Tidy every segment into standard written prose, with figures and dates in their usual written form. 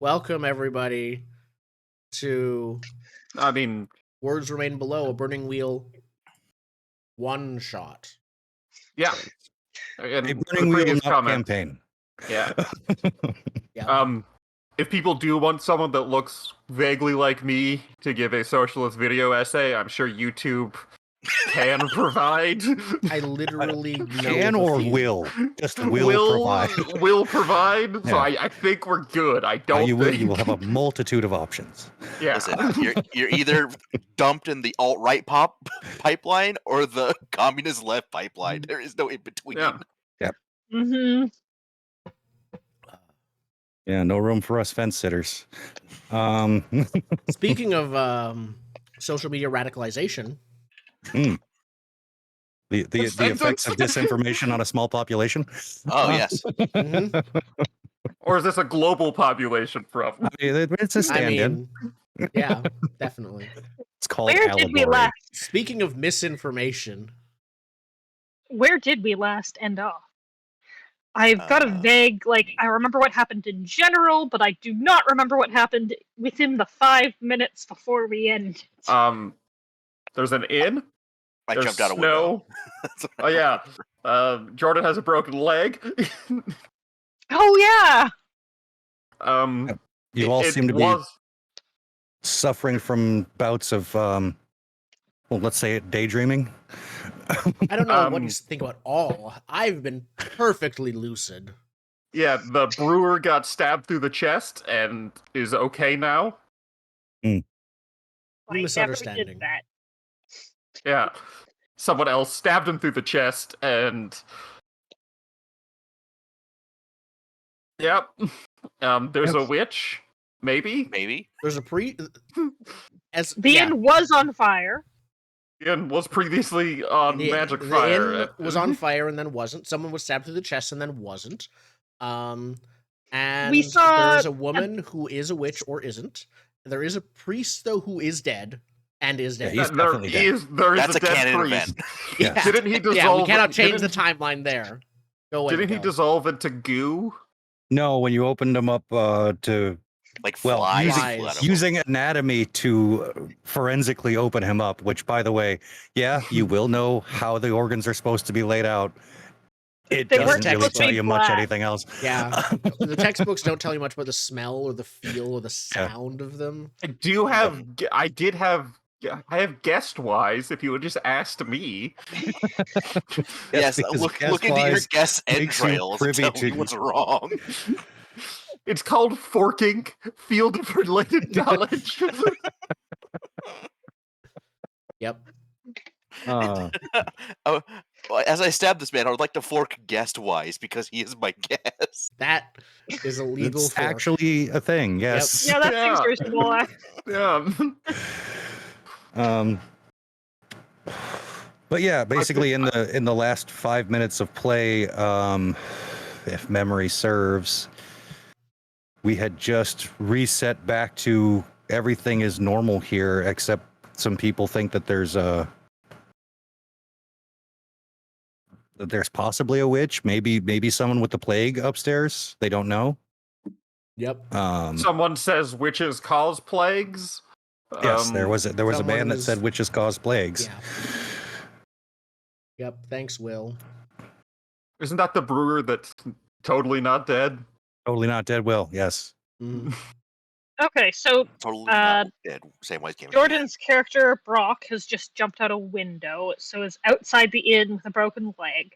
Welcome everybody to I mean, Words Remain Below, a Burning Wheel one shot. yeah. A And burning the wheel previous not comment, campaign. yeah. Yeah. If people do want someone that looks vaguely like me to give a socialist video essay, I'm sure YouTube can provide. I literally know Can of a or few. will? Just will provide. Will provide. So Yeah. I think we're good. I don't You think will have a multitude of options. Yeah. Listen, you're either dumped in the alt-right pipeline or the communist left pipeline. There is no in between. Yeah. Mm-hmm. Yeah, no room for us fence sitters. Speaking of social media radicalization, the effects of disinformation on a small population. Oh yes. mhm, Or is this a global population problem? It's a I stand-in. mean, yeah, definitely. It's called Where allegory. did we last? Speaking of misinformation, Where did we last end off? I've got a vague, I remember what happened in general, but I do not remember what happened within the 5 minutes before we ended. There's an inn. I There's jumped out a snow. window. Oh yeah. Jordan has a broken leg. Oh yeah. You all seem to be was suffering from bouts of, well, let's say it, daydreaming. I don't know what you think about all. I've been perfectly lucid. Yeah, the brewer got stabbed through the chest and is okay now. I never Misunderstanding. did that. Yeah. Someone else stabbed him through the chest and... Yep. There's a witch. Maybe? Maybe. There's a The inn was on fire. The inn was previously on magic the fire. inn was on fire and then wasn't. Someone was stabbed through the chest and then wasn't. And We saw there's a woman who is a witch or isn't. There is a priest though who is dead and is dead. he's There definitely dead. there is That's a a dead canon priest. event. Yeah. Didn't he dissolve? Yeah, we cannot change the didn't- timeline there. Go away. Didn't he dissolve into goo? No, when you opened them up to Like Well, flies. using- flew out of him. using anatomy to forensically open him up, which, by the way, yeah, you will know how the organs are supposed to be laid out. It They doesn't weren't really supposed to tell be you much black. anything else. Yeah. The textbooks don't tell you much about the smell or the feel or the sound of them. I have guessed wise. If you had just asked me, Yes, because look into your guess-wise guess makes you entrails and privy tell to- me what's wrong. it's called forking. Field of related knowledge. Yep. Oh, as I stab this man, I would like to fork guest wise because he is my guest. That is a legal It's fork. actually a thing, yes. Yeah, that Yeah. seems reasonable. Yeah. But yeah, basically in the last 5 minutes of play, if memory serves, we had just reset back to everything is normal here, except some people think that there's possibly a witch, maybe someone with the plague upstairs. They don't know. Yep. Someone says witches cause plagues. Yes, there was a someone man that was- said witches cause plagues. Yeah. Yep. Thanks, Will. Isn't that the brewer that's totally not dead? Totally not dead. Will, yes. Mm. Okay, so Totally not dead. Same way as Jordan's character, Brock, has just jumped out a window, so is outside the inn with a broken leg.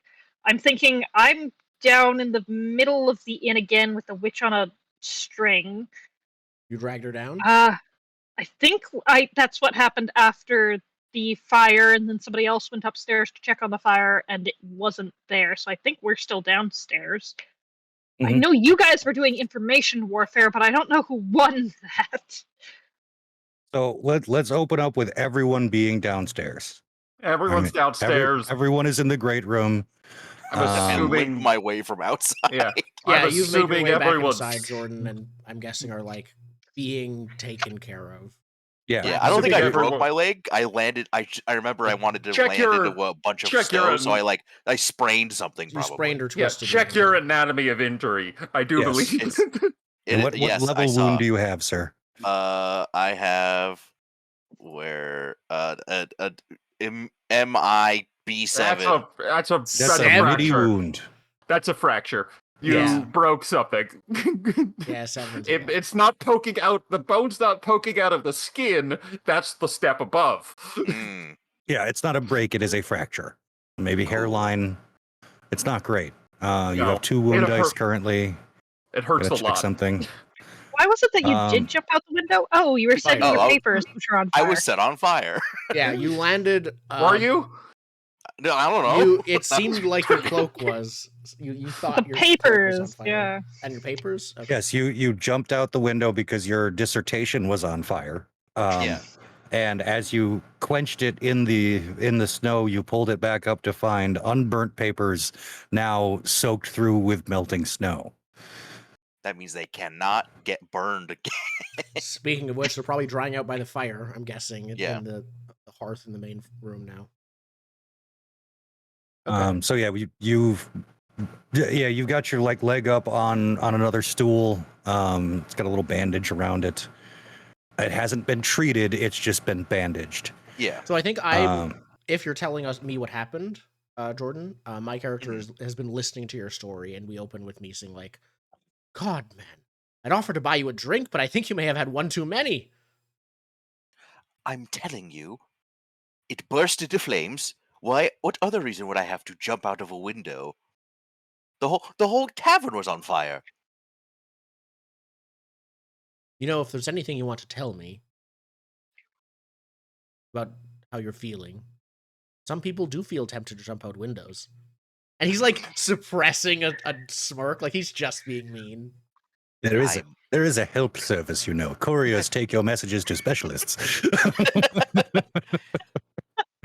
I'm thinking I'm down in the middle of the inn again with the witch on a string. You dragged her down? I think that's what happened after the fire, and then somebody else went upstairs to check on the fire, and it wasn't there, so I think we're still downstairs. I Mhm. know you guys were doing information warfare, but I don't know who won that. So let's open up with everyone being downstairs. Everyone's downstairs. Everyone is in the great room. I'm and assuming. win my way from outside. Yeah. Yeah, I'm you've made your assuming way back everyone's. inside, Jordan, and I'm guessing are like being taken care of. Yeah. Yeah, I don't think I Assuming broke everyone- my leg. I landed. I remember I wanted to Check land your- into a bunch of check your- snow, so I sprained something. You Probably. sprained or Yeah, twisted. check your anatomy of injury. I do Yes, believe. it's- And what yes, I level saw. wound do you have, sir? I have MI B7. That's a That's a Seven. midi fracture. wound. That's a fracture. You Yeah. broke something. Yeah, 7's It's not poking out. The bone's not poking out of the skin. That's the step above. Mm. Yeah, it's not a break, it is a fracture. Maybe Cool. hairline. It's not great. You No, have 2 wound it dice hurt- currently. It hurts a Gotta check lot. something. Why was it that you did Um, jump out the window? Oh, you were setting Fire. the Oh, papers, which are on I fire. was set on fire. Yeah, you landed. Were you? No, I don't know. It seemed like your cloak was. You thought The your cloak was on papers, fire. yeah. And your papers? Okay. yes, you jumped out the window because your dissertation was on fire. Yeah. And as you quenched it in the snow, you pulled it back up to find unburnt papers now soaked through with melting snow. That means they cannot get burned again. Speaking of which, they're probably drying out by the fire, I'm guessing, Yeah. in the hearth in the main room now. So yeah, you've got your leg up on another stool. It's got a little bandage around it. It hasn't been treated, it's just been bandaged. Yeah. So I think Um, if you're telling me what happened, Jordan, my character Mm-hmm. has been listening to your story, and we open with me saying like, "God, man, I'd offer to buy you a drink, but I think you may have had one too many." I'm telling you, it burst into flames. Why? What other reason would I have to jump out of a window? The whole tavern was on fire. You know, if there's anything you want to tell me about how you're feeling, some people do feel tempted to jump out windows. And he's like suppressing a smirk, like he's just being mean. there is I'm- a help service, couriers take your messages to specialists.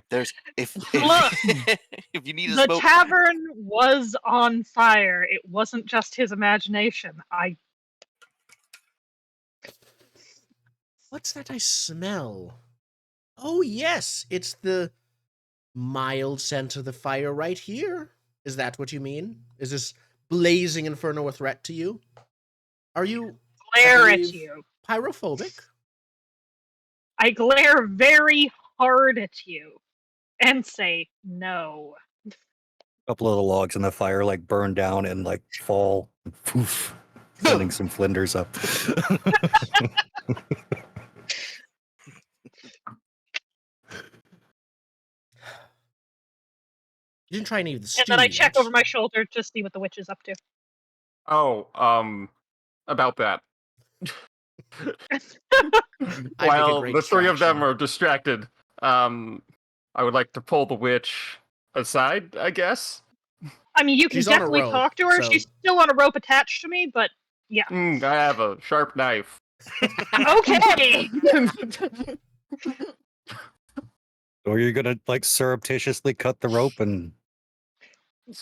There's if Look, if you need a The smoke. tavern was on fire. It wasn't just his imagination. What's that I smell? Oh, yes, it's the mild scent of the fire right here. Is that what you mean? Is this blazing inferno a threat to you? Are you glare at believe- you. pyrophobic? I glare very hard at you and say no. A couple of the logs in the fire burn down and fall, poof, sending some flinders up. You didn't try any of the stew And then I check yet. over my shoulder to see what the witch is up to. Oh, about that. I think a While great the 3 of them distraction. are distracted, I would like to pull the witch aside, I guess. I mean, you can She's on a definitely rope, talk to her. so- She's still on a rope attached to me, but I have a sharp knife. okay. Or you're gonna surreptitiously cut the rope and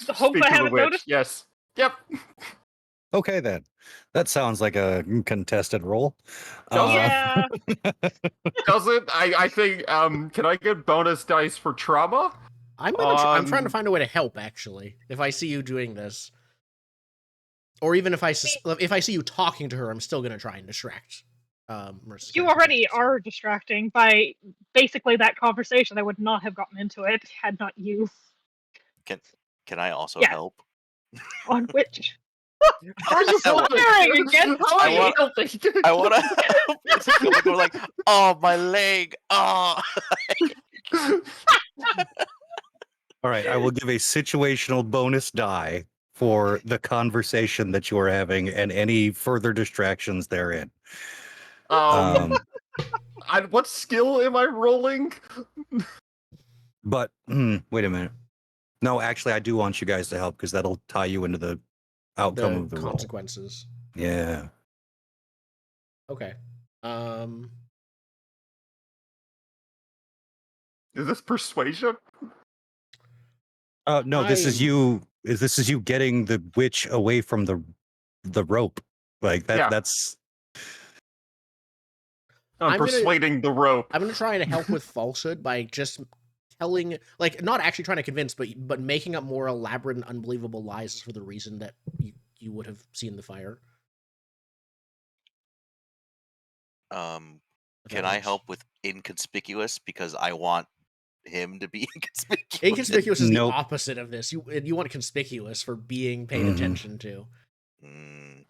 Hope Speak I to the haven't witch. noticed. Yes. Yep. okay then. That sounds like a contested roll. Yeah. Does it? I think. Can I get bonus dice for trauma? I'm trying to find a way to help. Actually, if I see you doing this, or even if I see you talking to her, I'm still gonna try and distract. Marissa's You character. already are distracting by basically that conversation. I would not have gotten into it had not you. Can I also Yeah. help? On which How are you helping? swearing again. How are I you want- helping? I want to go like, oh, my leg. Oh. All right, I will give a situational bonus die for the conversation that you are having and any further distractions therein. What skill am I rolling? But wait a minute. No, actually, I do want you guys to help because that'll tie you into the outcome of The the roll. consequences. Yeah. Okay. Is this persuasion? No, this is I- you. This is you getting the witch away from the rope. Like that. Yeah. That's I'm I'm gonna- persuading the rope. I'm gonna try and help with falsehood by just telling, not actually trying to convince, but making up more elaborate and unbelievable lies for the reason that you would have seen the fire. If Can that I works. help with inconspicuous because I want him to be inconspicuous? Inconspicuous is Nope. the opposite of this. You want conspicuous for being paid Mhm. attention to. Mm.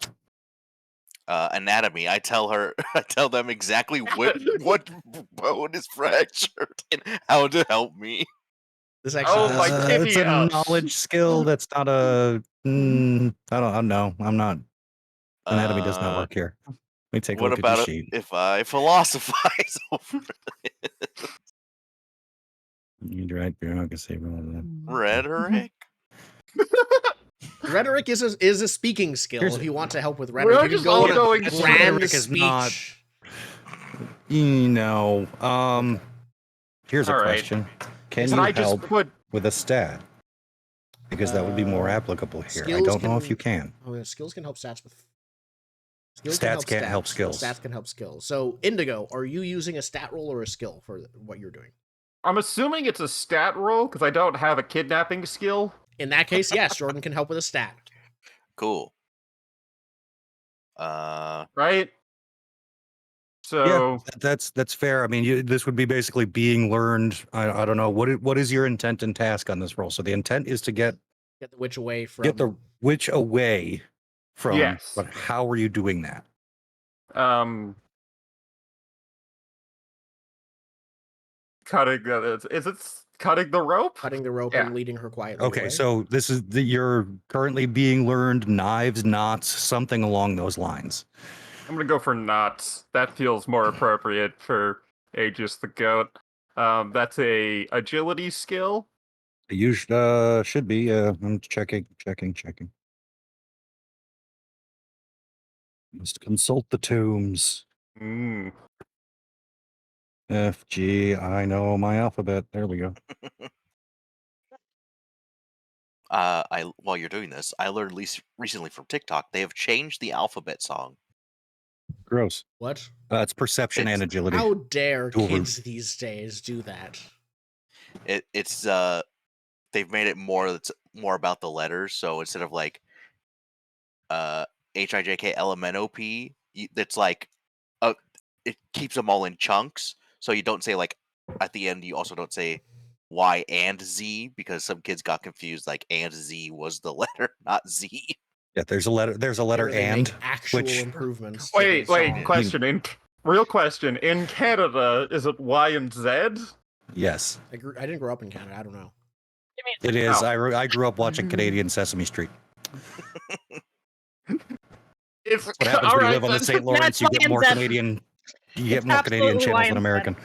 Anatomy. I tell her. I tell them exactly what bone is fractured and how to help me. This actually Oh, my does. It's a tibia. knowledge skill. That's not a. I don't know. I'm not. Anatomy does not work here. Let me take a What look at your about sheet. if I philosophize over You're right. You're not gonna say rhetoric? Rhetoric is a speaking skill. Here's- If you want to help with We're rhetoric, you can just go all to going grand Rhetoric is speech. not- No. Okay. Here's a All right. question. Can Can you I just help put? with a stat? Because that would be more applicable here. I skills don't know if can- you can. Oh, yeah, skills can help stats with. Stats can't help stats, skills. Stats can help skills. So, Indigo, are you using a stat roll or a skill for what you're doing? I'm assuming it's a stat roll because I don't have a kidnapping skill. In that case, yes, Jordan can help with a stat. Cool. Right. So That's fair. I mean, this would be basically being learned. I don't know what is your intent and task on this roll. So the intent is to get Get the witch away from. the witch away from. Yes. But how are you doing that? Cutting. Is it cutting the rope? Cutting the rope Yeah. and leading her quietly Okay, away. so this is you're currently being learned knives, knots, something along those lines. I'm gonna go for knots. That feels more appropriate for Aegis the goat. That's a agility skill. You should be. I'm checking. Must consult the tombs. Mm. F G. I know my alphabet. There we go. While you're doing this, I learned recently from TikTok they have changed the alphabet song. Gross. What? It's perception and agility. How dare Dual kids these days do that? It's they've made it more about the letters. So instead of like HIJK that's like it keeps them all in chunks. So you don't say like at the end. You also don't say Y and Z because some kids got confused. Like and Z was the letter, not Z. Yeah, there's a letter. There's a letter Where they and make actual which improvements. to Wait. the song. Question. Real question. In Canada, is it Y and Z? yes, I didn't grow up in Canada. I don't know. it is. Oh. I grew up watching Canadian Sesame Street. It's What happens all when you right, live on the then. St. Lawrence? You That's get more why Canadian. You get It's more Canadian absolutely channels why than I'm American.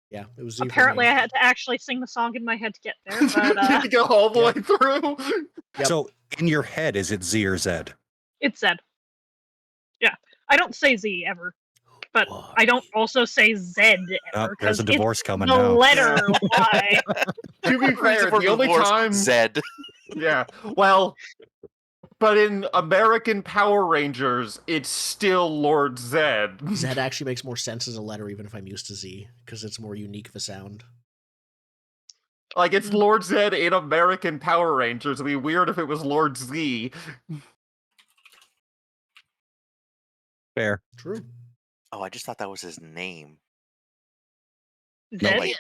Yeah, it was Z. Apparently, for I me. had to actually sing the song in my head to get there. But Did you go all the Yep. way through? Yep. So in your head, is it Z or Z? it's Zed. Yeah, I don't say Z ever, but Whoa. I don't also say Z Oh, ever there's because a it's divorce coming the now. letter Y. To be fair, the only time. Zed. Yeah. Well, but in American Power Rangers, it's still Lord Zed. Z actually makes more sense as a letter, even if I'm used to Z, because it's more unique of a sound. Like, it's Lord Zed in American Power Rangers. It'd be weird if it was Lord Z. Fair. True. Oh, I just thought that was his name. Zed? Like,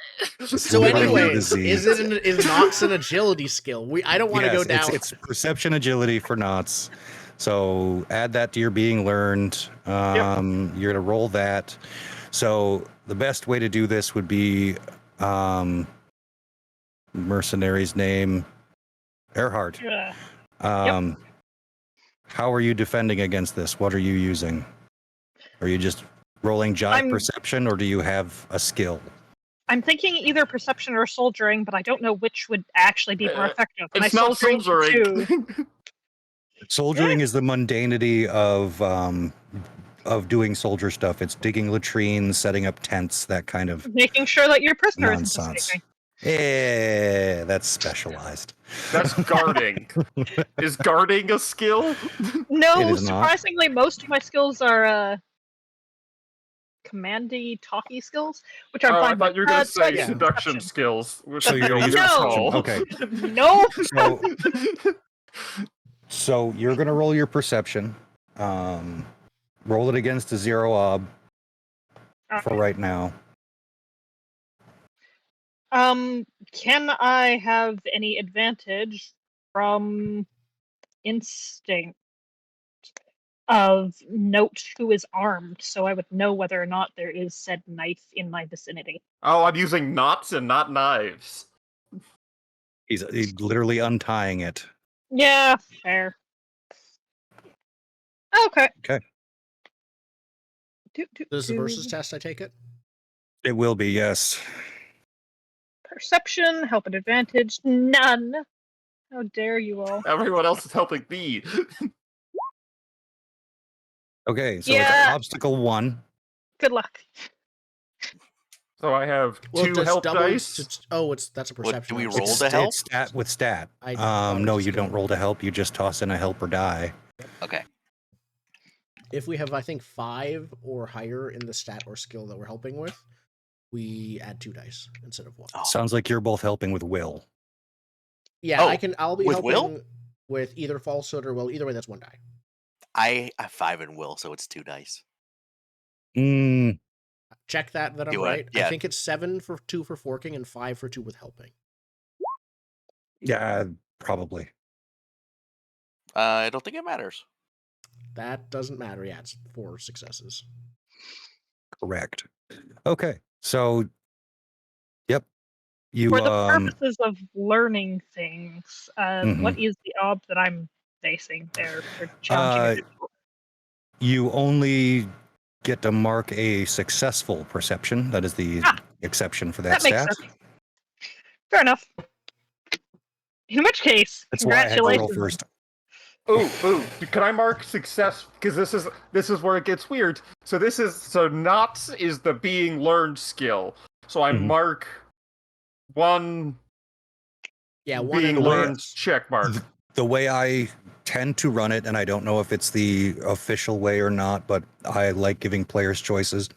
So, Literally anyways, the Z. is Knots an agility skill? I don't want to go down. It's perception agility for knots. So add that to your being learned. You're gonna roll that. So the best way to do this would be mercenary's name, Erhard. Ugh. How are you defending against this? What are you using? Are you just rolling jive perception, or do you have a skill? I'm thinking either perception or soldiering, but I don't know which would actually be more effective. My It's not soldiering soldiering. too. Soldiering is the mundanity of doing soldier stuff. It's digging latrines, setting up tents, that kind of Making sure that your prisoner isn't nonsense. escaping. Yeah, that's specialized. That's guarding. Is guarding a skill? It No, is not. surprisingly, most of my skills are commandy, talky skills, which I'm Oh, I fine thought with. you were going to So I say use seduction perception. skills. Which So you're gonna use No. perception. Okay. Nope. So you're gonna roll your perception. roll it against a 0 ob for Okay. right now. Can I have any advantage from instinct of note who is armed, so I would know whether or not there is said knife in my vicinity? Oh, I'm using knots and not knives. He's literally untying it. Yeah, fair. Okay. Okay. This is the versus test, I take it? It will be, yes. Perception, help and advantage, none. How dare you all? Everyone else is helping me. Okay, so Yeah. it's obstacle 1. Good luck. So I have Well, it 2 does help double dice. What, that's a perception. do we I was roll thinking. to help? It's stat with stat. I thought it No, was you skill. don't roll to help. You just toss in a help or die. Okay. If we have, I think, 5 or higher in the stat or skill that we're helping with, we add 2 dice instead of 1. Oh. Sounds like you're both helping with will. Yeah, Oh, I'll be with helping will? with either falsehood or will. Either way, that's 1 die. I have 5 in will, so it's 2 dice. Mm, Check that I'm Do I? right. I Yeah. think it's 7 for 2 for forking and 5 for 2 with helping. yeah, probably. I don't think it matters. That doesn't matter. Yeah, it's 4 successes. Correct. Okay, so, yep. You, For the purposes of learning things, what Mhm. is the ob that I'm facing there for challenging a difficult? you only get to mark a successful perception. That is the exception for that That makes stat. sense. Fair enough. In which case, That's why I had to roll congratulations. first. Ooh, can I mark success? Because this is where it gets weird. So knots is the being learned skill. So I Mhm. mark 1 Yeah, 1 being and learned yes. check mark. The way I tend to run it, and I don't know if it's the official way or not, but I like giving players choices.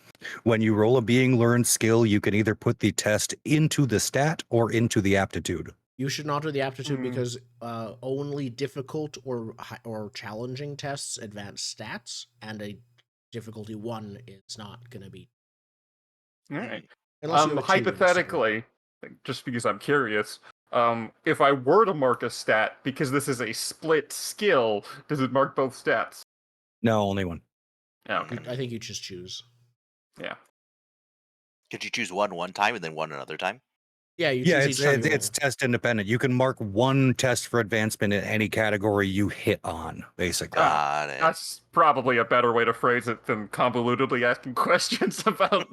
When you roll a being learned skill, you can either put the test into the stat or into the aptitude. You should not do the aptitude Hmm. because only difficult or challenging tests advance stats, and a difficulty 1 is not going to be. All right. Unless you have a 2 in a skill. Hypothetically, just because I'm curious, if I were to mark a stat, because this is a split skill, does it mark both stats? No, only one. Yeah, okay. I think you just choose. Yeah. Could you choose one time and then one another time? Yeah, you Yeah, choose each time you it's roll. test independent. You can mark one test for advancement in any category you hit on, basically. Got it. That's probably a better way to phrase it than convolutedly asking questions about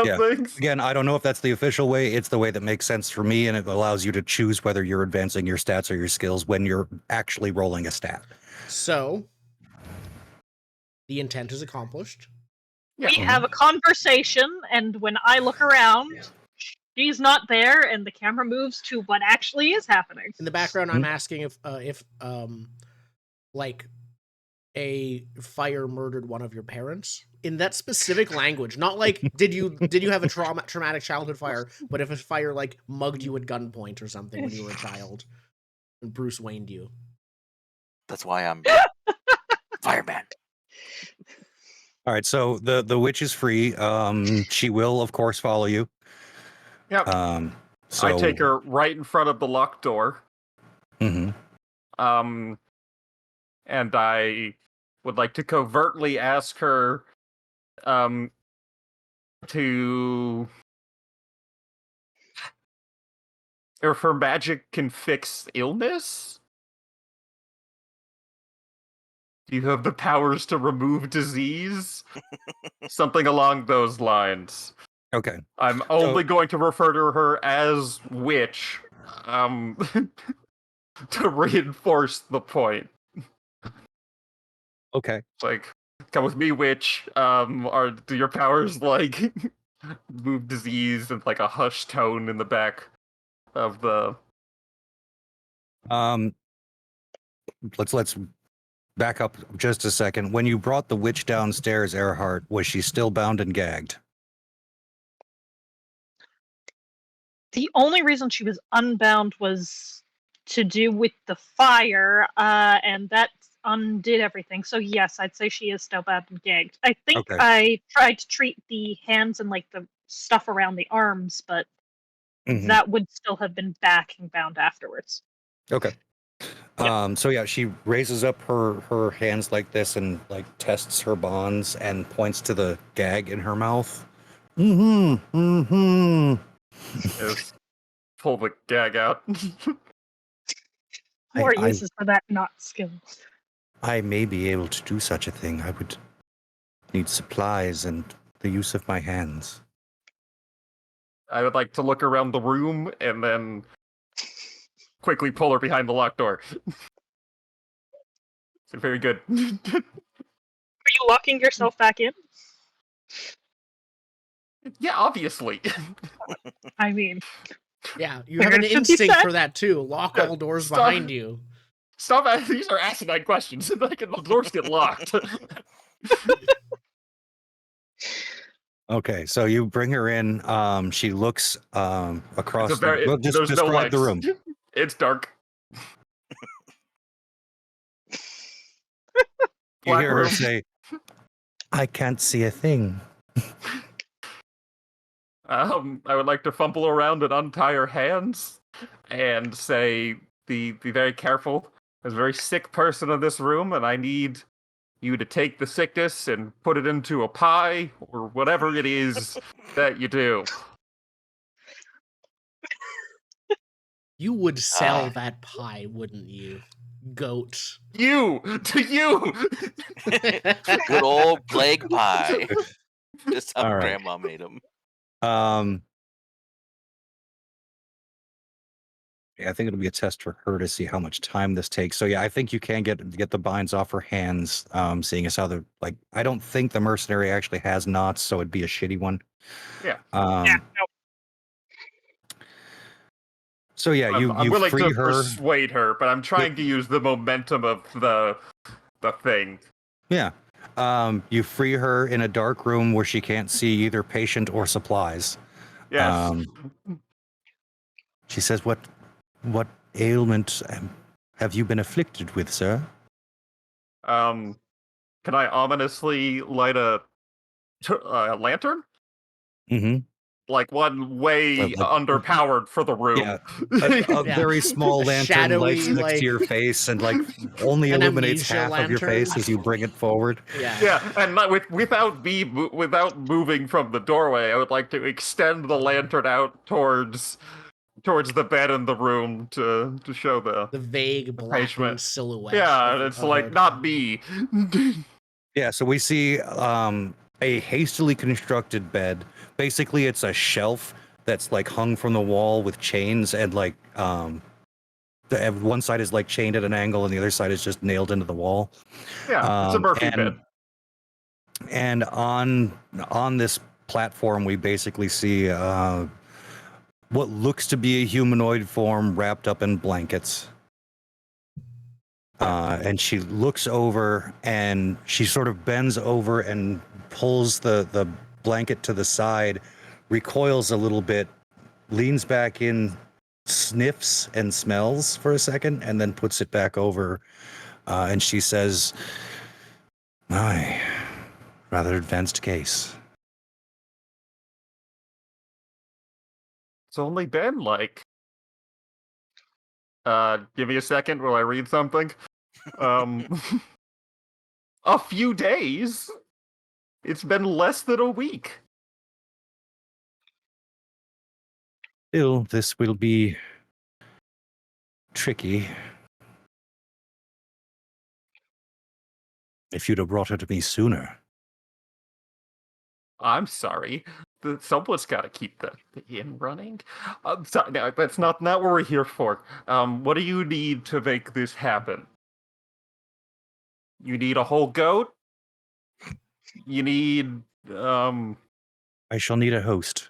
Yeah. things. Again, I don't know if that's the official way. It's the way that makes sense for me, and it allows you to choose whether you're advancing your stats or your skills when you're actually rolling a stat. So, the intent is accomplished. Yeah. We have a conversation, and when I look around, she's not there, and the camera moves to what actually is happening. In the background, I'm asking if like a fire murdered one of your parents in that specific language. Not like did you have a traumatic childhood fire, but if a fire like mugged you at gunpoint or something when you were a child, and Bruce Wayne'd you. That's why I'm fireman. All right, so the witch is free. She will, of course, follow you. Yep. So I take her right in front of the locked door. Mhm. And I would like to covertly ask her to if her magic can fix illness? Do you have the powers to remove disease? Something along those lines. Okay. I'm only going to refer to her as witch, to reinforce the point. Okay. It's like, come with me, witch. Do your powers like move disease and like a hushed tone in the back of the? Let's back up just a second. When you brought the witch downstairs, Earhart, was she still bound and gagged? The only reason she was unbound was to do with the fire, and that's undid everything. So yes, I'd say she is still bad and gagged. I think Okay. I tried to treat the hands and like the stuff around the arms, but Mhm. that would still have been back and bound afterwards. Okay. So yeah, she raises up her hands like this and like tests her bonds and points to the gag in her mouth. Is pull the gag out. More I- uses for that not skill. I may be able to do such a thing. I would need supplies and the use of my hands. I would like to look around the room and then quickly pull her behind the locked door. So very good. Are you locking yourself back in? Yeah, obviously. I mean, Yeah, you have Where an should he instinct say? for that too. Lock all doors Stop. behind you. Stop. These are asinine questions. Like, the doors get locked. Okay, so you bring her in. She looks across. It's a very, Well, just there's no describe the lights. room. It's dark. You Black hear her room. say, "I can't see a thing." I would like to fumble around and untie her hands and say, be very careful. There's a very sick person in this room, and I need you to take the sickness and put it into a pie or whatever it is that you do. You would sell Ah. that pie, wouldn't you? Goat. You! To you! Good old plague pie. Just how All right. Grandma made them. Yeah, I think it'll be a test for her to see how much time this takes. So yeah, I think you can get the binds off her hands. Seeing as how they're like, I don't think the mercenary actually has knots, so it'd be a shitty one. Yeah. no. So yeah, I'm you willing free to her. persuade her, but I'm trying to use the momentum of the thing. Yeah. You free her in a dark room where she can't see either patient or supplies. Yes. She says, "What ailment have you been afflicted with, sir?" Can I ominously light a lantern? Mm-hmm. Like one way Like- underpowered for the room. Yeah, a Yeah. very small A lantern lights shadowy, next to your face and like only An illuminates amnesia half of your lantern. face as you bring it forward. Yeah. Yeah, and without moving from the doorway, I would like to extend the lantern out towards the bed in the room to show the The vague blackened patient. silhouette. Yeah, of- it's of like her. not me. Yeah, so we see a hastily constructed bed. Basically, it's a shelf that's like hung from the wall with chains and like one side is like chained at an angle and the other side is just nailed into the wall. Yeah, it's a Murphy bed. And on this platform, we basically see what looks to be a humanoid form wrapped up in blankets. And she looks over and she sort of bends over and pulls the blanket to the side, recoils a little bit, leans back in, sniffs and smells for a second, and then puts it back over. And she says, "My, rather advanced case." It's only been like give me a second while I read something. A few days. It's been less than a week. Still, this will be tricky. If you'd have brought her to me sooner. I'm sorry. Someone's got to keep the inn running. I'm sorry. No, that's not what we're here for. What do you need to make this happen? You need a whole goat? You need, I shall need a host.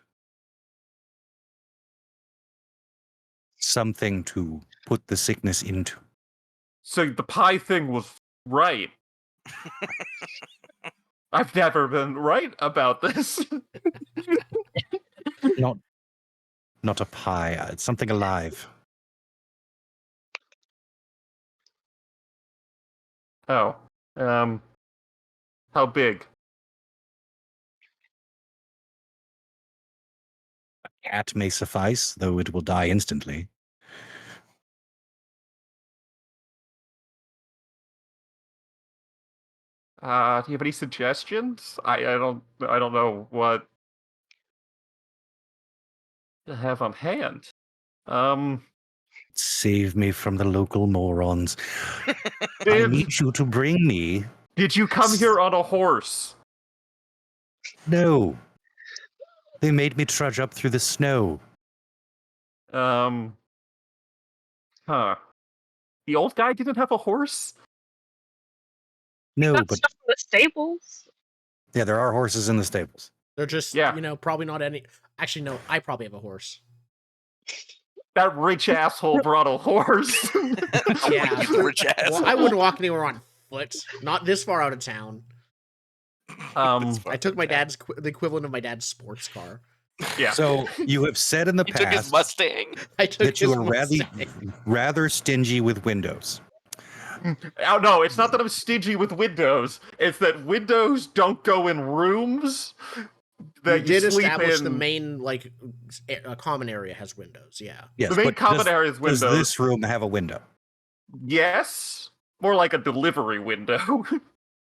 Something to put the sickness into. so the pie thing was right. I've never been right about this. Not a pie. It's something alive. Oh. How big? Cat may suffice, though it will die instantly. Do you have any suggestions? I don't know what to have on hand. Um, Save me from the local morons. I did need you to bring me. did you come here on a horse? No. They made me trudge up through the snow. Huh. The old guy didn't have a horse? No, Got but stuff in the stables. yeah, there are horses in the stables. They're just, Yeah. probably not any. Actually, no, I probably have a horse. That rich asshole brought a horse. Yeah. You rich ass. Well, I wouldn't walk anywhere on foot. Not this far out of town. I took my dad's the equivalent of my dad's sports car. Yeah. So you have said in the He took his past Mustang. I took that you his are Mustang. rather stingy with windows. Oh no, it's not that I'm stingy with windows. It's that windows don't go in rooms that You did sleep establish in. the main common area has windows. Yeah. Yes, The main but common area is does windows. this room have a window? Yes, more like a delivery window.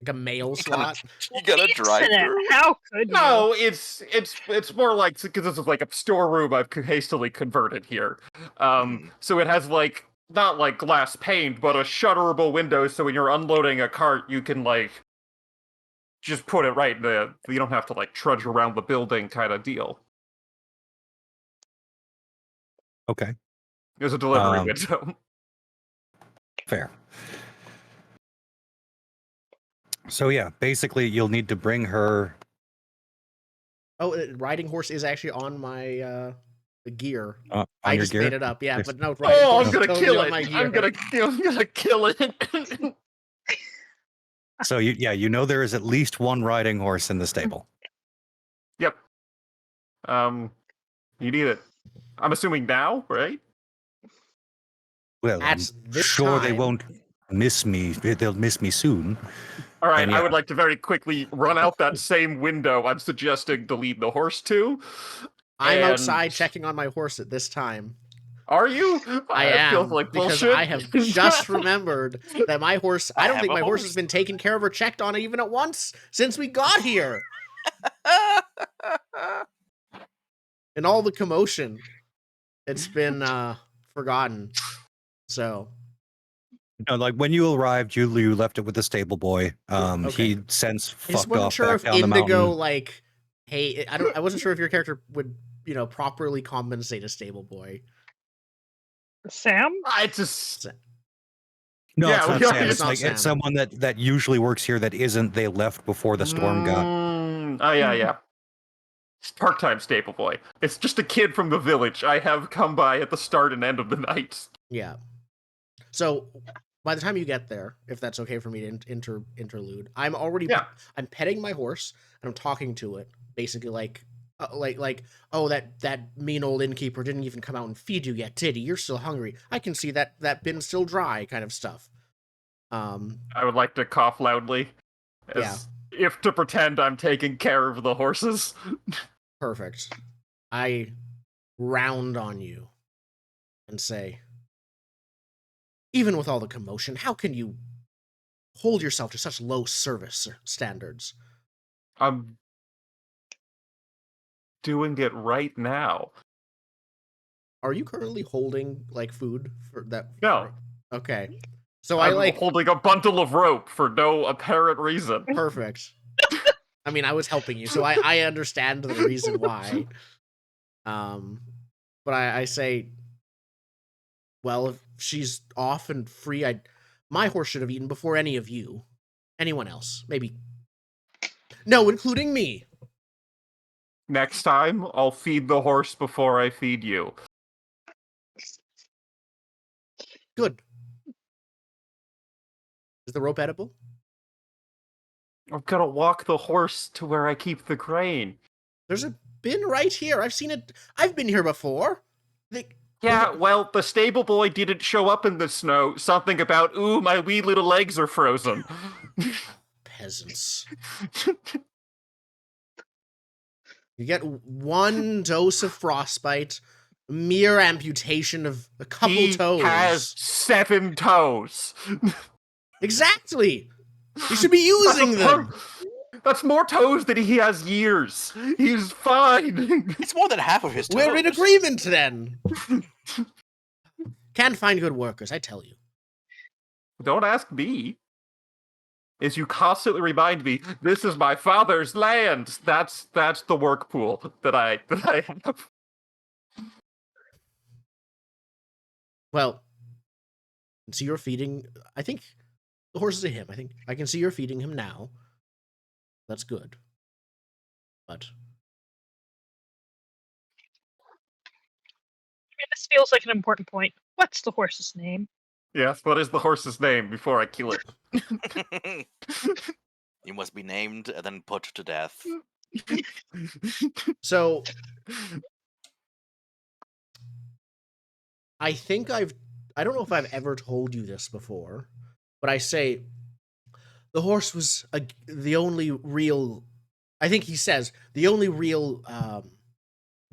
Like a mail slot. You got a drive Incident. through. How could you? No, it's more like, because this is like a storeroom I've hastily converted here. So it has like not like glass pane, but a shutterable window. So when you're unloading a cart, you can like just put it right in the. You don't have to like trudge around the building, kind of deal. Okay, There's a delivery window. fair. So yeah, basically you'll need to bring her. Oh, riding horse is actually on my gear. On I your just gear. made it up. Yeah, Yes. but no, riding Oh, horse I'm is gonna totally kill on it! my gear. I'm gonna kill it. So you know there is at least one riding horse in the stable. Yep. You need it. I'm assuming now, right? Well, I'm At this sure they time- won't miss me. They'll miss me soon. All right, And I yeah. would like to very quickly run out that same window I'm suggesting to lead the horse to. I'm And- outside checking on my horse at this time. Are you? I It am feels like because bullshit. I have just remembered that my horse. I don't have think a my horse horse. has been taken care of or checked on even at once since we got here. In all the commotion, it's been forgotten. So No, like when you arrived, you left it with the stable boy. Okay. He since I just fucked wasn't off sure back if down the Indigo mountain. like, hey, I wasn't sure if your character would properly compensate a stable boy. Sam? It's just No, Yeah, it's not yeah, Sam. it's It's not like Sam. it's someone that usually works here that isn't. They left before the storm got. Oh yeah. It's part-time stable boy. It's just a kid from the village I have come by at the start and end of the night. Yeah. So by the time you get there, if that's okay for me to interlude, I'm already Yeah. I'm petting my horse and I'm talking to it, basically like oh that mean old innkeeper didn't even come out and feed you yet, did he? You're still hungry. I can see that bin's still dry, kind of stuff. I would like to cough loudly, as if to pretend I'm taking care of the horses. Perfect. I round on you and say, even with all the commotion, how can you hold yourself to such low service standards? I'm doing it right now. Are you currently holding like food for that? No. Okay. So I'm holding a bundle of rope for no apparent reason. perfect. I mean, I was helping you, so I understand the reason why. But I say, well, if she's off and free, my horse should have eaten before any of you. Anyone else, maybe. No, including me. Next time, I'll feed the horse before I feed you. Good. Is the rope edible? I'm gonna walk the horse to where I keep the grain. There's a bin right here. I've seen it. I've been here before. Yeah, well, the stable boy didn't show up in the snow. Something about, ooh, my wee little legs are frozen. Peasants. You get one dose of frostbite, mere amputation of a couple He toes. has 7 toes. Exactly. You should be using them. That's more toes than he has years. He's fine. It's more than half of his toes. We're in agreement then. Can't find good workers, I tell you. Don't ask me. As you constantly remind me, this is my father's land. That's the work pool that I have. Well, so you're feeding. I think the horse is a him. I think I can see you're feeding him now. That's good. But This feels like an important point. What's the horse's name? Yes, what is the horse's name before I kill it? You must be named and then put to death. so I think I don't know if I've ever told you this before, but I say the horse was the only real, I think he says, the only real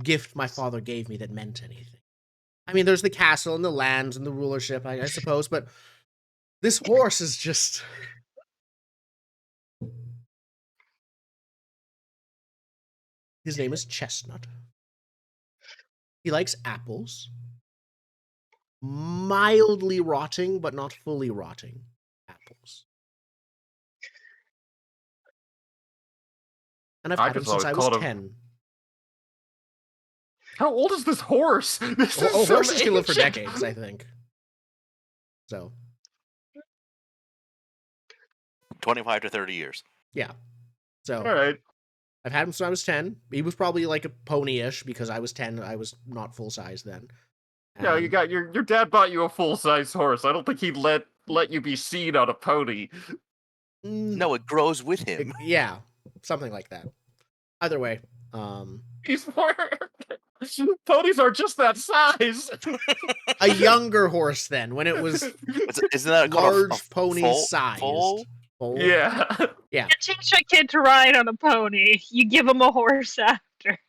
gift my father gave me that meant anything. I mean, there's the castle and the lands and the rulership, I suppose, but this horse is just... His name is Chestnut. He likes apples. Mildly rotting, but not fully rotting apples. And I've had him since I was 10. How old is this horse? Horses can live for decades, I think. So 25 to 30 years. Yeah. So all right. I've had him since I was 10. He was probably like a pony-ish because I was 10. I was not full size then. Yeah, you got your dad bought you a full-size horse. I don't think he'd let you be seen on a pony. No, it grows with him. Yeah, something like that. Either way, He's more... Ponies are just that size. A younger horse then, when it was Isn't that large pony sized. Foal? Yeah. Yeah. You teach a kid to ride on a pony. You give him a horse after.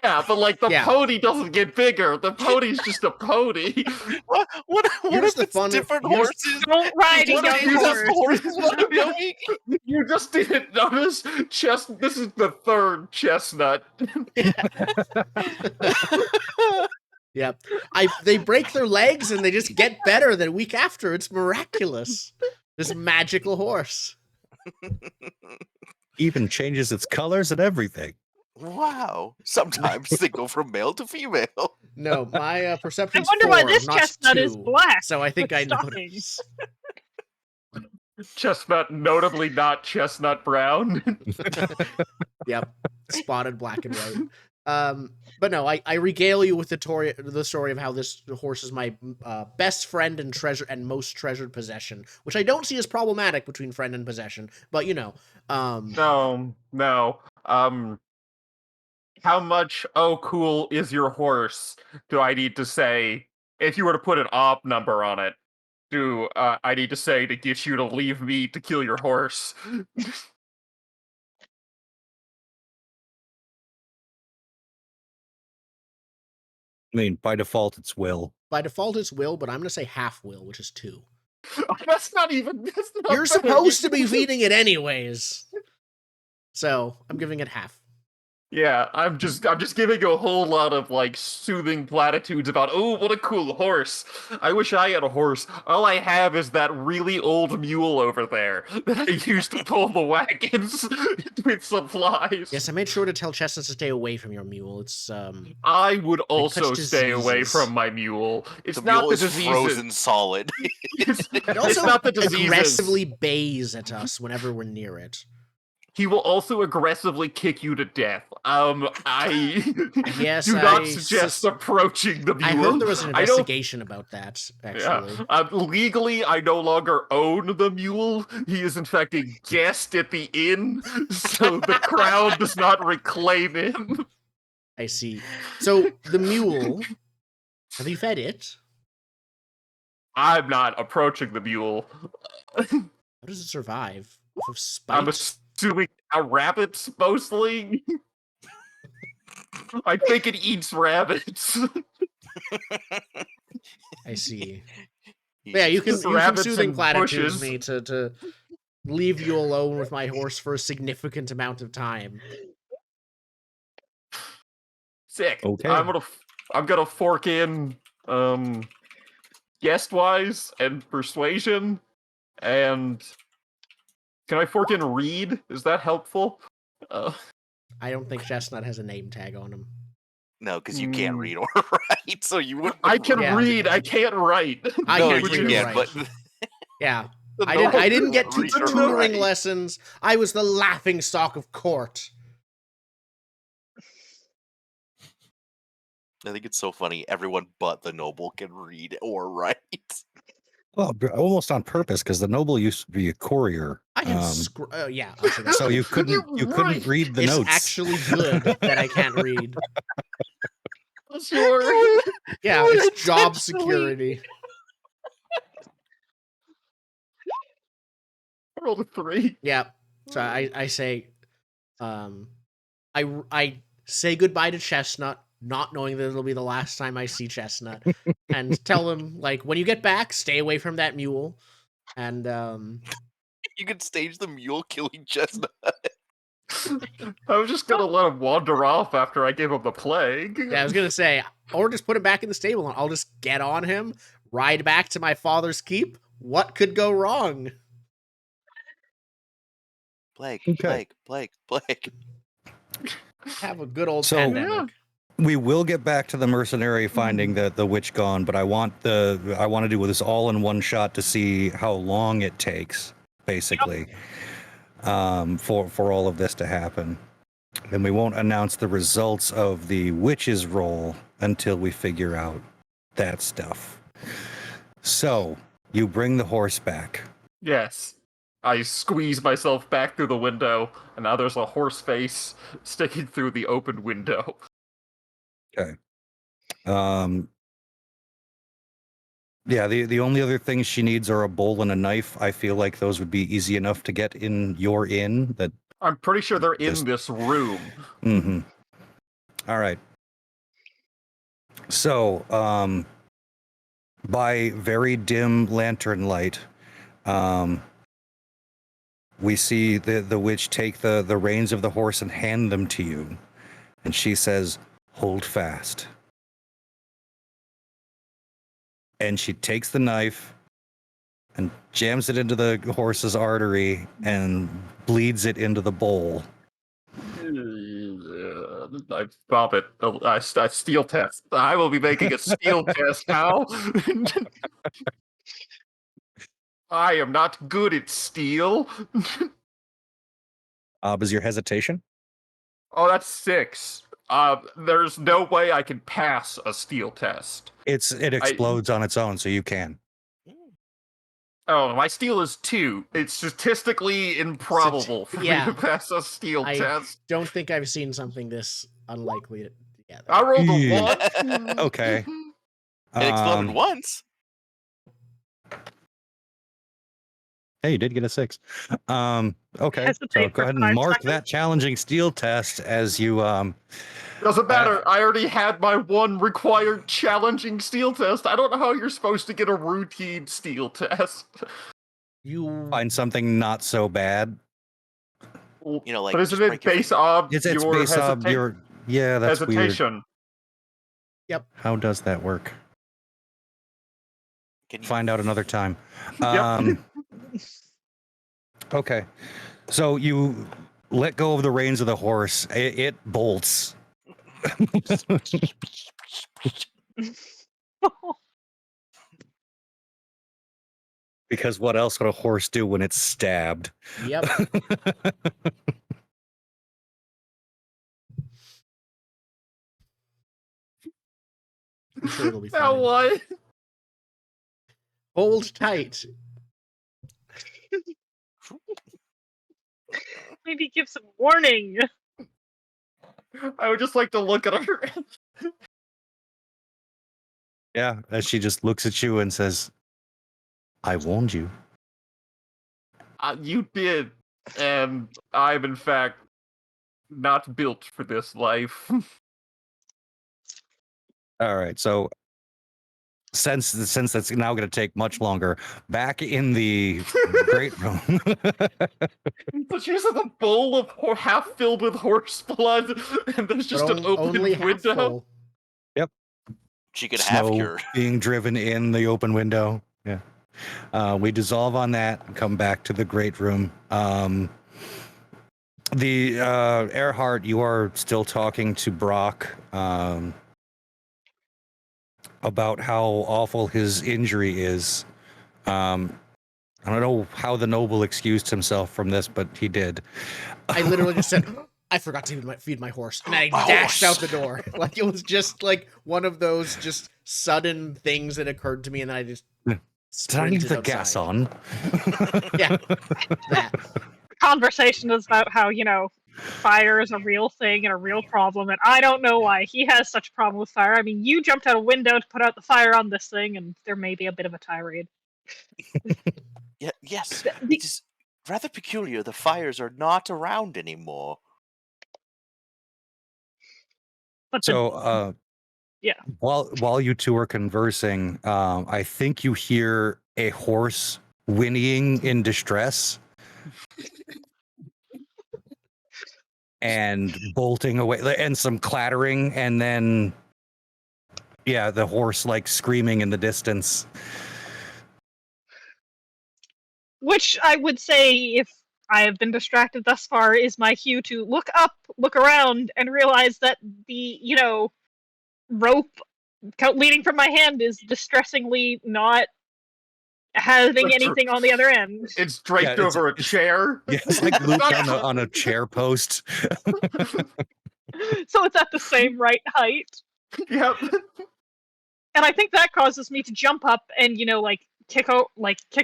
Yeah, but like the pony doesn't get bigger. The pony's just a pony. What Here's if it's different horses? Don't ride a young horse. You just didn't notice? This is the 3rd chestnut. Yeah. They break their legs and they just get better the week after. It's miraculous. This magical horse. Even changes its colors and everything. Wow. Sometimes they go from male to female. No, my perception's I wonder 4, why this not chestnut 2. is black. So I think I Stocking. noticed. Chestnut, notably not chestnut brown. Yep. Spotted black and white. But no, I regale you with the story of how this horse is my best friend and treasure and most treasured possession, which I don't see as problematic between friend and possession. But you know, No. How much cool is your horse? Do I need to say if you were to put an op number on it? Do I need to say to get you to leave me to kill your horse? I mean, by default, it's will. by default it's will, but I'm gonna say half will, which is 2. That's not even. That's not You're supposed to be feeding it anyways, so I'm giving it half. Yeah, I'm just giving you a whole lot of like soothing platitudes about, oh, what a cool horse. I wish I had a horse. All I have is that really old mule over there that I used to pull the wagons with supplies. Yes, I made sure to tell Chestnut to stay away from your mule. It's I would also catch stay away diseases. from my mule. It's The not mule the is diseases. frozen solid. It's it also not the diseases. aggressively bays at us whenever we're near it. He will also aggressively kick you to death. I Yes, do not suggest approaching the mule. I heard there was an investigation about that, actually. Yeah. Legally, I no longer own the mule. He is, in fact, a guest at the inn, so the crown does not reclaim him. I see. So the mule Have you fed it? I'm not approaching the mule. How does it survive? Off of I'm spite? assuming rabbits mostly. I think it eats rabbits. I see. He's Yeah, just- you can Rabbits soothing and platitudes bushes. me to leave you alone with my horse for a significant amount of time. Sick. Okay. I'm gonna fork in guest wise and persuasion, and can I fork in read? Is that helpful? I don't think Chestnut has a name tag on him. No, because you can't read or write, so you wouldn't. I can Yeah. read. I can't write. I No, can't you read or can, write. but Yeah. the I noble didn't can get to read or tutoring write. lessons. I was the laughing stock of court. I think it's so funny. Everyone but the noble can read or write. Well, almost on purpose, because the noble used to be a courier. I can yeah, I'll say that. So you couldn't read the It's notes. actually good that I can't read. Sure. Yeah, it's job security. Rolled a 3. Yeah. So I say, I say goodbye to Chestnut, not knowing that it'll be the last time I see Chestnut, and tell him like when you get back, stay away from that mule, and You could stage the mule killing Chestnut. I was just gonna let him wander off after I gave him the plague. yeah, I was gonna say, or just put him back in the stable and I'll just get on him, ride back to my father's keep. What could go wrong? Plague, Okay. plague. Have a good old So- pandemic. We will get back to the mercenary finding the witch gone, but I want to do this all in one shot to see how long it takes, basically, for all of this to happen. And we won't announce the results of the witch's roll until we figure out that stuff. So you bring the horse back. Yes. I squeeze myself back through the window, and now there's a horse face sticking through the open window. Yeah, the only other things she needs are a bowl and a knife. I feel like those would be easy enough to get in your inn. That. I'm pretty sure they're in Just- this room. Mm-hmm. All right. So, by very dim lantern light, we see the witch take the reins of the horse and hand them to you, and she says, "Hold fast." And she takes the knife and jams it into the horse's artery and bleeds it into the bowl. I stop it. I steel test. I will be making a steel test now. I am not good at steel. Was your hesitation? Oh, that's 6. There's no way I can pass a steel test. It explodes on its own, so you can. Oh, my steel is 2. It's statistically improbable for me to pass a steel test. Don't think I've seen something this unlikely together. I rolled a Yeah. 1. Okay. It exploded once. Hey, you did get a 6. Okay, so Hesitate go for ahead and 5 mark seconds. that challenging steel test as you Doesn't matter. I already had my one required challenging steel test. I don't know how you're supposed to get a routine steel test. You find something not so bad. You know, like But isn't just it break your based finger. on It's your based on your that's weird. hesitation? How does that work? Can you Find out another time. Yep. Okay, so you let go of the reins of the horse. It bolts. Because what else would a horse do when it's stabbed? Yep. I'm sure it'll be Now fine. what? Hold tight. Maybe give some warning. I would just like to look at her. Yeah, as she just looks at you and says, "I warned you." You did, and I'm in fact not built for this life. All right, so since that's now going to take much longer, back in the great room. So she's in a bowl of half filled with horse blood, and there's just an open only half window. full. She could have Snow cured. being driven in the open window. Yeah. We dissolve on that and come back to the great room. The Earhart, you are still talking to Brock about how awful his injury is. I don't know how the noble excused himself from this, but he did. I literally just said, I forgot to feed my horse. And I My dashed horse. out the door. Like, it was just like one of those just sudden things that occurred to me, and I just Did I leave sprinted the outside. gas on? Yeah, that. The conversation is about how, fire is a real thing and a real problem, and I don't know why he has such a problem with fire. I mean, you jumped out a window to put out the fire on this thing, and there may be a bit of a tirade. Yeah, yes. The- It is rather peculiar. The fires are not around anymore. But So, yeah. While you two are conversing, I think you hear a horse whinnying in distress and bolting away, and some clattering, and then the horse like screaming in the distance. Which I would say, if I have been distracted thus far, is my cue to look up, look around, and realize that the, rope leading from my hand is distressingly not having anything on the other end. It's draped Yeah, over a chair. Yeah, it's like looped on a chair post. So it's at the same right height. Yep. And I think that causes me to jump up and, kick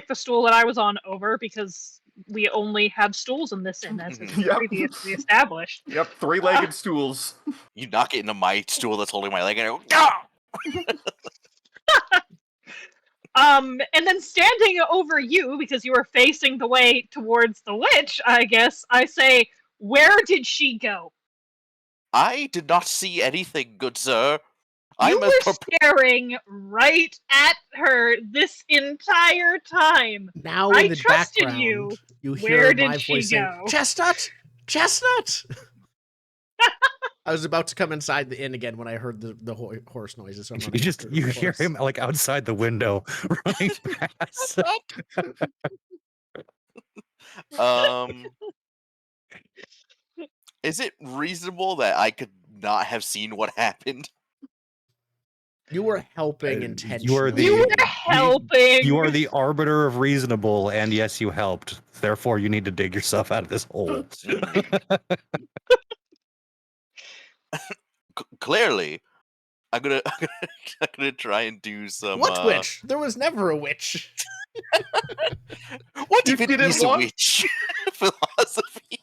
the stool that I was on over, because we only have stools in this inn, as has been Yep. previously established. Yep, three-legged stools. You knock it into my stool that's holding my leg, and I go, "Ah!" And then standing over you, because you are facing the way towards the witch, I guess, I say, where did she go? I did not see anything, good sir. You I'm were staring right at her this entire time. Now I in the trusted background, you. you Where hear did my she voice saying, go? Chestnut! Chestnut! I was about to come inside the inn again when I heard the horse noises. So I'm running after the hear horse. him like outside the window running past. Is it reasonable that I could not have seen what happened? You were helping You intentionally. are the- You were helping. You are the arbiter of reasonable, and yes, you helped. Therefore, you need to dig yourself out of this hole. Clearly, I'm gonna try and do some. What witch? There was never a witch. What You even didn't is a want- witch? Philosophy.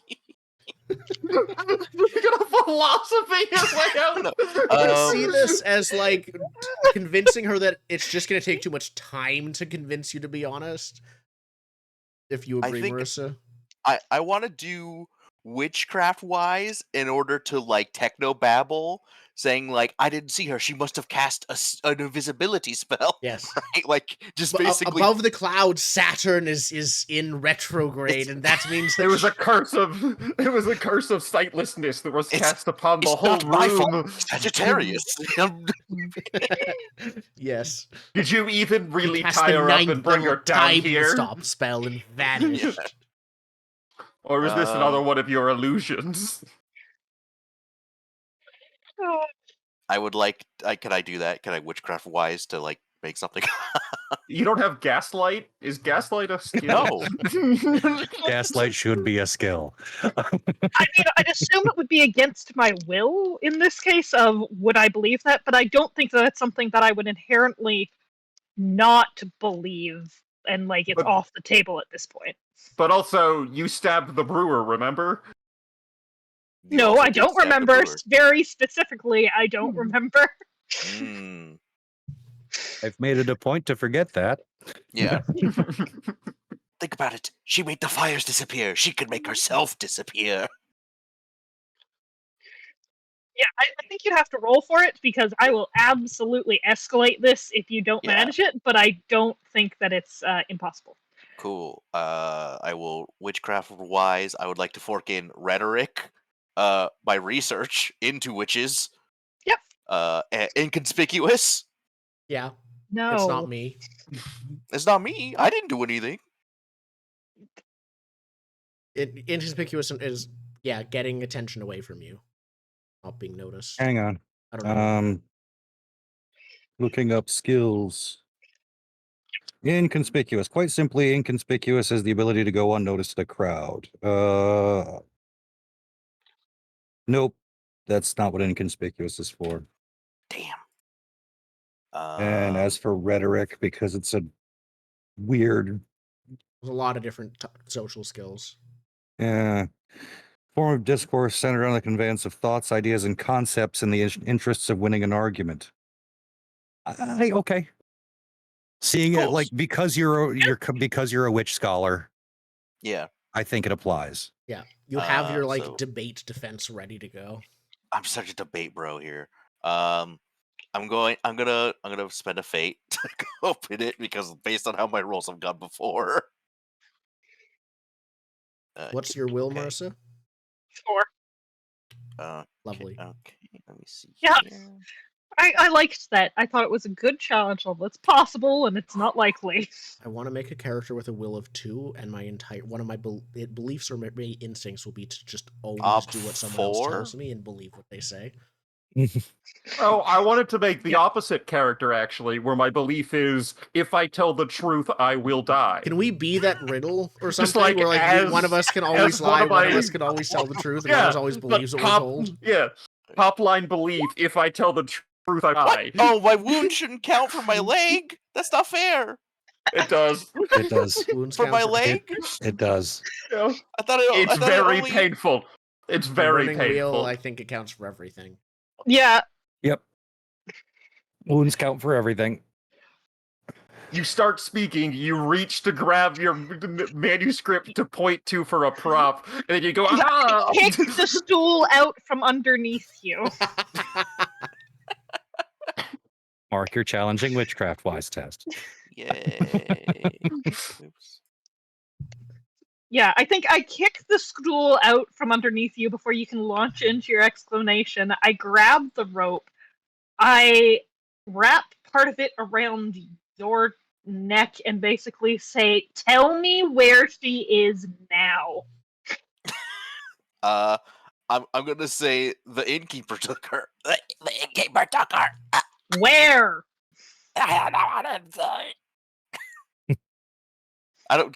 You got a philosophy your way out. I see this as like convincing her that it's just going to take too much time to convince you, to be honest. If you I agree, think- Marissa. I want to do witchcraft wise in order to like techno babble, saying like I didn't see her. She must have cast an invisibility spell. Yes. Right? Like just But basically. above the clouds, Saturn is in retrograde, and that means that It was a curse of sightlessness that was It's- cast upon the It's whole not my fault. room. Sagittarius. yes. Did you even really Cast tie the her up ninth and bring her down time here? stop spell and vanished. Or is this Um, another one of your illusions? I would like. Can I do that? Can I witchcraft wise to like make something? You don't have gaslight? Is gaslight a skill? No. Gaslight should be a skill. I mean, I'd assume it would be against my will in this case of would I believe that, but I don't think that that's something that I would inherently not believe, and like it's But- off the table at this point. But also, you stabbed the brewer, remember? You No, also I did don't stab the remember. brewer. Very specifically, I don't remember. Mm. I've made it a point to forget that. Yeah. Think about it. She made the fires disappear. She could make herself disappear. Yeah, I think you'd have to roll for it because I will absolutely escalate this if you don't Yeah. manage it, but I don't think that it's impossible. Cool. I will witchcraft wise. I would like to fork in rhetoric. My research into witches. Yep. Inconspicuous. Yeah, No. it's not me. It's not me. I didn't do anything. Inconspicuous is getting attention away from you, not being noticed. Hang on. I don't know. Looking up skills. Inconspicuous. Quite simply, inconspicuous is the ability to go unnoticed in a crowd. Nope. That's not what inconspicuous is for. Damn. And as for rhetoric, because it's a weird There's a lot of different social skills. form of discourse centered on the conveyance of thoughts, ideas, and concepts in the interests of winning an argument. Okay. Seeing it like because you're a witch scholar, Yeah. I think it applies. Yeah, you have your so- debate defense ready to go. I'm such a debate bro here. I'm gonna spend a fate to open it because based on how my rolls have gone before. What's your will, okay. Marissa? 4. Lovely. Okay, let me see. Yeah. Here. I liked that. I thought it was a good challenge level. It's possible, and it's not likely. I want to make a character with a will of 2, and one of my beliefs or maybe instincts will be to just always do what someone else 4? tells me and believe what they say. Oh, I wanted to make the opposite character, actually, where my belief is, if I tell the truth, I will die. Can we be that riddle or something? Just like where one of us can always lie, one of us can always tell the truth, and one of us always believes what we're told? Yeah, top line belief, if I tell the truth, I die. Oh, my wound shouldn't count for my leg? That's not fair. It does. It does. Wounds For count my leg? It does. Yeah. I thought it It's I thought very it only... painful. It's The very running painful. wheel, I think it counts for everything. Yeah. Yep. Wounds count for everything. You start speaking, you reach to grab your manuscript to point to for a prop, and then you go, ah! Kick the stool out from underneath you. Mark your challenging witchcraft wise test. Yay. Oops. Yeah, I think I kick the stool out from underneath you before you can launch into your explanation. I grab the rope. I wrap part of it around your neck and basically say, "Tell me where she is now." I'm gonna say the innkeeper took her. The innkeeper took her. Where?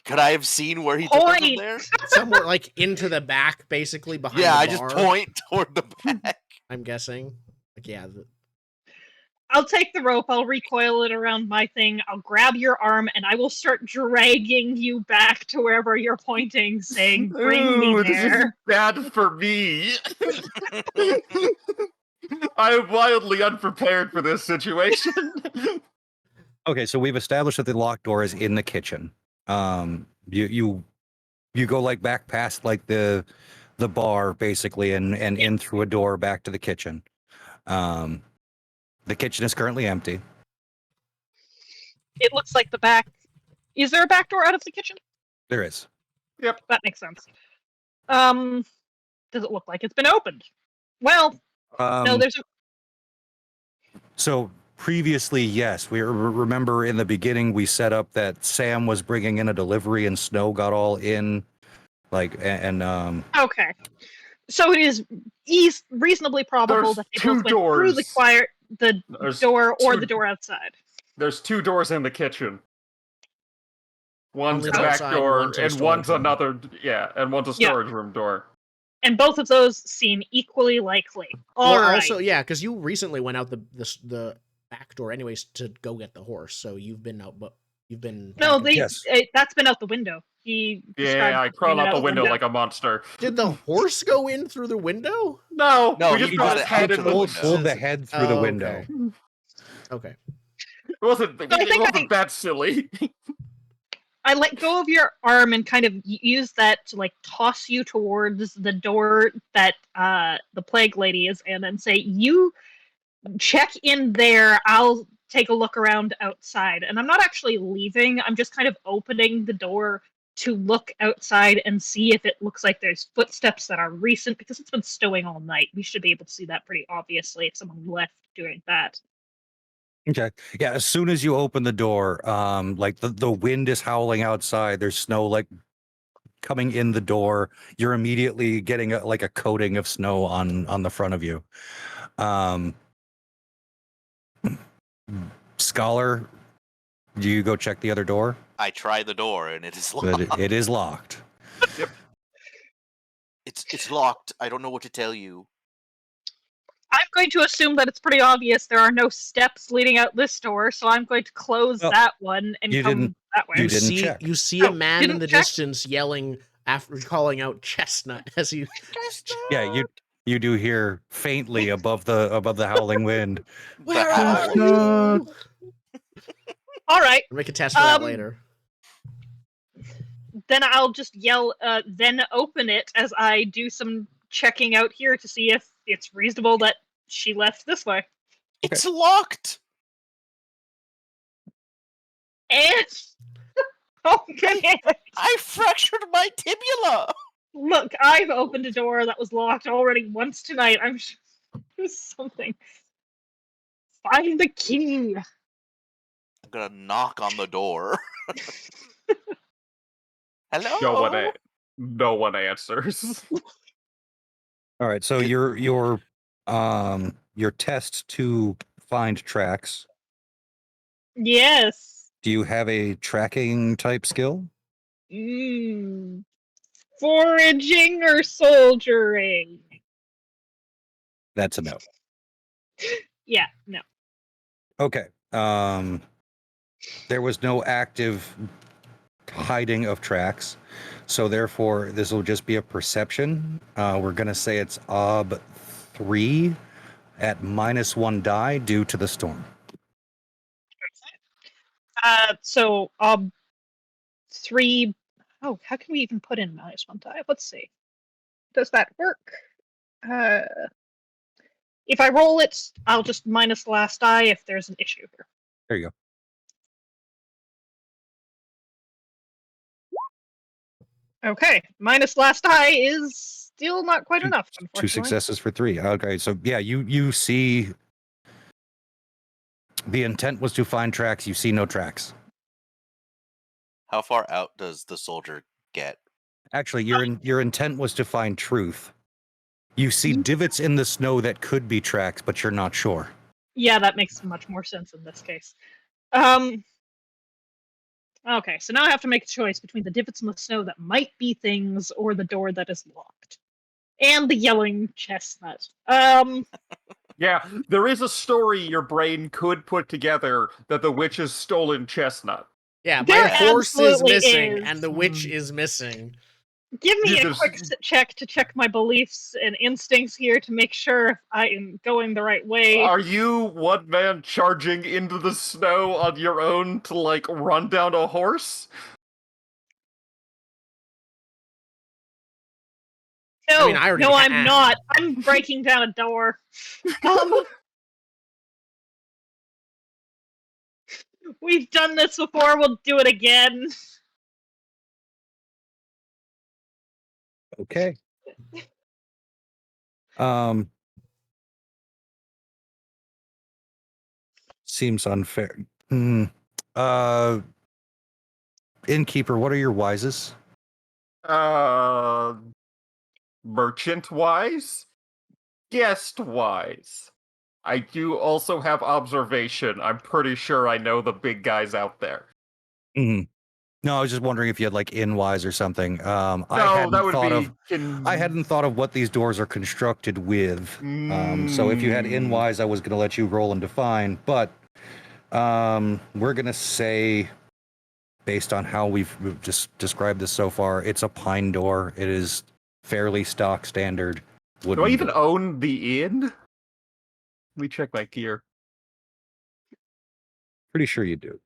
Could I have seen where he took her from Point. there? Somewhere into the back, basically behind Yeah, the I just bar, point toward the back. I'm guessing. I'll take the rope, I'll recoil it around my thing, I'll grab your arm, and I will start dragging you back to wherever you're pointing, saying, "Bring me Ooh, this is there." bad for me. I am wildly unprepared for this situation. Okay, so we've established that the locked door is in the kitchen. You go back past the bar basically and in through a door back to the kitchen. The kitchen is currently empty. It looks like the back... Is there a back door out of the kitchen? There is. Yep. That makes sense. Does it look like it's been opened? Well, no, there's a... So previously, yes, we remember in the beginning we set up that Sam was bringing in a delivery and Snow got all in, Okay. So it is reasonably probable There's that they two both went through the There's door or two- the door outside. There's 2 doors in the kitchen. One's Only the the back outside, door, one's a and storage one's room. another. Yeah, and one's a Yeah. storage room door. And both of those seem equally likely. All right. Also, yeah, because you recently went out the back door anyways to go get the horse, so you've been out, but you've been... No, back and- Yes. that's been out the window. He described Yeah, I it crawl being out the window like a monster. Did the horse go in through the window? No, No, we just he got brought his it head out in to the the pulled the head through the window. Okay. It I think wasn't that silly. I let go of your arm and kind of use that to like toss you towards the door that the plague lady is in, and say, "You check in there. I'll take a look around outside." And I'm not actually leaving. I'm just kind of opening the door to look outside and see if it looks like there's footsteps that are recent, because it's been snowing all night. We should be able to see that pretty obviously if someone left doing that. Okay. Yeah, as soon as you open the door, like the wind is howling outside. There's snow like coming in the door. You're immediately getting like a coating of snow on the front of you. Scholar, do you go check the other door? I try the door and it is locked. But it is locked. It's locked. I don't know what to tell you. I'm going to assume that it's pretty obvious there are no steps leading out this door, so I'm going to close Well, that one and you come didn't- that way. you didn't check. You see a Oh, man in didn't the check? distance yelling after calling out Chestnut as you. Yeah, you do hear faintly above the howling wind. Where are you? All right, Make a test for that Um, later. then I'll just yell, then open it as I do some checking out here to see if it's reasonable that she left this way. It's locked. And okay, I fractured my tibia. look, I've opened a door that was locked already once tonight. I'm sure there's something. Find the key. I'm gonna knock on the door. Hello. No one answers. All right, so your test to find tracks. Yes. Do you have a tracking type skill? Foraging or soldiering? That's a no. Yeah, no. Okay. There was no active hiding of tracks, so therefore this will just be a perception. We're gonna say it's ob 3 at -1 die due to the storm. So 3. Oh, how can we even put in -1 die? Let's see. Does that work? If I roll it, I'll just minus the last die if there's an issue here. There you go. Okay, minus last die is still not quite enough, Two unfortunately. successes for 3. Okay, so yeah, you see the intent was to find tracks. You see no tracks. How far out does the soldier get? Actually, your intent was to find truth. You see divots in the snow that could be tracks, but you're not sure. Yeah, that makes much more sense in this case. Okay, so now I have to make a choice between the divots in the snow that might be things or the door that is locked. And the yelling chestnut. Yeah, there is a story your brain could put together that the witch has stolen Chestnut. Yeah, There my horse is absolutely missing is. and the witch is missing. Give me You a quick check to check my beliefs and instincts here to make sure I am going the right way. Are you one man charging into the snow on your own to, like, run down a horse? No, I mean, I already no, ha- I'm not. I'm breaking down a door. We've done this before. We'll do it again. Okay. Seems unfair. Innkeeper, what are your wises? Merchant-wise? Guest-wise. I do also have observation. I'm pretty sure I know the big guys out there. Mm-hmm. No, I was just wondering if you had like in wise or something. No, I hadn't that would thought be... of. I hadn't thought of what these doors are constructed with. So if you had in wise, I was going to let you roll and define. But we're going to say, based on how we've just described this so far, it's a pine door. It is fairly stock standard. Do I even own the inn? Let me check my gear. Pretty sure you do.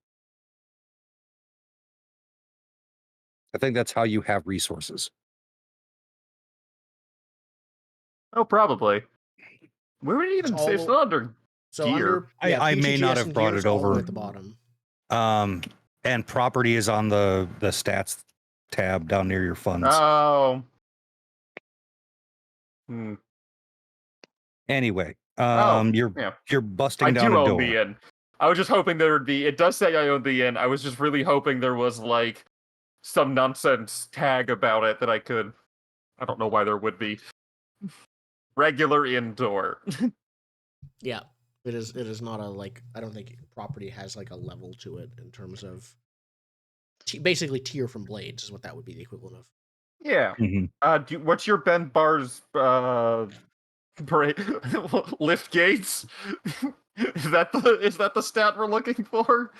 I think that's how you have resources. Oh, probably. Where would it even say? It's not under So gear. under I may not PTGS have and brought gears it all the way over. at the bottom. And property is on the stats tab down near your funds. Oh. Anyway, Yeah. you're busting I down do a own door. the inn. I was just hoping there would be. It does say I own the inn. I was just really hoping there was like some nonsense tag about it that I could. I don't know why there would be. Regular indoor. Yeah, it is. It is not a like. I don't think property has like a level to it in terms of basically tier from blades is what that would be the equivalent of. Yeah. Mhm. What's your Ben Bar's lift gates? Is that the stat we're looking for?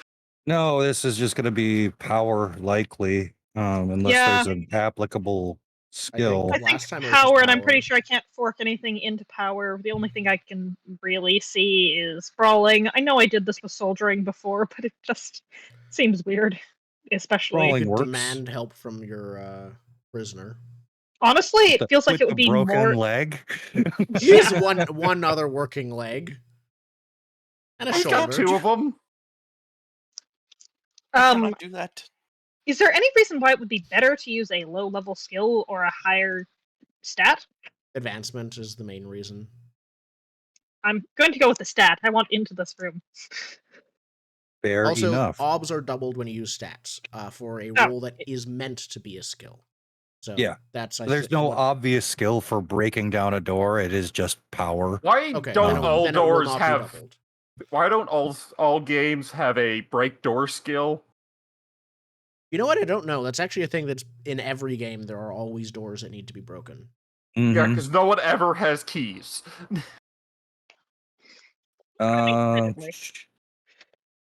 No, this is just going to be power likely, unless Yeah. there's an applicable skill. I think Last time it was just power, and I'm pretty power. sure I can't fork anything into power. The only thing I can really see is brawling. I know I did this with soldiering before, but it just seems weird. Especially, Brawling You could works. demand help from your prisoner. honestly, it feels like With it would the be broken more. leg. He has one other working leg and a He's got shoulder. two of them. Can I do that? Is there any reason why it would be better to use a low-level skill or a higher stat? Advancement is the main reason. I'm going to go with the stat. I want into this room. Fair Also, enough. obs are doubled when you use stats for a role that is meant to be a skill. So Yeah. that's There's no obvious skill for breaking down a door. It is just power. Why Okay, don't then all it will doors not be have? doubled. Why don't all games have a break door skill? You know what? I don't know. That's actually a thing that's in every game. There are always doors that need to be broken. Mhm. Yeah, because no one ever has keys.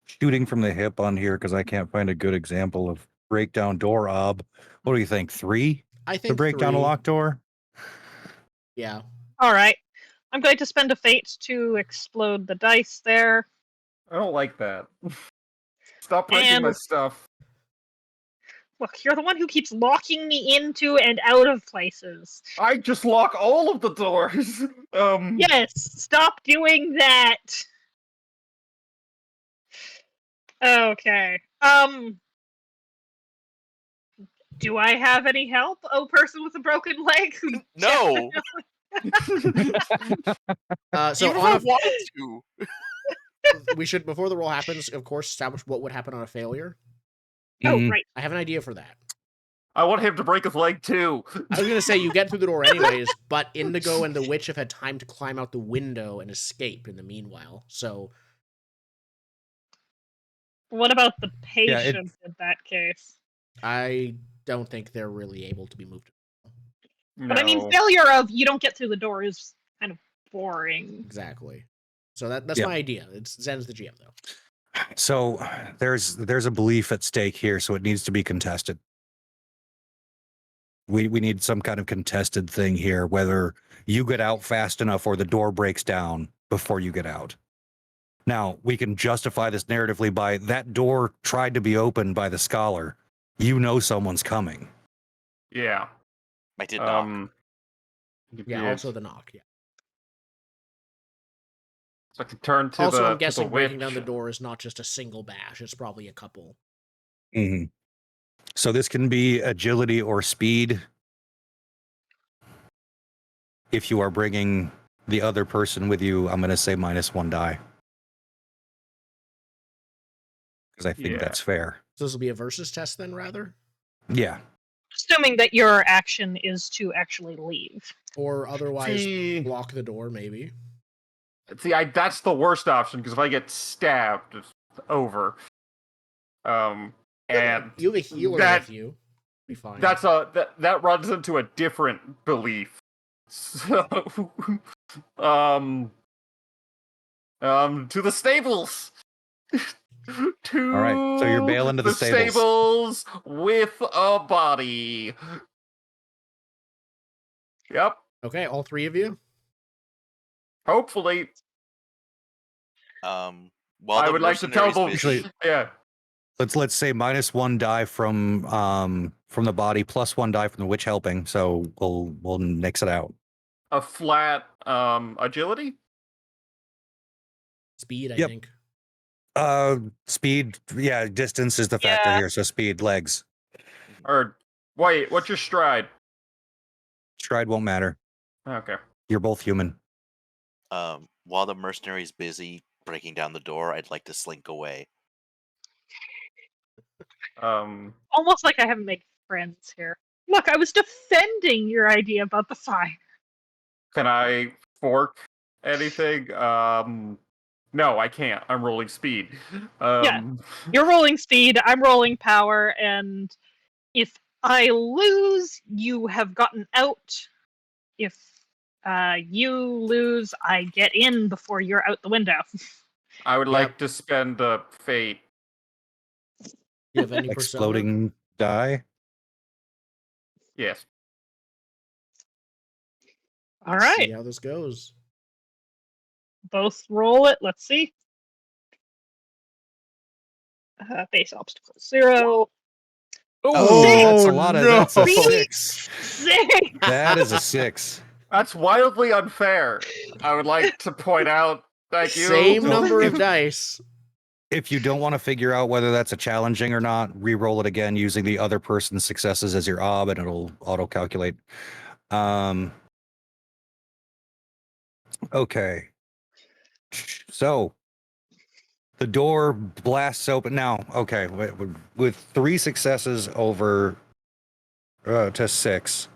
Shooting from the hip on here because I can't find a good example of breakdown door ob. What do you think? 3 I to think break down a 3. locked door? Yeah. All right. I'm going to spend a fate to explode the dice there. I don't like that. Stop breaking my And stuff. look, you're the one who keeps locking me into and out of places. I just lock all of the doors. Yes, stop doing that. Okay. Do I have any help? Oh, person with a broken leg who No. So Even if on I a, wanted to. we should, before the roll happens, of course, establish what would happen on a failure. Oh, Mhm. right. I have an idea for that. I want him to break his leg too. I was gonna say you get through the door anyways, but Indigo and the witch have had time to climb out the window and escape in the meanwhile. So What about the Yeah, patient in that case? I don't think they're really able to be moved. But I mean, failure of you don't get through the door is kind of boring. Exactly. So that's Yeah. my idea. It's Zen's the GM though. So there's a belief at stake here, so it needs to be contested. We need some kind of contested thing here, whether you get out fast enough or the door breaks down before you get out. Now, we can justify this narratively by that door tried to be opened by the scholar. You know someone's coming. Yeah. I did knock. Yeah, also the knock, yeah. So I can turn to Also, the I'm guessing breaking down the witch. door is not just a single bash, it's probably a couple. Mm-hmm. So this can be agility or speed. If you are bringing the other person with you, I'm going to say -1 die. Because I think that's fair. So this will be a versus test then, rather? Yeah. Assuming that your action is to actually leave. Or otherwise block the door, maybe. See, that's the worst option, because if I get stabbed, it's over. And you have a healer with you. Be fine. That runs into a different belief. So, to the stables. To all right, so you're bailing to the stables with a body. Yep. Okay, all 3 of you? Hopefully. While I the would like to tell mercenary's them. busy, Yeah. Let's say -1 die from the body, +1 die from the witch helping. So we'll nix it out. A flat agility? Speed, I Yep. think. Speed, yeah, distance is the factor Yeah. here. So speed, legs, Or wait, what's your stride? stride won't matter. Okay. You're both human. while the mercenary's busy breaking down the door, I'd like to slink away. Almost like I haven't made friends here. Look, I was defending your idea about the fire. Can I fork anything? No, I can't. I'm rolling speed. You're rolling speed, I'm rolling power, and if I lose, you have gotten out. If you lose, I get in before you're out the window. I would Yep. like to spend a fate. You have any persona? Exploding die. Yes. All See right, how this goes. both roll it. Let's see. Base obstacle 0. Oh, that's a lot of. no. That's a Really? 6. 6. That is a 6. That's wildly unfair. I would like to point out. Thank you. Same So number of if- dice. If you don't want to figure out whether that's a challenging or not, re-roll it again using the other person's successes as your ob, and it'll auto-calculate. Okay. So the door blasts open now. Okay, with 3 successes over to 6.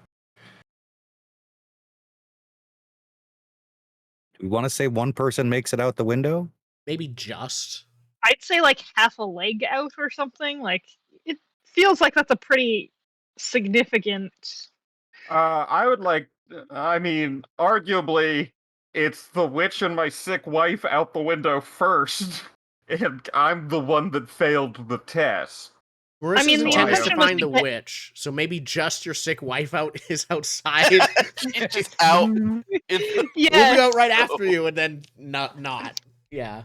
Do we want to say one person makes it out the window? Maybe just. I'd say like half a leg out or something. Like, it feels like that's a pretty significant. I would like. I mean, arguably, it's the witch and my sick wife out the window first, and I'm the one that failed the test. Marissa's mean, the intent is to intention was find to the get- witch, so maybe just your sick wife out is outside. Just out. In the Yeah, We'll be out right after you, and then not. Yeah.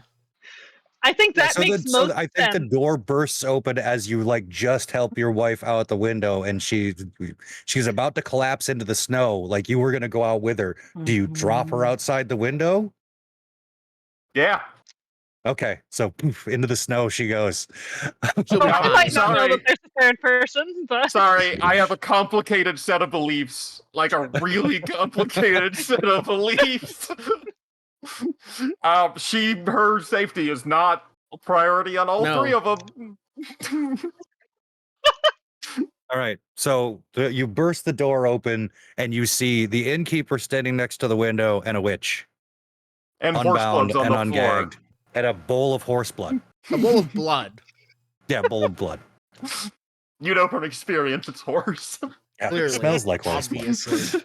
I think Yeah, that makes most I think the sense. door bursts open as you like just help your wife out the window, and she's about to collapse into the snow. Like you were gonna go out with her. Do you drop her outside the window? Yeah. Okay, so poof, into the snow she goes. She'll be I fine. might not know Sorry. that there's a third person, but Sorry, I have a complicated set of beliefs. Like a really complicated set of beliefs. Her safety is not a priority on all No. 3 of them. All right, so you burst the door open and you see the innkeeper standing next to the window and a witch, And unbound horse blood's on and the floor. ungagged, and a bowl of horse blood. A bowl of blood. Yeah, bowl of blood. You know from experience it's horse. Yeah, Clearly. it smells like horse blood. Obviously.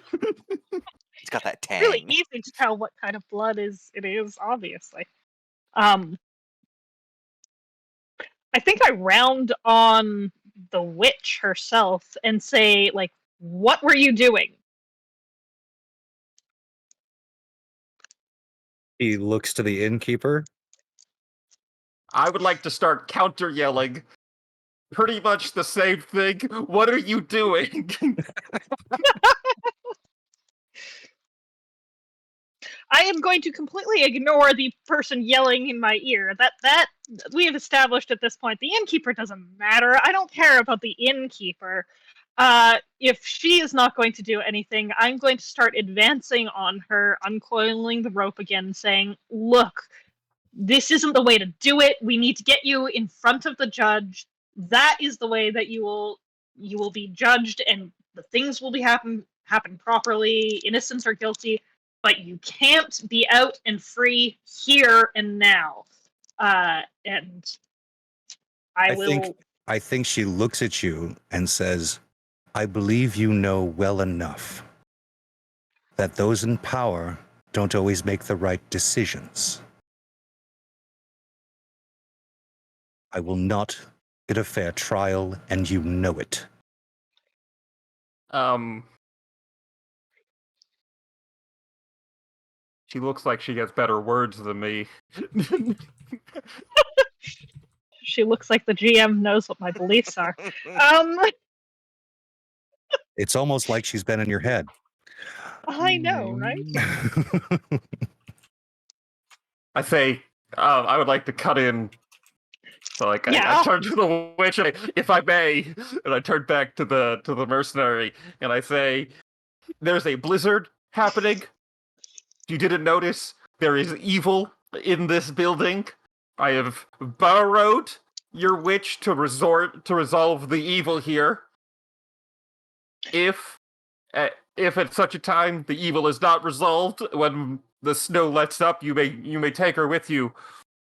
It's got that tang. really easy to tell what kind of blood it is, obviously. I think I round on the witch herself and say, like, what were you doing? He looks to the innkeeper. I would like to start counter yelling. Pretty much the same thing. What are you doing? I am going to completely ignore the person yelling in my ear. That we have established at this point. The innkeeper doesn't matter. I don't care about the innkeeper. If she is not going to do anything, I'm going to start advancing on her, uncoiling the rope again, saying, "Look, this isn't the way to do it. We need to get you in front of the judge. That is the way that you will be judged, and the things will be happen properly. Innocents or guilty, but you can't be out and free here and now." And I will. I think she looks at you and says, "I believe you know well enough that those in power don't always make the right decisions. I will not get a fair trial, and you know it." She looks like she has better words than me. She looks like the GM knows what my beliefs are. It's almost like she's been in your head. I know, right? I say, I would like to cut in. So, like, I turn to the witch, and if I may, and I turn back to the mercenary, and I say, "There's a blizzard happening. You didn't notice there is evil in this building. I have borrowed your witch to resolve the evil here. If at such a time the evil is not resolved, when the snow lets up, you may take her with you.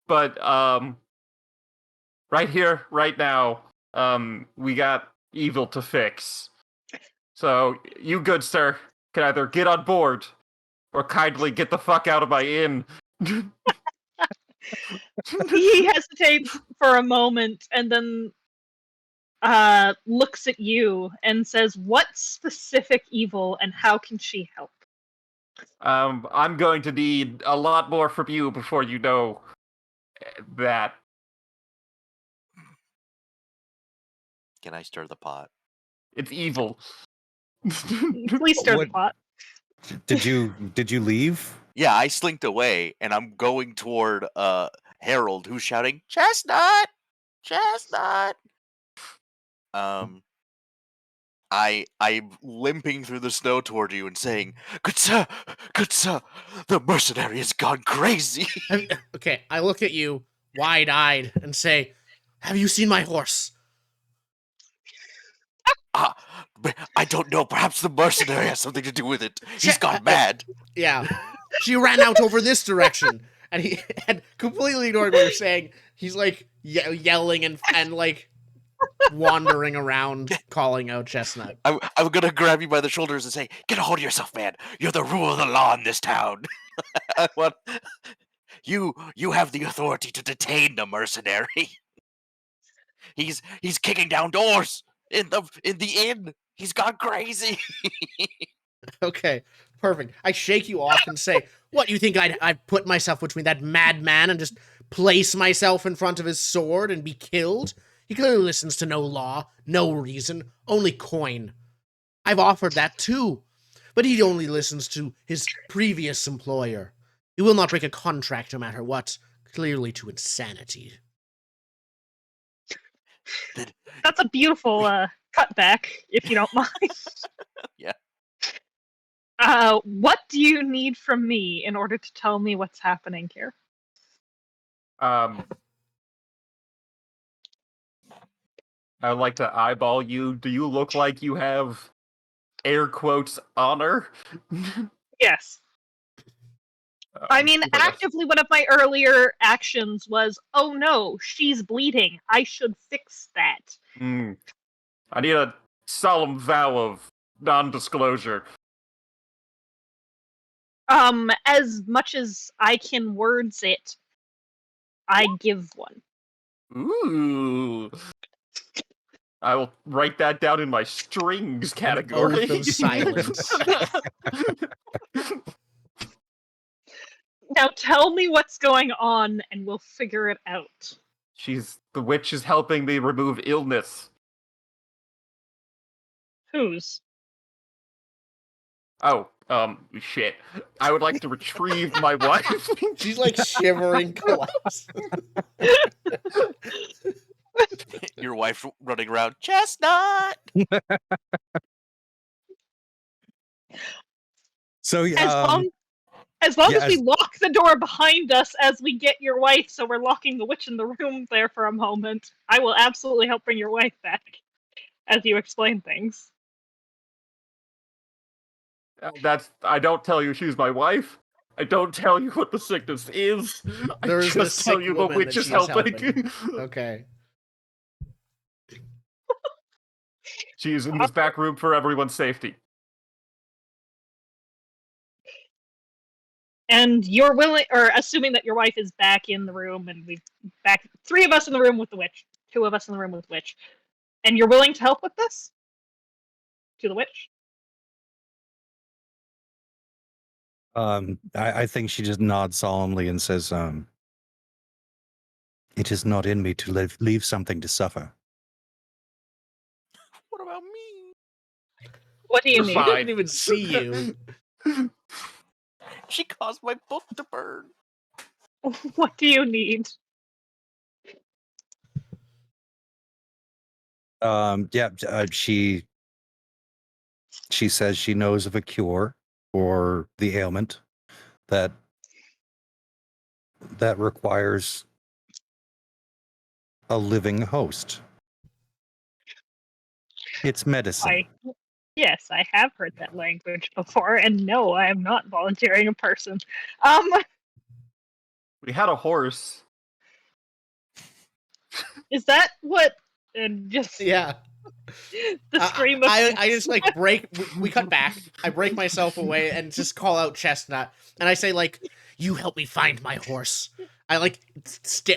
But right here, right now, we got evil to fix. So you, good sir, can either get on board or kindly get the fuck out of my inn." He hesitates for a moment and then looks at you and says, "What specific evil and how can she help?" I'm going to need a lot more from you before you know that. Can I stir the pot? It's evil. Please stir the What- pot. Did you leave? Yeah, I slinked away, and I'm going toward Harold, who's shouting, "Chestnut! Chestnut!" I'm limping through the snow toward you and saying, good sir, the mercenary has gone crazy." Okay, I look at you, wide-eyed, and say, "Have you seen my horse?" But I don't know. Perhaps the mercenary has something to do with it. He's gone mad. Yeah. She ran out over this direction. And he had completely ignored what you're saying. He's like yelling and like wandering around calling out Chestnut. I'm gonna grab you by the shoulders and say, "Get a hold of yourself, man. You're the rule of the law in this town. You have the authority to detain the mercenary. He's kicking down doors in the inn. He's gone crazy." Okay, perfect. I shake you off and say, "What, you think I'd put myself between that madman and just place myself in front of his sword and be killed? He clearly listens to no law, no reason, only coin. I've offered that too, but he only listens to his previous employer. He will not break a contract no matter what, clearly to insanity." That's a beautiful cutback, if you don't mind. Yeah. What do you need from me in order to tell me what's happening here? I would like to eyeball you. Do you look like you have air quotes honor? Yes. I mean, actively, one of my earlier actions was, "Oh no, she's bleeding. I should fix that." I need a solemn vow of non-disclosure. As much as I can words it, I give one. Ooh. I will write that down in my strings category. Oath of silence. Now tell me what's going on and we'll figure it out. The witch is helping me remove illness. Whose? Oh, shit. I would like to retrieve my wife. She's like shivering, collapsing. Your wife running around, "Chestnut!" So As long as yes. we lock the door behind us as we get your wife, so we're locking the witch in the room there for a moment, I will absolutely help bring your wife back as you explain things. I don't tell you she's my wife. I don't tell you what the sickness is. There I is a just tell sick you the woman witch that is she is helping. Okay. She is in this back room for everyone's safety. And you're willing, or assuming that your wife is back in the room, and we've back 3 of us in the room with the witch, 2 of us in the room with the witch, and you're willing to help with this? To the witch? I think she just nods solemnly and says, "It is not in me to leave something to suffer." What about me? What do you You're need? She fine. didn't even see you. She caused my book to burn. What do you need? She says she knows of a cure for the ailment that requires a living host. It's medicine. Yes, I have heard that language before, and no, I am not volunteering a person. We had a horse. Is that what? And just Yeah. the scream of I just like break. We cut back. I break myself away and just call out Chestnut, and I say like, "You help me find my horse." I like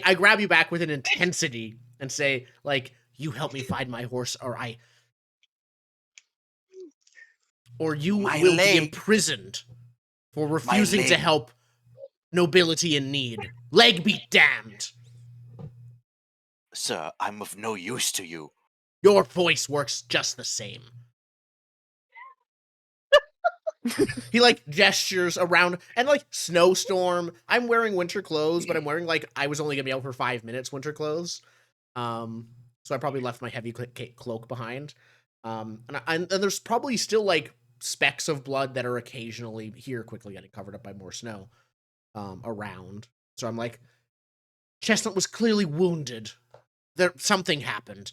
I grab you back with an intensity and say like, "You help me find my horse, or you My will be leg. imprisoned for refusing to leg. help nobility in need. Leg be damned." Sir, I'm of no use to you. Your voice works just the same. He like gestures around and like snowstorm. I'm wearing winter clothes, but I'm wearing like I was only gonna be out for 5 minutes winter clothes. So I probably left my heavy cloak behind. And there's probably still like specks of blood that are occasionally here, quickly getting covered up by more snow around. So I'm like, Chestnut was clearly wounded. Something happened,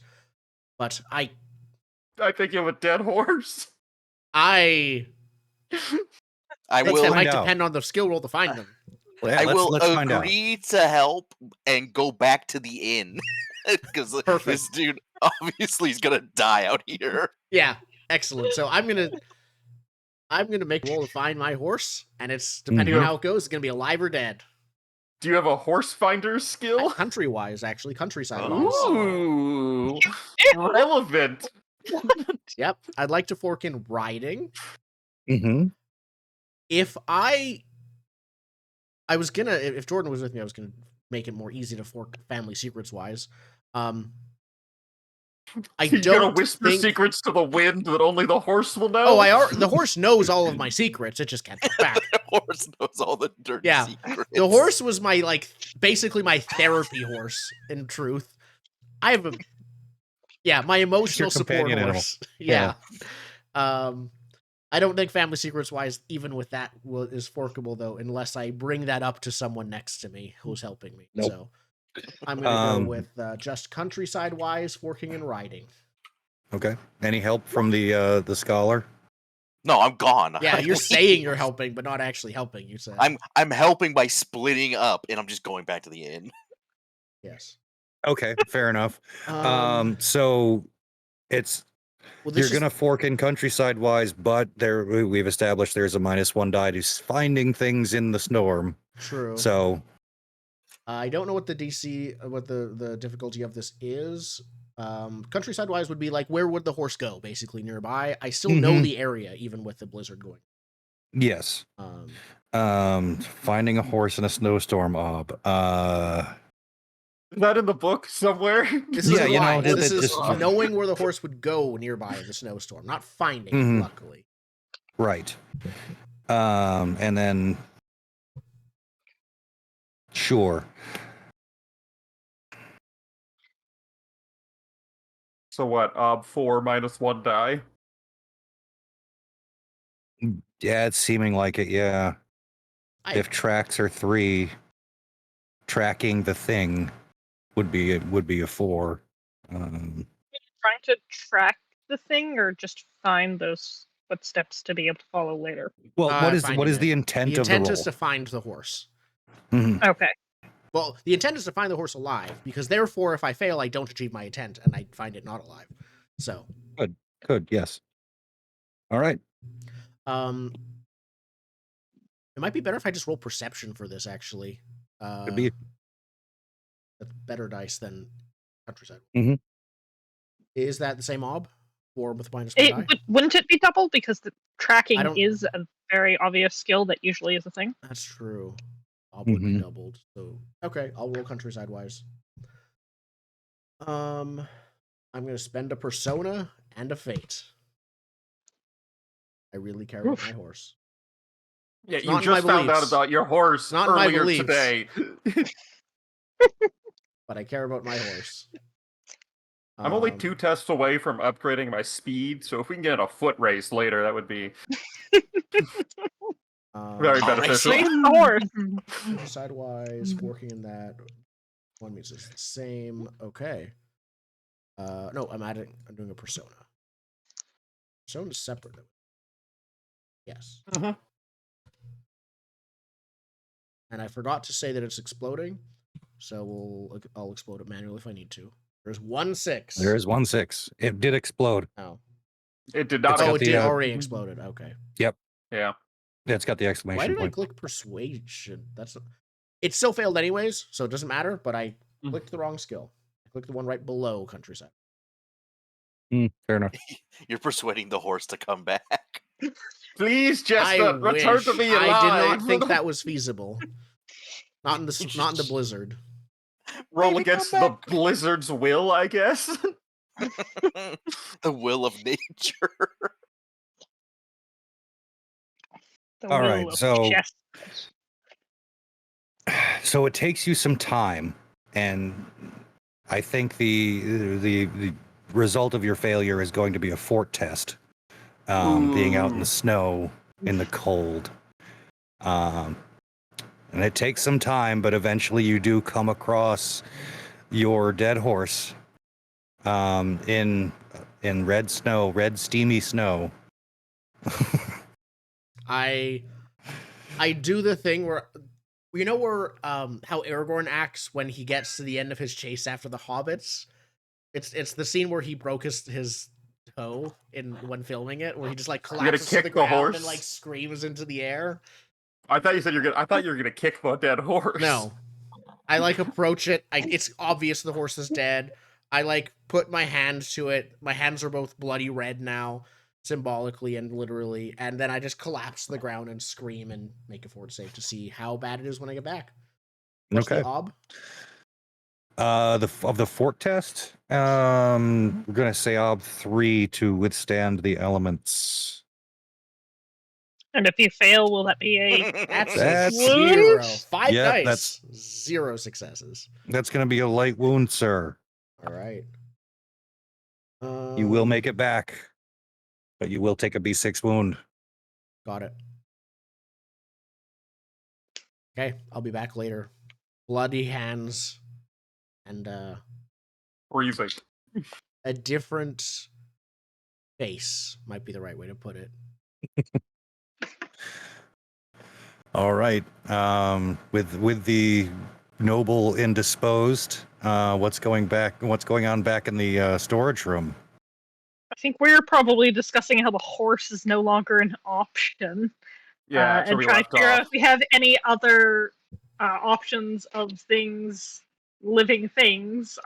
but I think you have a dead horse. I I think will. that might find out. depend on the skill roll to find them. Yeah, I will let's find out. agree to help and go back to the inn because Perfect. this dude obviously is gonna die out here. Yeah, excellent. So I'm gonna make a roll to find my horse, and it's depending on how it goes, it's gonna be alive or dead. Do you have a horse finder skill? Country wise, actually, countryside wise. Ooh, relevant. Yep, I'd like to fork in riding. Mm-hmm. If Jordan was with me, I was gonna make it more easy to fork family secrets wise. I You're don't gonna whisper think... secrets to the wind that only the horse will know. Oh, the horse knows all of my secrets. It just can't talk back. The horse knows all the dirty Yeah, secrets. the horse was my basically my therapy horse. In truth, I have my emotional support companion animal. horse. Yeah. I don't think family secrets wise, even with that, is forkable though, unless I bring that up to someone next to me who's helping me. Nope. So I'm gonna go with just countryside wise, forking and riding. Okay. Any help from the scholar? No, I'm gone. Yeah, you're saying you're helping, but not actually helping. You said I'm helping by splitting up, and I'm just going back to the inn. yes. Okay, fair enough. So it's you're gonna fork in countryside wise, but we've established there's a -1 die to finding things in the storm. True. So I don't know what the DC, what the difficulty of this is. Countryside wise would be like, where would the horse go? Basically nearby. I still know the area, even with the blizzard going. Yes. Finding a horse in a snowstorm. Is that in the book somewhere? This is knowing where the horse would go nearby the snowstorm, not finding it, luckily. Right. And then sure. So what? 4 -1 die. Yeah, it's seeming like it. Yeah. If tracks are 3, tracking the thing would be a 4. Trying to track the thing, or just find those footsteps to be able to follow later. Well, what is the intent of the roll? The intent is to find the horse. Okay. Well, the intent is to find the horse alive, because therefore, if I fail, I don't achieve my intent, and I find it not alive. So good, yes. All right. It might be better if I just roll perception for this. Actually, Could be. That's better dice than countryside. Mhm. Is that the same mob? 4 with -1 die? Wouldn't it be double because the tracking I don't- is a very obvious skill that usually is a thing. That's true. Bob would be Mhm. doubled. So okay, I'll roll countryside wise. I'm gonna spend a persona and a fate. I really care about Oof. my horse. Yeah, It's you not in my just found out beliefs. about your horse Not in my earlier beliefs. today. But I care about my horse. I'm only 2 tests away from upgrading my speed, so if we can get a foot race later, that would be very I'll race beneficial. Race the horse. Countryside wise, working in that. One means it's the same. Okay. No, I'm doing a persona. Persona is separate. Yes. Mhm. And I forgot to say that it's exploding, so I'll explode it manually if I need to. There's 1-6. There is 1-6. It did explode. Oh. It did not. It's got Oh, it the, did uh, already exploded. Okay. Yeah. Yeah, it's got the Why exclamation did I point. click persuasion? It still failed anyways, so it doesn't matter. But I clicked the wrong skill. I clicked the one right below countryside. Fair enough. You're persuading the horse to come back. Please, I Chestnut, return wish. to me I alive. did not think that was feasible. Not in the blizzard. Roll Maybe come against the back. blizzard's will, I guess. The will of nature. The All will right, of so- chess. So it takes you some time, and I think the result of your failure is going to be a fort test. Being out in the snow, in the cold. And it takes some time, but eventually you do come across your dead horse in red snow, red steamy snow. I do the thing where where how Aragorn acts when he gets to the end of his chase after the hobbits. It's the scene where he broke his toe when filming it, where he just like gonna collapses to the kick the ground horse? and like screams into the air. I thought you were gonna kick the dead horse. No, I like approach it. It's obvious the horse is dead. I like put my hand to it. My hands are both bloody red now, symbolically and literally, and then I just collapse to the ground and scream and make a fort save to see how bad it is when I get back. What's Okay. the ob? The fort test, we're gonna say ob 3 to withstand the elements. And if you fail, will that be a That's That's- 0. 5 Yeah, dice. that's- 0 successes. That's gonna be a light wound, sir. All right. You will make it back, but you will take a B6 wound. Got it. Okay, I'll be back later. Bloody hands and Freezing. a different face might be the right way to put it. All right. With the noble indisposed, what's going on back in the storage room? I think we're probably discussing how the horse is no longer an option. Yeah, that's where and we trying left to figure out off. if we have any other options of living things.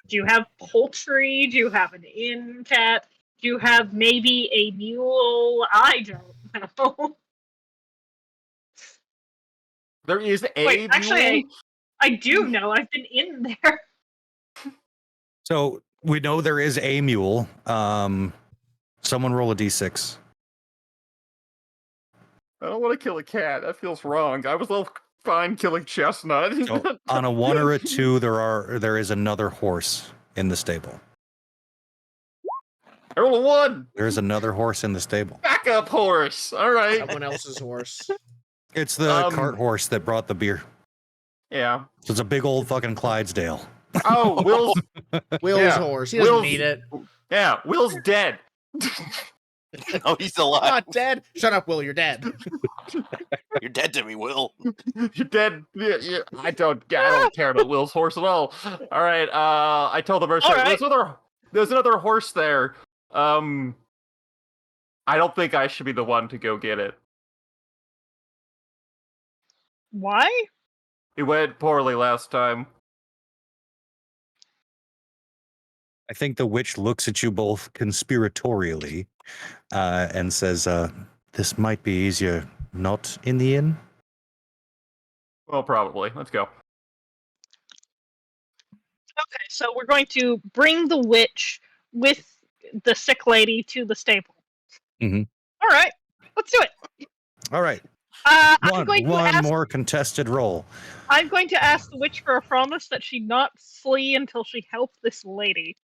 Do you have poultry? Do you have an inn cat? Do you have maybe a mule? I don't know. There is a Wait, actually, mule? I do know. I've been in there. So we know there is a mule. Someone roll a D6. I don't want to kill a cat. That feels wrong. I was all fine killing Chestnut. So on a 1 or a 2, there is another horse in the stable. I rolled a 1. There's another horse in the stable. Backup horse. All right. Someone else's horse. It's the Um, cart horse that brought the beer. Yeah. So it's a big old fucking Clydesdale. Oh, Will's. Will's Yeah, horse. He doesn't Will's- need it. Yeah, Will's dead. No, he's alive. Not dead. Shut up, Will. You're dead. You're dead to me, Will. You're dead. I don't care about Will's horse at all. All right. I told the merchant All right. there's another horse there. I don't think I should be the one to go get it. Why? It went poorly last time. I think the witch looks at you both conspiratorially and says, this might be easier not in the inn. Well, probably. Let's go. Okay, so we're going to bring the witch with the sick lady to the stable. Mhm. All right, let's do it. All right. I'm One going to ask. more contested roll. I'm going to ask the witch for a promise that she not flee until she helps this lady.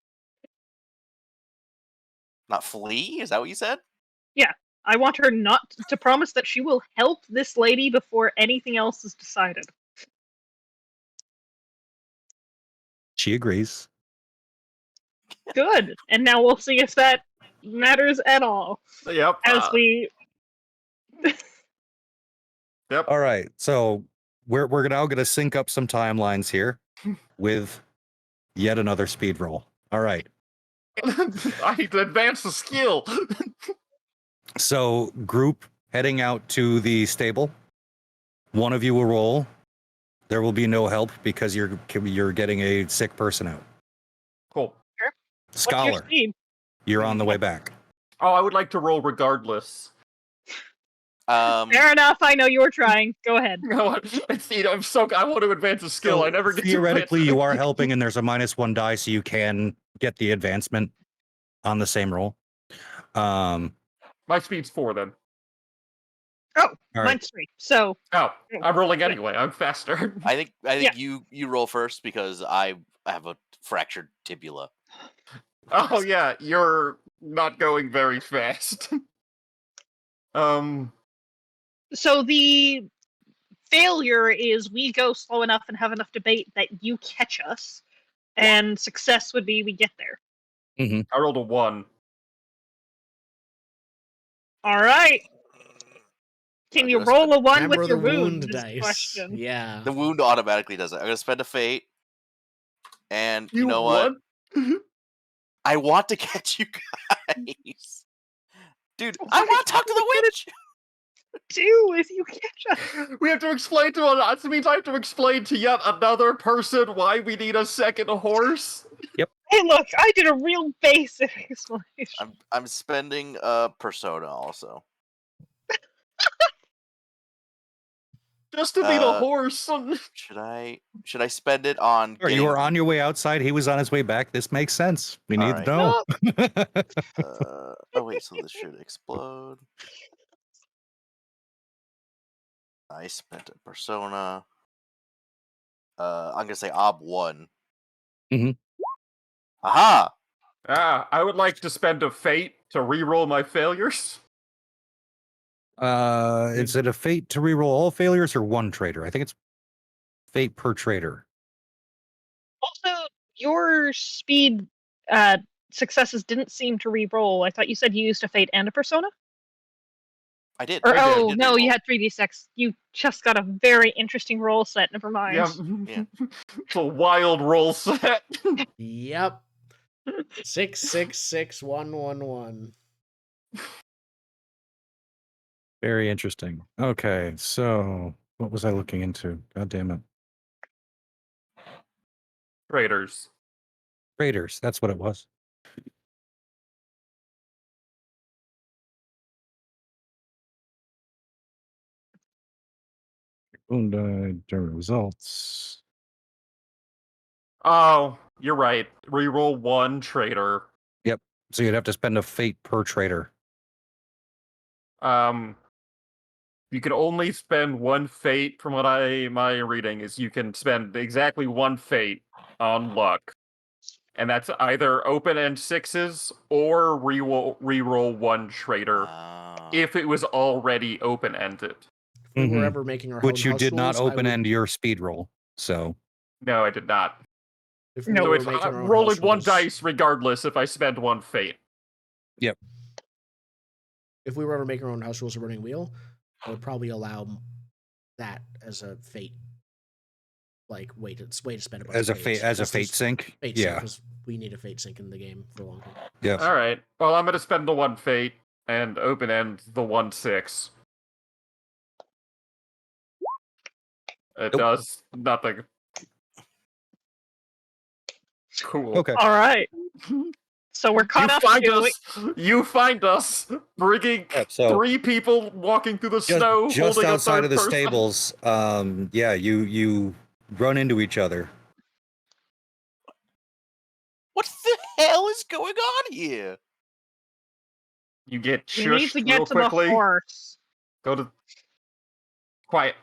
Not flee? Is that what you said? Yeah, I want her not to promise that she will help this lady before anything else is decided. She agrees. Good. And now we'll see if that matters at all. Yep. As we. Yep. All right. So we're now going to sync up some timelines here with yet another speed roll. All right. I need to advance the skill. So group heading out to the stable. One of you will roll. There will be no help because you're getting a sick person out. Cool. What's your Scholar, speed? you're on the way back. Oh, I would like to roll regardless. Fair enough. I know you're trying. Go ahead. I want to advance a skill. So I never get theoretically, to you are helping, and there's a -1 die, so you can get the advancement on the same roll. My speed's 4 then. Oh, All right. mine's 3. So. Oh, I'm rolling anyway. I'm faster. I think Yeah. you roll first because I have a fractured tibula. Oh yeah, you're not going very fast. So the failure is we go slow enough and have enough debate that you catch us, and success would be we get there. I rolled a 1. All right. Can I'm you gonna roll a 1 Remember with your the wound wound? Is the dice. question. Yeah. The wound automatically does it. I'm gonna spend a fate, and you know what? I want to catch you guys, dude. I want to talk to the witch. Do if you catch us. We have to explain to us. It means I have to explain to yet another person why we need a second horse. Hey, look, I did a real basic explanation. I'm spending a persona also. Just to be the horse. Should I spend it on? Or you were on your way outside. He was on his way back. This makes sense. We All need right. to know. Oh wait, so this should explode. I spent a persona. I'm gonna say ob 1. Mhm. Aha! I would like to spend a fate to re-roll my failures. Is it a fate to reroll all failures or one trader? I think it's fate per trader. Also, your speed successes didn't seem to re-roll. I thought you said you used a fate and a persona? I did. Or, I did oh, no, you reroll. had 3d6. You just got a very interesting roll set. Never mind. Yeah. It's a wild roll set. Yep. 666111. Very interesting. Okay, so what was I looking into? God damn it. Raiders. Raiders, that's what it was. Wound die, determine results. Oh, you're right. Re-roll 1 traitor. Yep. So you'd have to spend a fate per trader. You can only spend 1 fate. From what my reading is, you can spend exactly 1 fate on luck, and that's either open-end 6s or re-roll 1 traitor if it was already open-ended. If we were Mhm. ever making our Which own you house did not rules, I open would- end your speed roll. So No, I did not. If we No. So were it's making our own rolling house 1 rules, dice regardless if I spend 1 fate. if we were ever making our own house rules of running wheel, I would probably allow that as a fate, like way to spend a bunch as of a fates, fate because there's sync. fate Yeah. because we need a fate sync in the game for a long time. Yes. All right. Well, I'm going to spend the 1 fate and open end the 1 6. It Nope. does nothing. Cool. Okay. All right. So we're caught up to You find us, bringing Yep, so 3 people walking through the snow, just holding outside a of the person. stables. Yeah, you run into each other. What the hell is going on here? You get We need shushed to real get to the quickly. horse. Go to quiet.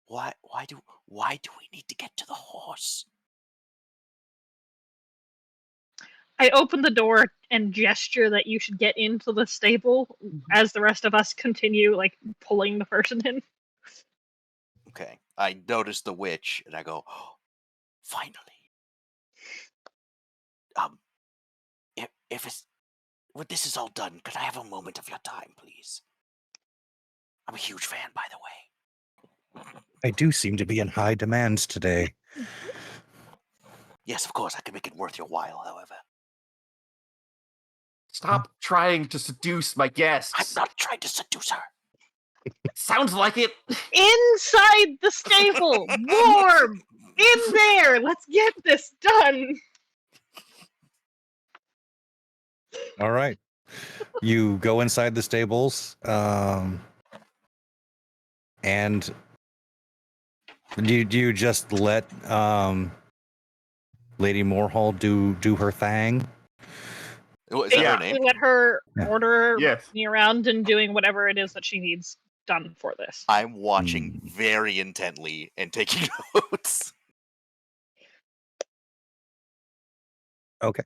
Why do we need to get to the horse? I open the door and gesture that you should get into the stable as the rest of us continue, like, pulling the person in. Okay. I notice the witch and I go, oh, finally. If it's when this is all done, could I have a moment of your time, please? I'm a huge fan, by the way. I do seem to be in high demand today. Yes, of course, I can make it worth your while, however. Stop trying to seduce my I'm guests. not trying to seduce her. Sounds like it. Inside the stable! Warm! In there! Let's get this done! All right. You go inside the stables, and do you just let Lady Moorhall do her thing? Is that her Yeah. name? We let her Yeah. order Yes. me around and doing whatever it is that she needs done for this. I'm watching very intently and taking notes. Okay.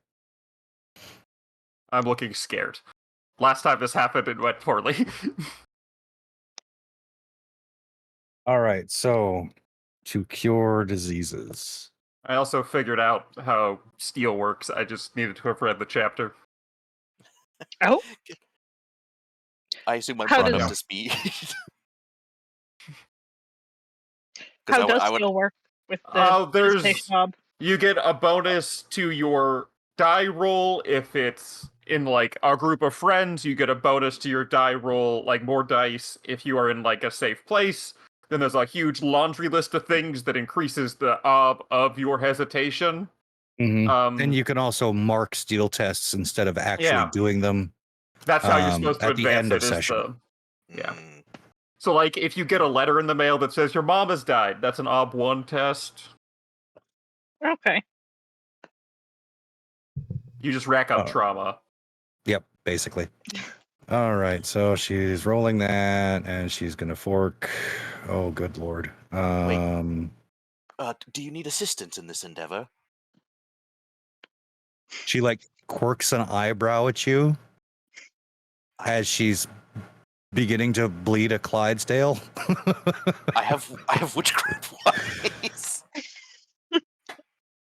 I'm looking scared. Last time this happened, it went poorly. All right. So, to cure diseases. I also figured out how steel works. I just needed to have read the chapter. Oh, I assume I'm How brought does- up to speed. how does I would, steel work with the Oh, there's visitation mob? you get a bonus to your die roll if it's in like a group of friends. You get a bonus to your die roll, like more dice if you are in like a safe place. Then there's a huge laundry list of things that increases the of your hesitation. And you can also mark steel tests instead of actually Yeah. doing them That's how you're supposed to at the advance end it. of Is session. yeah. Mm, So like if you get a letter in the mail that says your mom has died, that's an OB1 test. Okay. You just rack up Oh. trauma. Yep, basically. All right, so she's rolling that, and she's gonna fork. Oh, good lord. do you need assistance in this endeavor? She like quirks an eyebrow at you as she's beginning to bleed a Clydesdale. I have witchcraft wise.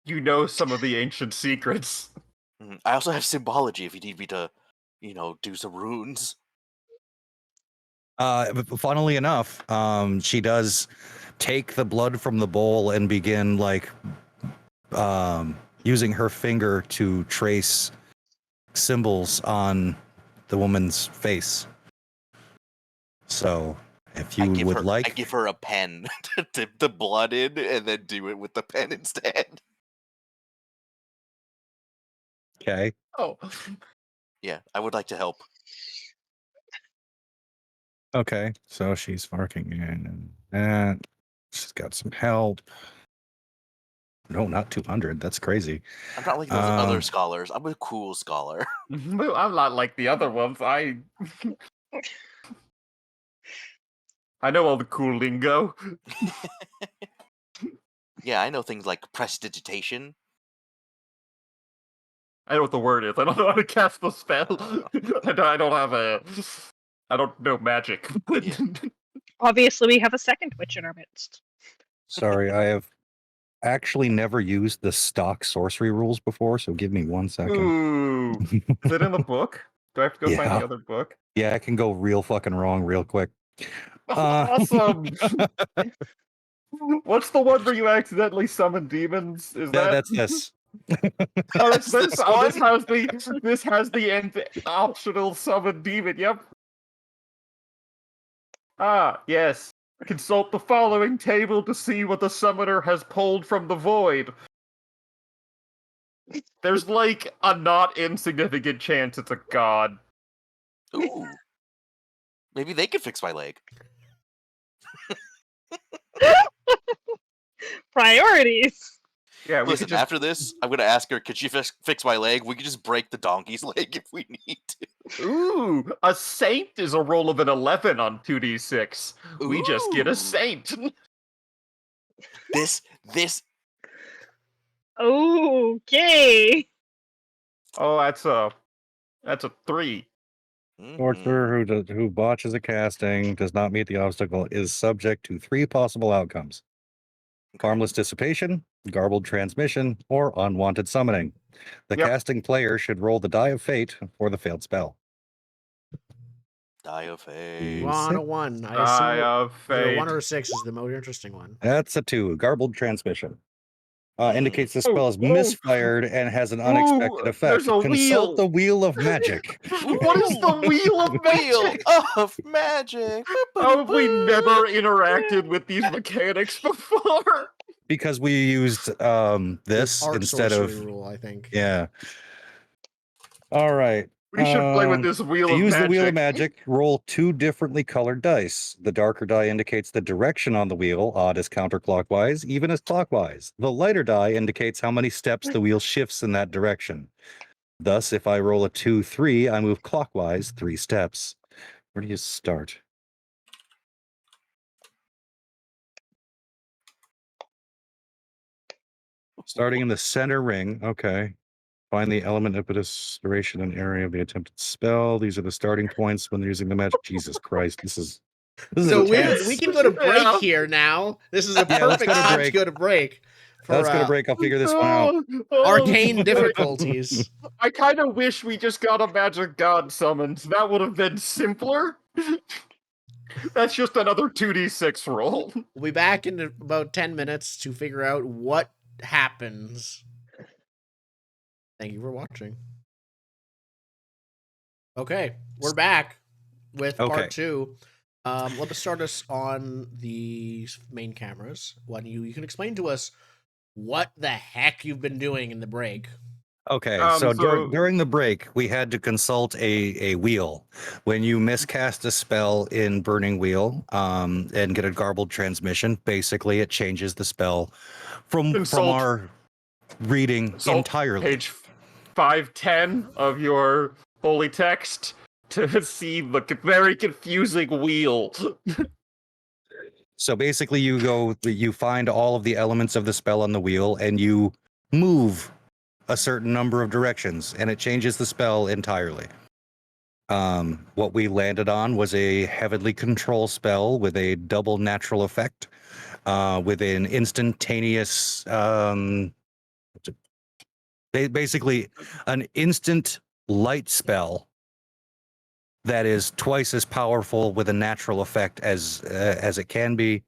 You know some of the ancient secrets. I also have symbology if you need me to, do some runes. Funnily enough, she does take the blood from the bowl and begin like using her finger to trace symbols on the woman's face. So, if you would I like, give her a pen to dip the blood in and then do it with the pen instead. okay. Oh. Yeah, I would like to help. Okay, so she's marking in and that. She's got some help. No, not 200. That's crazy. I'm not like those other scholars. I'm a cool scholar. I'm not like the other ones. I know all the cool lingo. Yeah, I know things like prestidigitation. I know what the word is. I don't know how to cast the spell. I don't know magic. Yeah. Obviously, we have a second witch in our midst. Sorry, I have actually never used the stock sorcery rules before, so give me 1 second. Ooh. Is it in the book? Do I have to go find Yeah. the other book? Yeah, it can go real fucking wrong real quick. Awesome! What's the one where you accidentally summon demons? Is that That's this. Oh, it's this. This Oh, this one? has the optional summon demon. Yep. Ah, yes. Consult the following table to see what the summoner has pulled from the void. There's like a not insignificant chance it's a god. Ooh. Maybe they could fix my leg. Priorities. Yeah, we Listen, could just after this, I'm gonna ask her, could she fix my leg? We could just break the donkey's leg if we need to. Ooh, a saint is a roll of an 11 on 2d6. We just get a Ooh. saint. This Okay. Oh, that's a 3. Sorcerer who botches a casting, does not meet the obstacle, is subject to 3 possible outcomes: harmless dissipation, garbled transmission, or unwanted summoning. The Yep. casting player should roll the die of fate for the failed spell. Die of fate. On a 1. I Die assume of either a 1 fate. or a 6 is the more interesting one. That's a 2. Garbled transmission. Indicates the Oh, spell is oh. misfired and has an unexpected Ooh, effect. there's a Consult wheel. the Wheel of Magic. What is the wheel of Wheel magic? of magic. How have we never interacted with these mechanics before? Because we used this Art instead sorcery of rule, I think. yeah. All right. We should play with this wheel To of use magic. the Wheel of Magic, roll 2 differently colored dice. The darker die indicates the direction on the wheel, odd as counterclockwise, even as clockwise. The lighter die indicates how many steps the wheel shifts in that direction. Thus, if I roll a 2-3, I move clockwise 3 steps. Where do you start? Starting in the center ring. Okay. Find the element, impetus, duration, and area of the attempted spell. These are the starting points when using the magic. Jesus Christ, this is So intense. we can go to break Yeah. here now. This is a Yeah, let's perfect go to time break. to go to break. For Let's go to break. I'll figure this one out. arcane boy. difficulties. I kind of wish we just got a magic god summoned. That would have been simpler. That's just another 2d6 roll. We'll be back in about 10 minutes to figure out what happens. Thank you for watching. Okay, we're back with Okay. part 2. Let us start us on the main cameras. You can explain to us what the heck you've been doing in the break. Okay, So- during the break, we had to consult a wheel. When you miscast a spell in Burning Wheel and get a garbled transmission, basically it changes the spell from Consult. our reading Consult entirely. Page 510 of your holy text to see the very confusing wheel. So basically, you find all of the elements of the spell on the wheel, and you move a certain number of directions, and it changes the spell entirely. What we landed on was a heavenly control spell with a double natural effect, with an instantaneous, basically an instant light spell that is twice as powerful with a natural effect as it can be,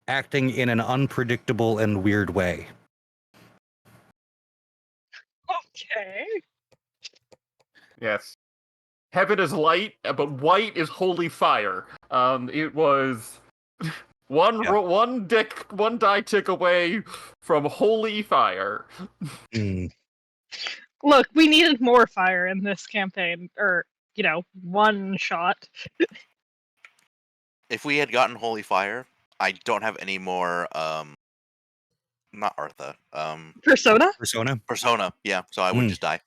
acting in an unpredictable and weird way. Okay. Yes. Heaven is light, but white is holy fire. It was one die tick away from holy fire. Mm. Look, we needed more fire in this campaign, or one shot. If we had gotten holy fire, I don't have any more. Not Artha. Persona. Persona. Yeah, so I would Mm. just die.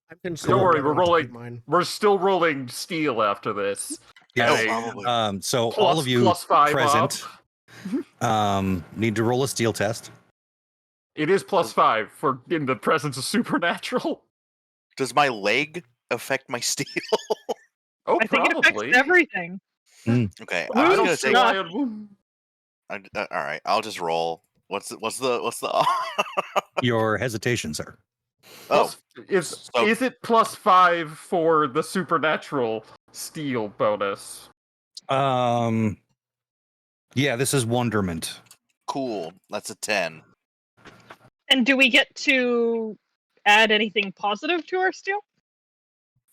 I'm concerned. Don't worry, whether we're or not to rolling. keep mine. We're still rolling steel after this. Yeah. At a probably. So plus- all of you plus 5 present up. need to roll a steel test. It is plus 5 for in the presence of supernatural. Does my leg affect my steel? Oh, I think it affects probably. everything. Okay, I I was don't gonna see say. why- All right, I'll just roll. What's the? Your hesitation, sir. Oh, Is so- it plus 5 for the supernatural steel bonus? Yeah, this is wonderment. cool. That's a 10. And do we get to add anything positive to our steel?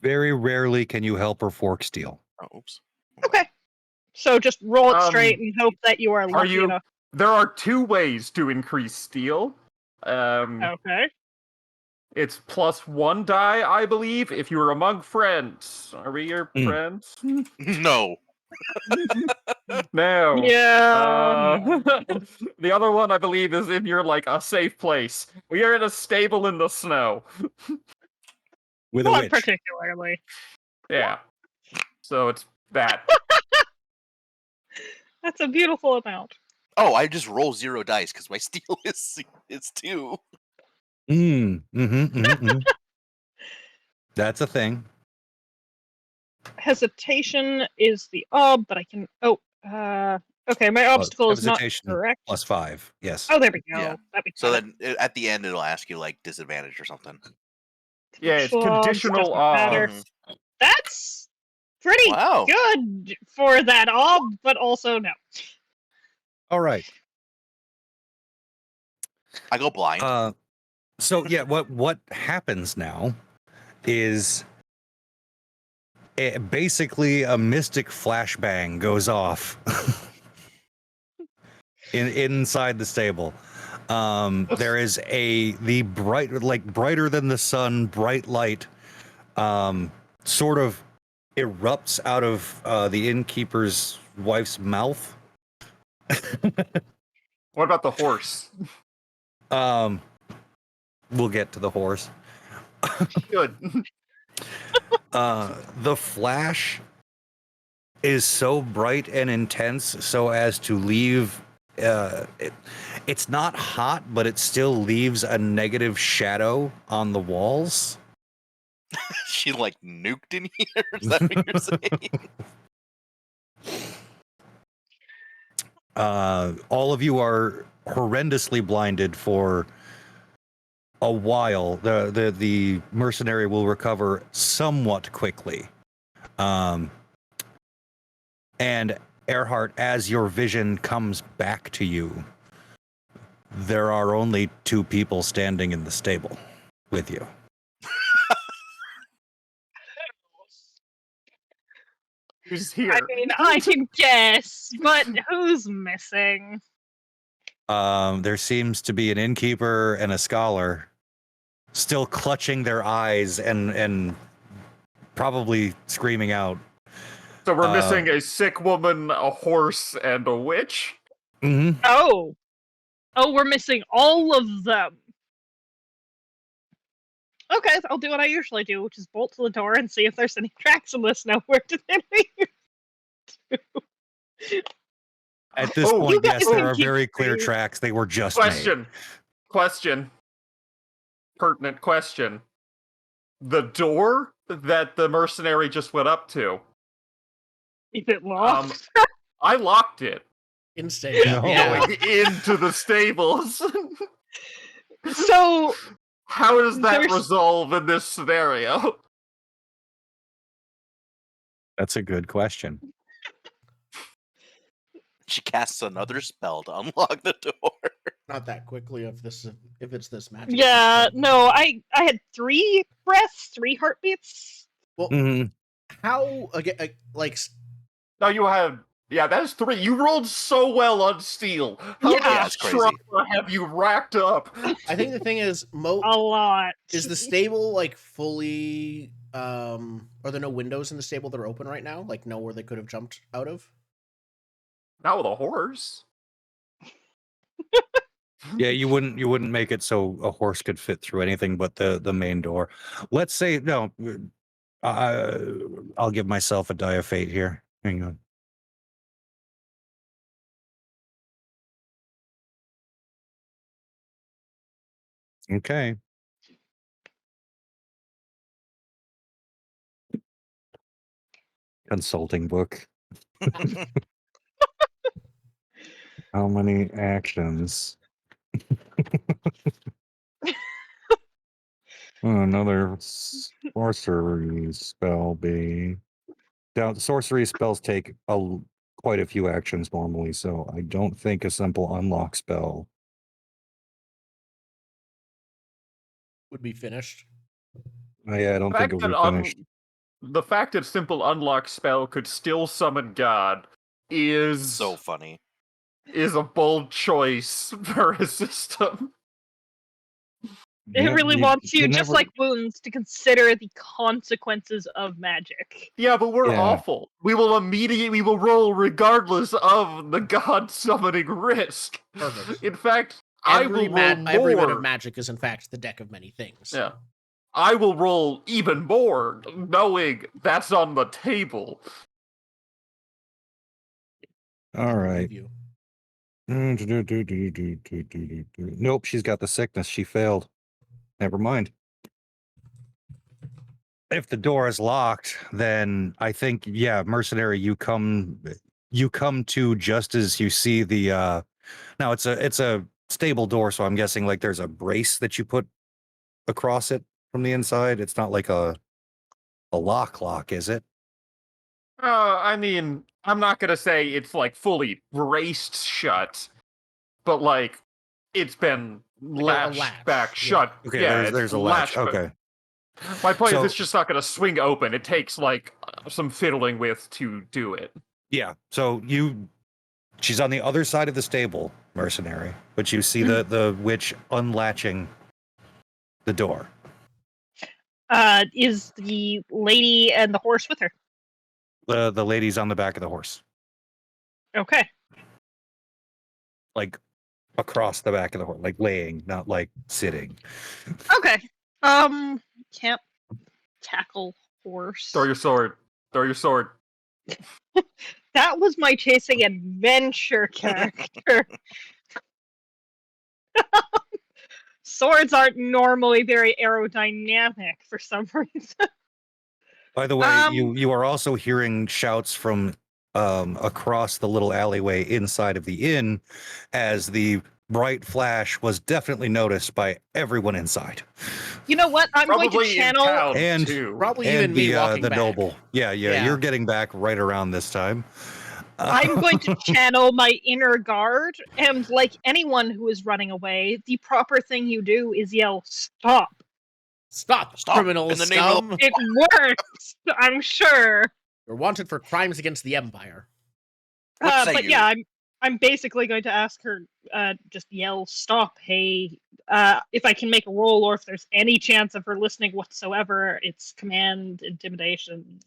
Very rarely can you help or fork steel. Oh, oops. Okay. So just roll it Um, straight and hope that you are lucky you- enough. There are 2 ways to increase steel. Okay. It's +1 die, I believe, if you're among friends. Are we your friends? No. No. Yeah. The other one, I believe, is if you're like a safe place. We are in a stable in the snow. With a Not witch. particularly. Yeah. So it's that. That's a beautiful amount. Oh, I just roll 0 dice because my steal is 2. That's a thing. Hesitation is the but I can. Okay, my obstacle is not Hesitation correct. +5. Yes. Oh, there we go. Yeah. That'd be So better. then at the end it'll ask you like disadvantage or something. Yeah, it's Well, conditional doesn't matter. Mhm. That's pretty Wow. good for that but also no. All right. I go blind. So yeah, what happens now is basically a mystic flashbang goes off inside the stable. There is the brighter than the sun bright light sort of erupts out of the innkeeper's wife's mouth. What about the horse? We'll get to the horse. Good. The flash is so bright and intense so as to leave it's not hot, but it still leaves a negative shadow on the walls. She like nuked in here. Is that what you're saying? All of you are horrendously blinded for a while. The mercenary will recover somewhat quickly. And Earhart, as your vision comes back to you, there are only 2 people standing in the stable with you. Who's here? I mean, I can guess, but who's missing? There seems to be an innkeeper and a scholar still clutching their eyes and probably screaming out. So we're missing a sick woman, a horse, and a witch? Mm-hmm. Oh, we're missing all of them. Okay, I'll do what I usually do, which is bolt to the door and see if there's any tracks in the snow. Where did they lead? At this Oh, point, you yes, guys there can are keep very clear me. tracks. They were just made. Question. Pertinent question. The door that the mercenary just went up to, Is it locked? I locked it. In stable. No. Yeah. Going into the stables. So How does that There's- resolve in this scenario? That's a good question. She casts another spell to unlock the door. Not that quickly if it's this magic. yeah, no, I had 3 breaths, 3 heartbeats. Well, Mhm. how again? No, you have. Yeah, that is 3. You rolled so well on steel. How Yeah. Yeah, much it's crazy. trauma have you racked up? I think the thing is, A lot. is the stable like fully? Are there no windows in the stable that are open right now? Like nowhere they could have jumped out of? Not with a horse. Yeah, you wouldn't make it so a horse could fit through anything but the main door. Let's say no. I'll give myself a die of fate here. Hang on. Okay. Consulting book. How many actions? Another sorcery spell be down. Sorcery spells take quite a few actions normally, so I don't think a simple unlock spell. Would be finished. Yeah, I don't think it would be finished. The fact that simple unlock spell could still summon God is So funny. is a bold choice for a system. It really wants you, just never, like wounds, to consider the consequences of magic. Yeah, but we're Yeah. awful. We will roll regardless of the god summoning risk. Perfect. In fact, I will roll Every bit of more. magic is in fact the deck of many things. Yeah. I will roll even more, knowing that's on the table. All I right. believe you. Nope, she's got the sickness. She failed. Never mind. If the door is locked, then I think, yeah, mercenary, you come to just as you see the now it's a stable door, so I'm guessing like there's a brace that you put across it from the inside. It's not like a lock, is it? I mean, I'm not gonna say it's like fully braced shut, but like it's been Like a latched latch, back yeah. shut. Okay, Yeah, there's a latch. latched back. Okay. My point So- is, it's just not gonna swing open. It takes like some fiddling with to do it. Yeah. So she's on the other side of the stable, mercenary, but you see the witch unlatching the door. Is the lady and the horse with her? The lady's on the back of the horse, Okay. like across the back of the horse, like laying, not like sitting. Okay. Can't tackle horse. Throw your sword. Throw your sword. That was my chasing adventure character. Swords aren't normally very aerodynamic for some reason. By the way, you are also hearing shouts from across the little alleyway inside of the inn, as the bright flash was definitely noticed by everyone inside. You know what? I'm going to Probably in channel. town And- too. Probably And even me the walking the back. noble. Yeah, Yeah. you're getting back right around this time. I'm going to channel my inner guard, and like anyone who is running away, the proper thing you do is yell, "Stop!" Stop, Stop, criminal in the name of- scum! It works, I'm sure. You're wanted for crimes against the Empire. What say But you? yeah, I'm basically going to ask her, just yell, "Stop!" Hey, if I can make a roll, or if there's any chance of her listening whatsoever, it's command, intimidation.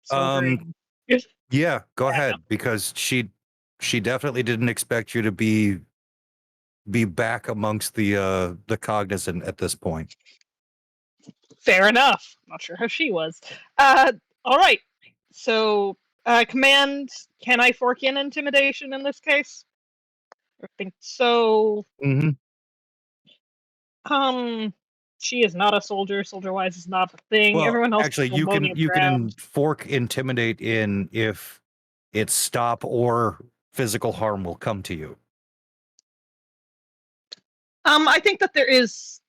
Sobering. Yeah, go Yeah, ahead, because she definitely didn't expect you to be back amongst the cognizant at this point. Fair enough. Not sure how she was. All right. So, command. Can I fork in intimidation in this case? I think so. Mm-hmm. She is not a soldier. Soldier-wise is not a thing. Well, Everyone else actually, is mowing the you can ground. fork intimidate in if it's stop or physical harm will come to you. I think that there is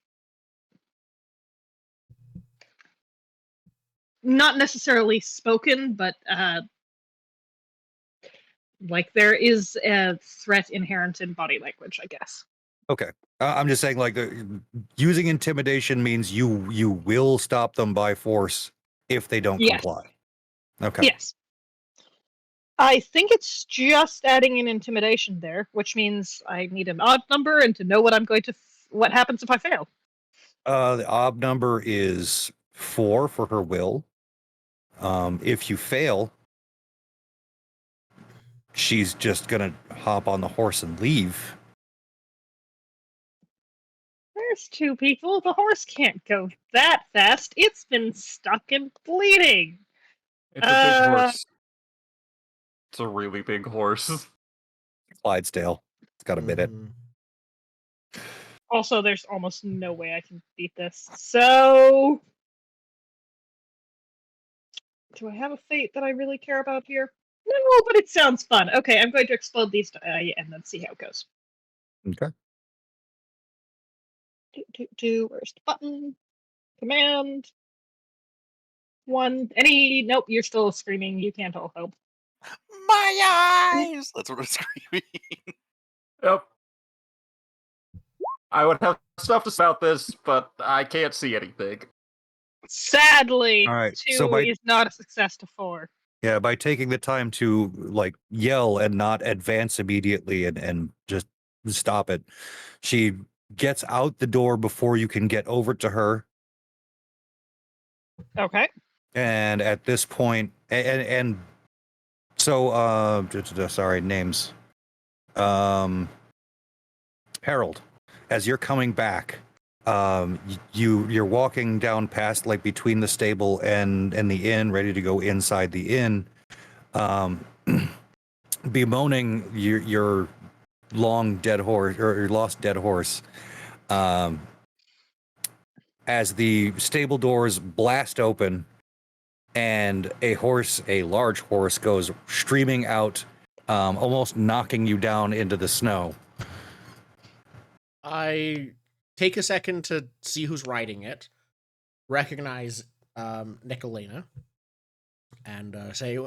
not necessarily spoken, but like there is a threat inherent in body language, I guess. Okay, I'm just saying, like, using intimidation means you will stop them by force if they don't Yes. comply. Okay. Yes. I think it's just adding an intimidation there, which means I need an odd number and to know what I'm going to. What happens if I fail? The odd number is 4 for her will. If you fail, she's just gonna hop on the horse and leave. There's 2 people. The horse can't go that fast. It's been stuck and bleeding. It's a big horse. It's a really big horse. Clydesdale. It's got a minute. Mhm. Also, there's almost no way I can beat this. So, do I have a fate that I really care about here? No, but it sounds fun. Okay, I'm going to explode these and then see how it goes. Okay. Where's the button? Command. 1. Nope, you're still screaming. You can't all help. My eyes! That's what I'm screaming. Yep. I would have stuff to say about this, but I can't see anything. Sadly, All right, 2 so by- is not a success to 4. Yeah, by taking the time to like yell and not advance immediately and just stop it, she gets out the door before you can get over to her. Okay. And at this point, and so, sorry, names. Harold, as you're coming back, you're walking down past, like, between the stable and the inn, ready to go inside the inn, bemoaning your long dead horse, or your lost dead horse, as the stable doors blast open and a large horse, goes streaming out, almost knocking you down into the snow. I take a second to see who's riding it, recognize Nicolena, and say,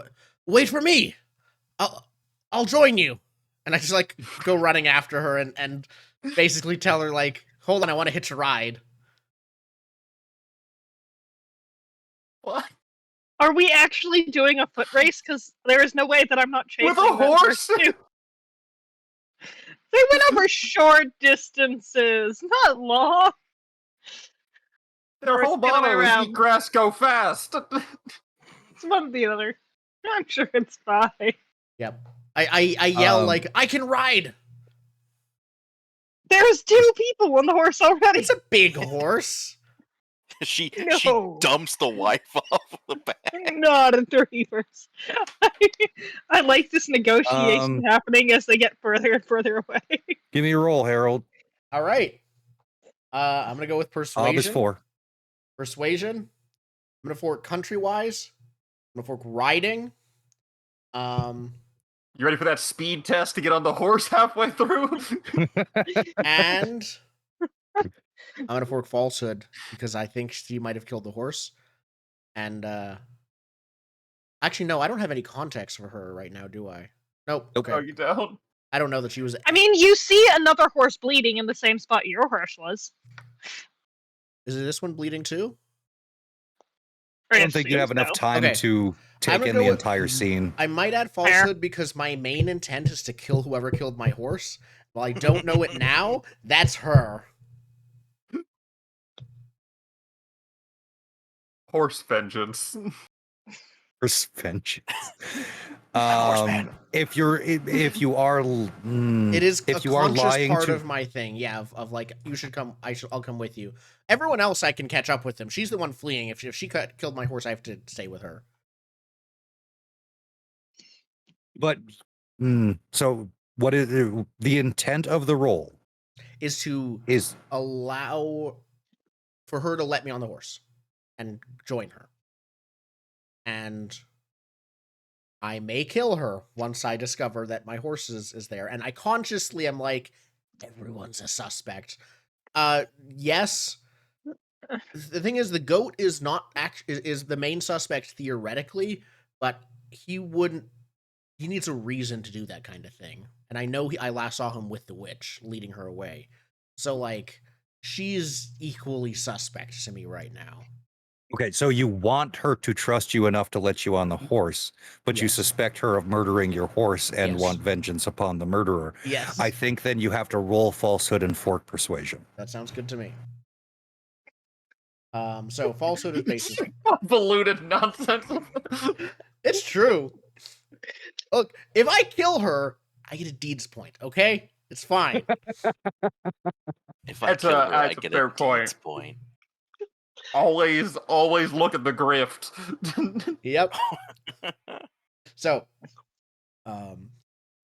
"Wait for me! I'll join you." And I just like go running after her and basically tell her like, "Hold on, I want to hitch a ride." What? Are we actually doing a foot race? Because there is no way that I'm not chasing With a that horse? too. They went over short distances, not long. Their Or whole it's the other way motto is around. eat grass, go fast. It's one or the other. I'm sure it's fine. Yep. I yell like, "I can ride!" There's 2 people on the horse already. It's a big horse. she No. dumps the wife off the back. Not a 3-verse. I like this negotiation happening as they get further and further away. Give me a roll, Harold. All right. I'm gonna go with persuasion. Bob is 4. Persuasion. I'm gonna fork country-wise. I'm gonna fork riding. You ready for that speed test to get on the horse halfway through? And I'm gonna fork falsehood because I think she might have killed the horse. And actually, no, I don't have any context for her right now, do I? Nope. Okay. Oh, you don't? I don't know that she was. I mean, you see another horse bleeding in the same spot your horse was. Is this one bleeding too? I don't think you have enough time Okay. to take in the entire scene. I might add falsehood because my main intent is to kill whoever killed my horse. While I don't know it now, that's her. Horse vengeance. Horse vengeance. Horseman. If you are, It is if a you are conscious lying part to, of my thing. Yeah, of like you should come. I'll come with you. Everyone else, I can catch up with them. She's the one fleeing. If she killed my horse, I have to stay with her. but so what is the intent of the role? Is to allow for her to let me on the horse and join her. And I may kill her once I discover that my horse is there. And I consciously am like, everyone's a suspect. Yes. The thing is, the goat is not is the main suspect theoretically, but he needs a reason to do that kind of thing. And I know I last saw him with the witch leading her away. So like, she's equally suspect to me right now. Okay, so you want her to trust you enough to let you on the horse, but you Yes. suspect her of murdering your horse and Yes. want vengeance upon the murderer. Yes. I think then you have to roll falsehood and fork persuasion. That sounds good to me. So falsehood is basically Convoluted nonsense. it's true. Look, if I kill her, I get a deeds point. Okay, it's fine. If I That's kill a- her, I that's a get fair a deeds point. Always look at the grift. Yep. So,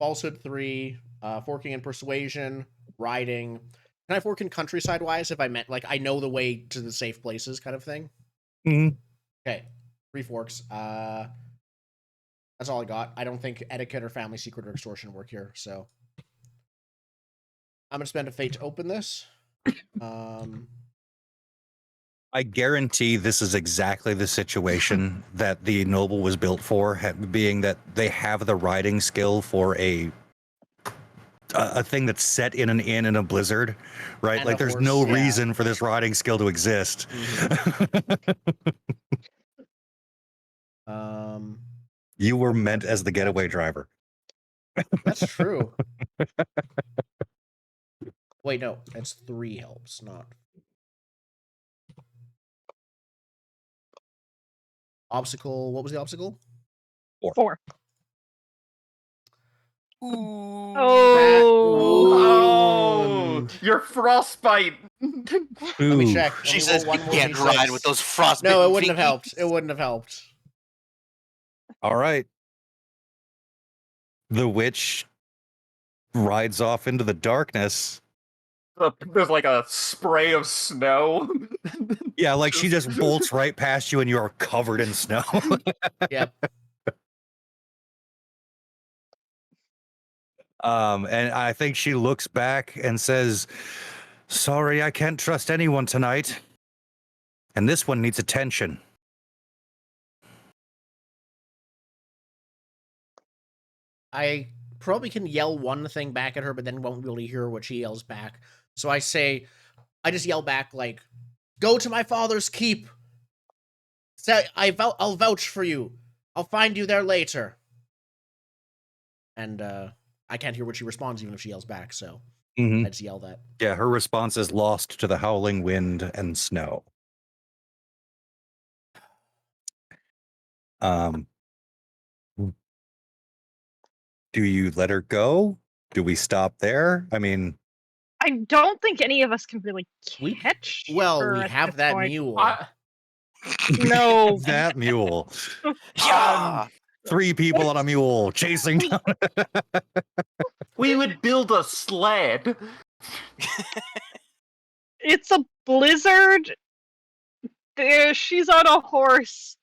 falsehood 3, forking in persuasion, riding. Can I fork in countryside wise if I meant like I know the way to the safe places kind of thing? Mhm. Okay, 3 forks. That's all I got. I don't think etiquette or family secret or extortion work here, so I'm gonna spend a fate to open this. I guarantee this is exactly the situation that the noble was built for, being that they have the riding skill for a thing that's set in an inn in a blizzard, right? And Like a there's horse, no yeah. reason for this riding skill to exist. You were meant as the getaway driver. That's true. Wait, no, that's 3 helps, not obstacle. What was the obstacle? 4. Ooh. That Oh, wound. your frostbite. Let me Ooh. check. Let She me roll says one you more can't d6. ride with those frostbitten No, it wouldn't have feet. helped. It wouldn't have helped. All right. The witch rides off into the darkness. There's like a spray of snow. Yeah, like she just bolts right past you and you are covered in snow. Yep. And I think she looks back and says, "Sorry, I can't trust anyone tonight. And this one needs attention." I probably can yell one thing back at her, but then won't really hear what she yells back. So I just yell back like, "Go to my father's keep. Say, I'll vouch for you. I'll find you there later." And I can't hear what she responds, even if she yells back. So Mhm. I just yell that. Yeah, her response is lost to the howling wind and snow. Um, do you let her go? Do we stop there? I mean, I don't think any of us can really We- catch Well, her we at have this that point. mule. No. that mule. Yeah. 3 people on a mule chasing down. We would build a sled. It's a blizzard. She's on a horse.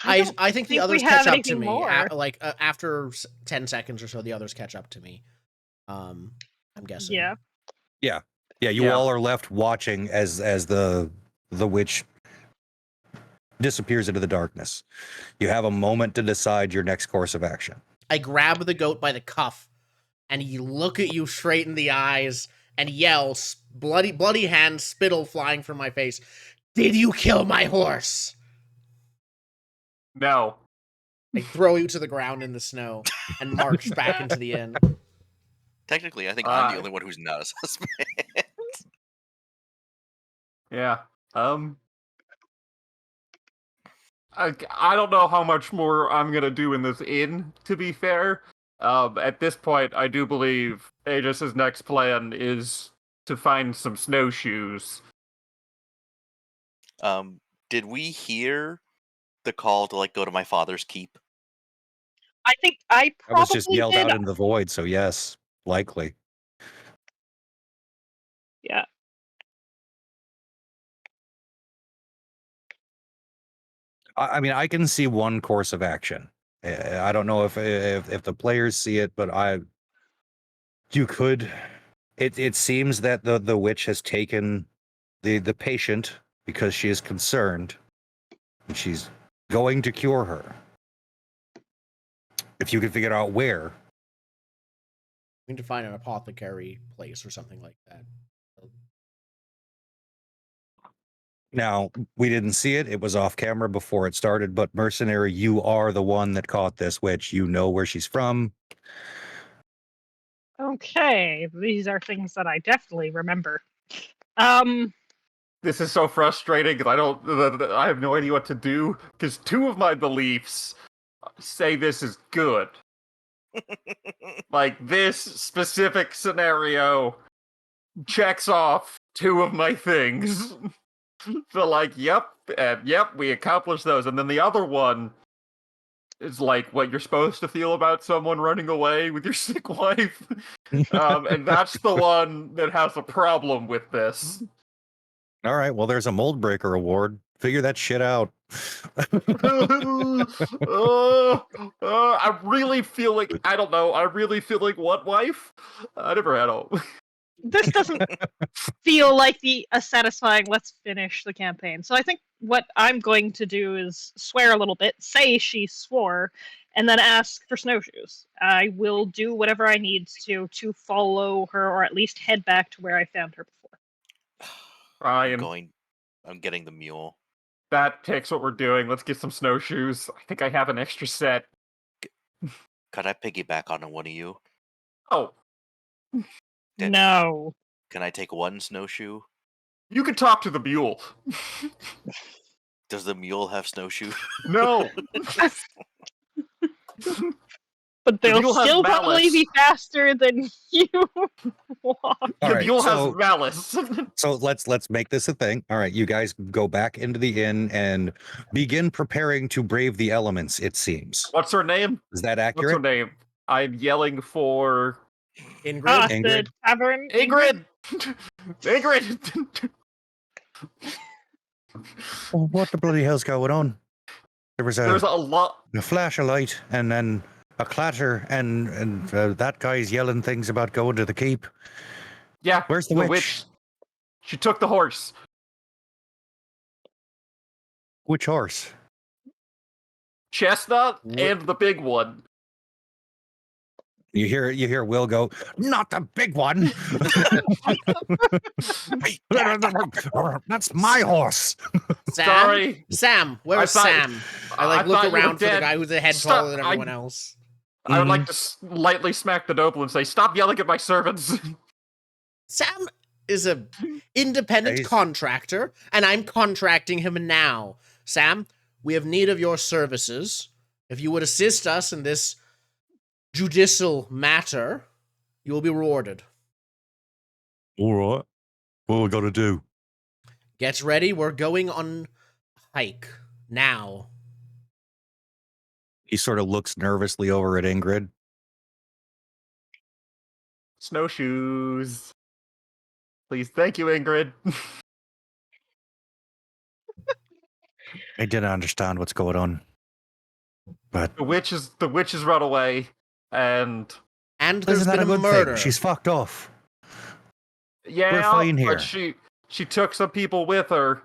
I don't think the think we others have catch up to anything me. more. After 10 seconds or so, the others catch up to me. I'm guessing. Yeah. Yeah, you Yeah. all are left watching as the witch disappears into the darkness. You have a moment to decide your next course of action. I grab the goat by the cuff, and he look at you straight in the eyes and yells, bloody hands, spittle flying from my face. "Did you kill my horse?" No. I throw you to the ground in the snow and march back into the inn. Technically, I think I'm the only one who's not a suspect. Yeah. I don't know how much more I'm gonna do in this inn, to be fair. At this point, I do believe Aegis's next plan is to find some snowshoes. Did we hear the call to like go to my father's keep? I think I That was just probably yelled did. out in the void, so yes, likely. Yeah. I mean, I can see one course of action. I don't know if the players see it, but you could. It seems that the witch has taken the patient because she is concerned, and she's going to cure her. If you could figure out where, We need to find an apothecary place or something like that. now we didn't see it. It was off camera before it started. But mercenary, you are the one that caught this witch. You know where she's from. Okay. These are things that I definitely remember. This is so frustrating because I have no idea what to do because 2 of my beliefs say this is good. Like this specific scenario checks off 2 of my things. So like, yep, we accomplished those, and then the other one is like what you're supposed to feel about someone running away with your sick wife, and that's the one that has a problem with this. All right. Well, there's a mold breaker award. Figure that shit out. I really feel like I don't know. I really feel like what wife? I never had a. This doesn't feel like a satisfying let's finish the campaign. So I think what I'm going to do is swear a little bit, say she swore, and then ask for snowshoes. I will do whatever I need to follow her or at least head back to where I found her before. I'm getting the mule. That takes what we're doing. Let's get some snowshoes. I think I have an extra set. Could I piggyback on one of you? Oh, Then- No. Can I take one snowshoe? You can talk to the mule. Does the mule have snowshoe? No. But The they'll mule has still probably malice. be faster than you walk. All The right, mule so- has malice. So let's make this a thing. All right, you guys go back into the inn and begin preparing to brave the elements. It seems. What's her name? Is that What's her accurate? name? I'm yelling for Ingrid? Ah, Ingrid? the tavern. Ingrid. Ingrid. Oh, what the bloody hell's going on? There was There's a lot. a flash of light and then a clatter, and that guy's yelling things about going to the keep. Yeah. Where's the witch? She took the horse. Which horse? Chestnut Wh- and the big one. You hear Will go, not the big one. That's my horse. Sam? Sorry. Sam, where's I thought- Sam? I I look thought you were around for the dead. guy who's a head Stop, taller than everyone else. I would like to lightly smack the noble and say, "Stop yelling at my servants." Sam is a independent He's- contractor, and I'm contracting him now. Sam, we have need of your services. If you would assist us in this judicial matter, you will be rewarded. All right. What we got to do? Get ready, we're going on a hike now. He sort of looks nervously over at Ingrid. Snowshoes. Please, thank you, Ingrid. I didn't understand what's going on. But The witch has run away, and And there's isn't that been a a good murder. thing? She's fucked off. yeah, fine here. but she took some people with her,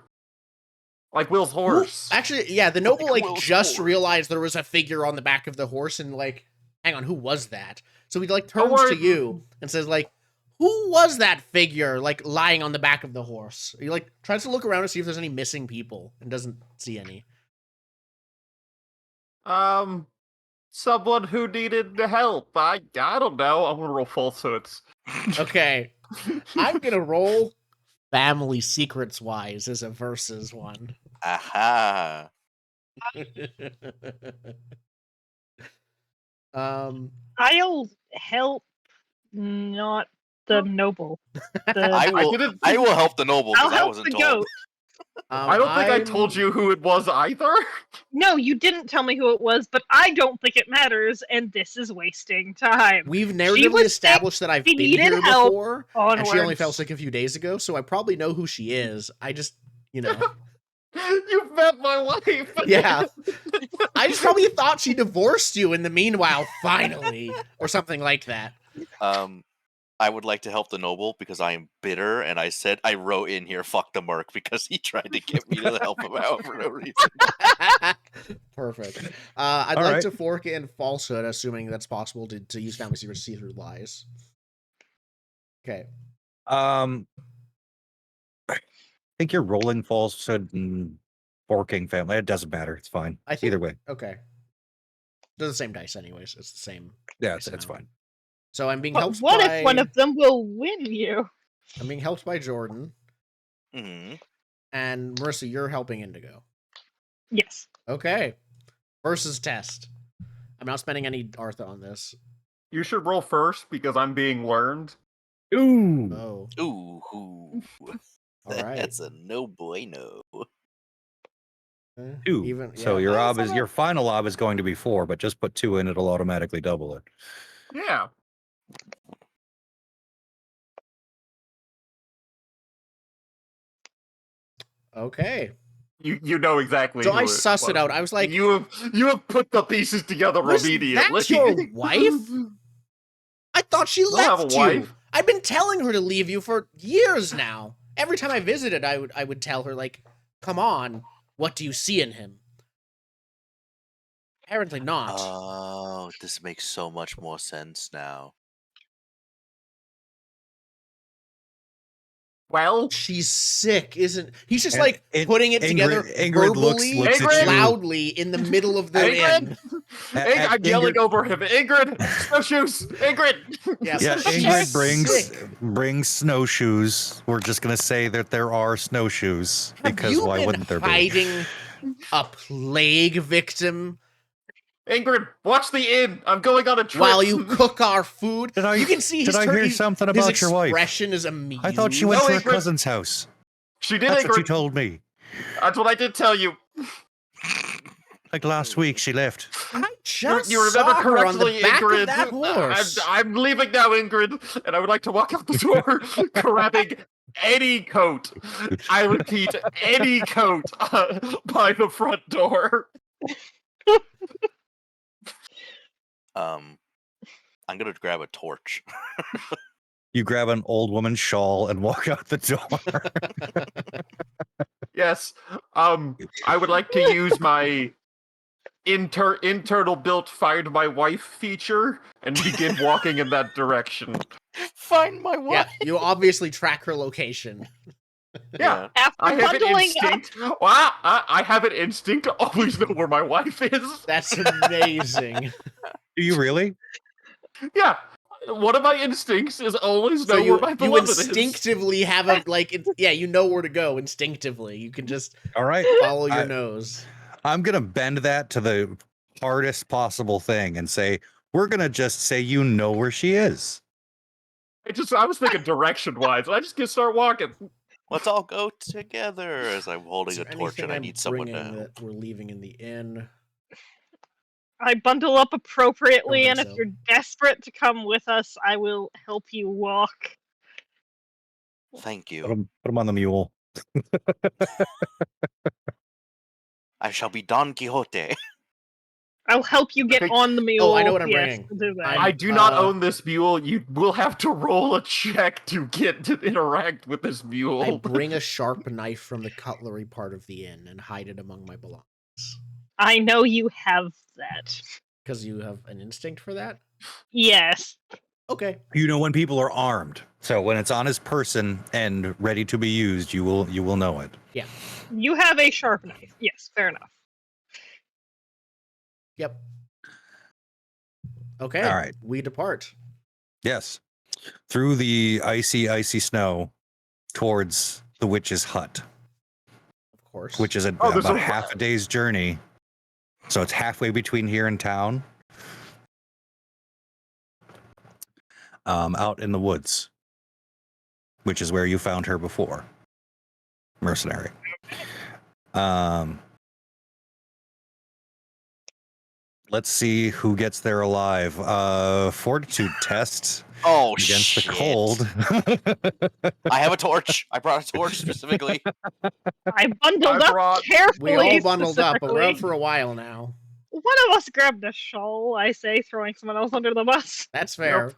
like Will's horse. Actually, yeah, the noble Like like Will's just horse. realized there was a figure on the back of the horse and like, hang on, who was that? So he like Don't turns to worry. you and says like, who was that figure like lying on the back of the horse? He like tries to look around to see if there's any missing people and doesn't see any. Someone who needed help. I don't know. I'm gonna roll falsehoods. Okay, I'm gonna roll family secrets wise as a versus one. Aha. I'll help, not the noble. I The, will help the noble I'll because I help wasn't the told. goat. I don't think I told you who it was either. No, you didn't tell me who it was, but I don't think it matters, and this is wasting time. We've She narratively was established that I've she been needed here help. before, and she only Onwards. fell sick a few days ago, so I probably know who she is. I just, you know, You've met my wife. yeah. I just probably thought she divorced you in the meanwhile, finally, or something like that. I would like to help the noble because I am bitter, and I wrote in here "fuck the merc" because he tried to get me to help him out for no reason. Perfect. I'd All like right. to fork in falsehood, assuming that's possible to use family secrets to see through lies. Okay. I think you're rolling falsehood and forking family. It doesn't matter. It's fine. I think- Either way. Okay. They're the same dice, anyways. It's the same. Yeah, dice it's amount. fine. So I'm being But helped what by. if one of them will win you? I'm being helped by Jordan, Mhm. and Marissa, you're helping Indigo. Yes. Okay. Versus test. I'm not spending any Artha on this. You should roll first because I'm being learned. Ooh. Oh, Ooh, all right. that's a no bueno. Two. Even So yeah. your final ob is going to be 4, but just put 2 in, it'll automatically double it. Yeah. Okay. You know exactly. So who I it sussed it was. out. I was like, you have put the pieces together Was immediately. that your wife? I thought she don't have left a you. wife. I've been telling her to leave you for years now. Every time I visited, I would tell her like, "Come on, what do you see in him?" Apparently not. Oh, this makes so much more sense now. Well, She's sick, isn't he's just And like putting it together Ingrid verbally, looks at you. loudly in the middle of the Ingrid! inn. I'm yelling over him. Ingrid, snowshoes! Ingrid! Yeah, Yeah, she's Ingrid sick. brings snowshoes. We're just gonna say that there are snowshoes Have because you why been wouldn't there be? hiding a plague victim Ingrid, watch the inn. I'm going on a trip. while you cook our food? You can see his Did I hear something his about your wife? expression is amused. I thought she went No, to her Ingrid. cousin's house. She did, That's what you Ingrid. told me. That's what I did tell you. Like last week, she left. I just You remember saw her on the correctly, back Ingrid. of that horse. I'm leaving now, Ingrid, and I would like to walk out the door grabbing any coat. I repeat, any coat by the front door. I'm gonna grab a torch. You grab an old woman's shawl and walk out the door. Yes. I would like to use my internal built find my wife feature and begin walking in that direction. Find my wife. Yeah, you obviously track her location. Yeah. After I have an bundling up, instinct. Well, I have an instinct to always know where my wife is. That's amazing. Do you really? Yeah. One of my instincts is always So know you, where my you beloved is. instinctively have a you know where to go instinctively. You can just All right. follow your nose. I'm gonna bend that to the hardest possible thing and say we're gonna just say you know where she is. I was thinking direction wise. I just can start walking. Let's all go together. As I'm holding Is a there torch anything and I I'm need someone to bringing help. that we're leaving in the inn? I bundle up appropriately, Don't and think if so. you're desperate to come with us, I will help you walk. Thank Put you. him on the mule. I shall be Don Quixote. I'll help you get think- on the mule. Oh, I know what I'm yes, bringing. we'll do that. I do not Uh, own this mule. You will have to roll a check to get to interact with this I mule. bring a sharp knife from the cutlery part of the inn and hide it among my belongings. I know you have that. Because you have an instinct for that? Yes. Okay. You know when people are armed. So when it's on his person and ready to be used, you will know it. Yeah. You have a sharp knife. Yes, fair enough. Yep. Okay. All right. We depart. Yes. Through the icy snow towards the witch's hut, Of course. which is there's about a- half a day's journey. So it's halfway between here and town. Out in the woods, which is where you found her before. Mercenary. Let's see who gets there alive. Fortitude test Oh, against shit. the cold. I have a torch. I brought a torch specifically. I bundled up carefully. we all bundled up, but we're specifically. out for a while now. One of us grabbed a shawl, I say, throwing someone else under the bus. That's fair.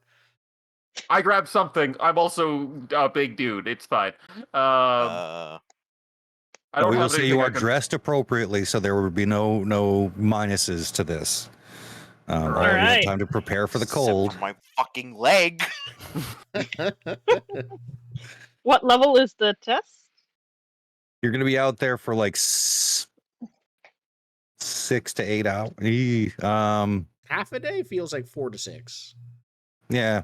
I grabbed something. I'm also a big dude. It's fine. I don't We will have say anything you I are can- dressed appropriately, so there will be no minuses to this. All All you have right. time to prepare for the Except cold. for my fucking leg. What level is the test? You're going to be out there for like 6 to 8 hours. Half a day feels like 4 to 6. Yeah.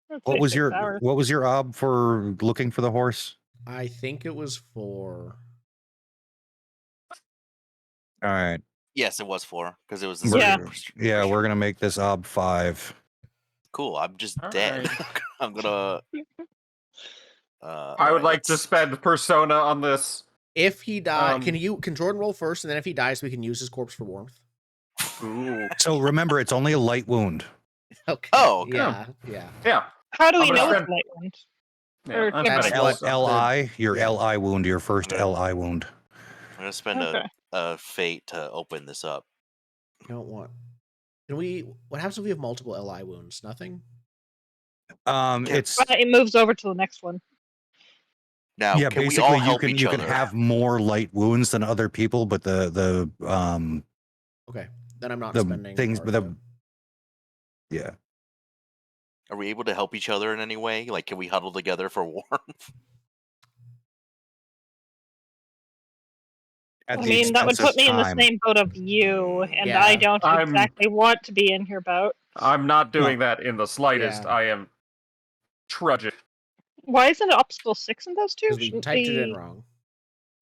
Let's What say was 6 your hours. what was your ob for looking for the horse? I think it was 4. All right. Yes, it was 4 because it was the Yeah. Yeah, we're gonna make this ob 5. Cool. I'm just All dead. right. I'm gonna. I would like to spend persona on this. If he dies, Um, can Jordan roll first, and then if he dies, we can use his corpse for warmth. Ooh. So remember, it's only a light wound. Okay. Oh, okay. Yeah, yeah. Yeah. How do we I'm gonna know it's spend- light wound? Yeah, Or I'm that's spending what- persona. LI, your yeah. LI wound, your first Okay. LI wound. I'm gonna spend Okay. a fate to open this up. You don't want. Can we? What happens if we have multiple LI wounds? Nothing. It's It moves over to the next one. Now, yeah, can we basically all you help can each you can other? have more light wounds than other people, but the Okay, then I'm not the spending. things, but the cardio. yeah. Are we able to help each other in any way? Like, can we huddle together for warmth? At I the mean, that would expense put of me in the time. same boat of you, and Yeah, I don't I'm- exactly want to be in here bout. I'm not doing that in the slightest. Yeah. I am trudging. Why isn't it obstacle 6 in those two? Because we Shouldn't typed it in be- wrong.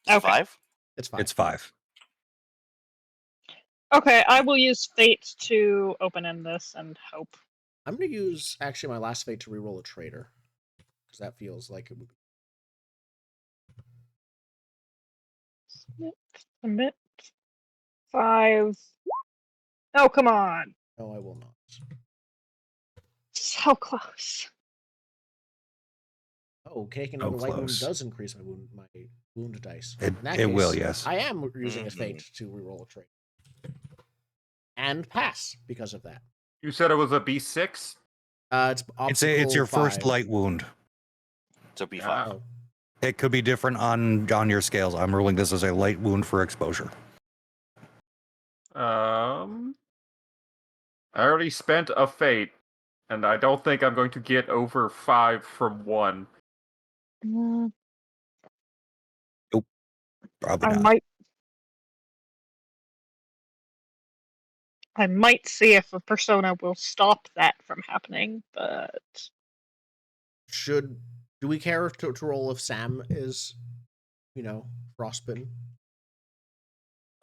It's Okay. 5? It's fine. It's 5. Okay, I will use fate to open end this and hope. I'm gonna use actually my last fate to reroll a traitor. Because that feels like it would be. Submit. 5. Oh, come on. No, I will not. So close. Oh, taking So another light wound close. does increase my wound dice. It, In that it case, will, yes. I am using a Mhm. fate to reroll a trait. And pass because of that. You said it was a B6? It's It's your obstacle first 5. light wound. So B5. Yeah. Oh, It could be different on your scales. I'm ruling this as a light wound for exposure. I already spent a fate, and I don't think I'm going to get over 5 from 1. Probably I not. might see if a persona will stop that from happening, but do we care to roll if Sam is, frostbitten?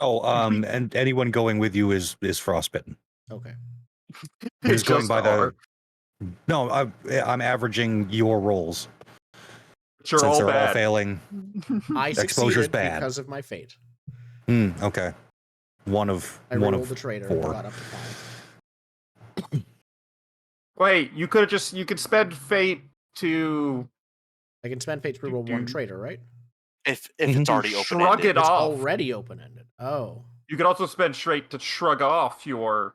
Oh, and anyone going with you is frostbitten. Okay. I'm just going Just by are. No, I'm averaging your rolls Which are since all they're all bad. failing. I Exposure's succeeded bad. because of my fate. Okay. One of I one rolled of the traitor 4. and got up to 5. Wait, you could spend fate to I can spend fate to reroll one traitor, right? If Mhm. it's already open shrug ended. it It's off. already open-ended. Oh. You could also spend straight to shrug off your.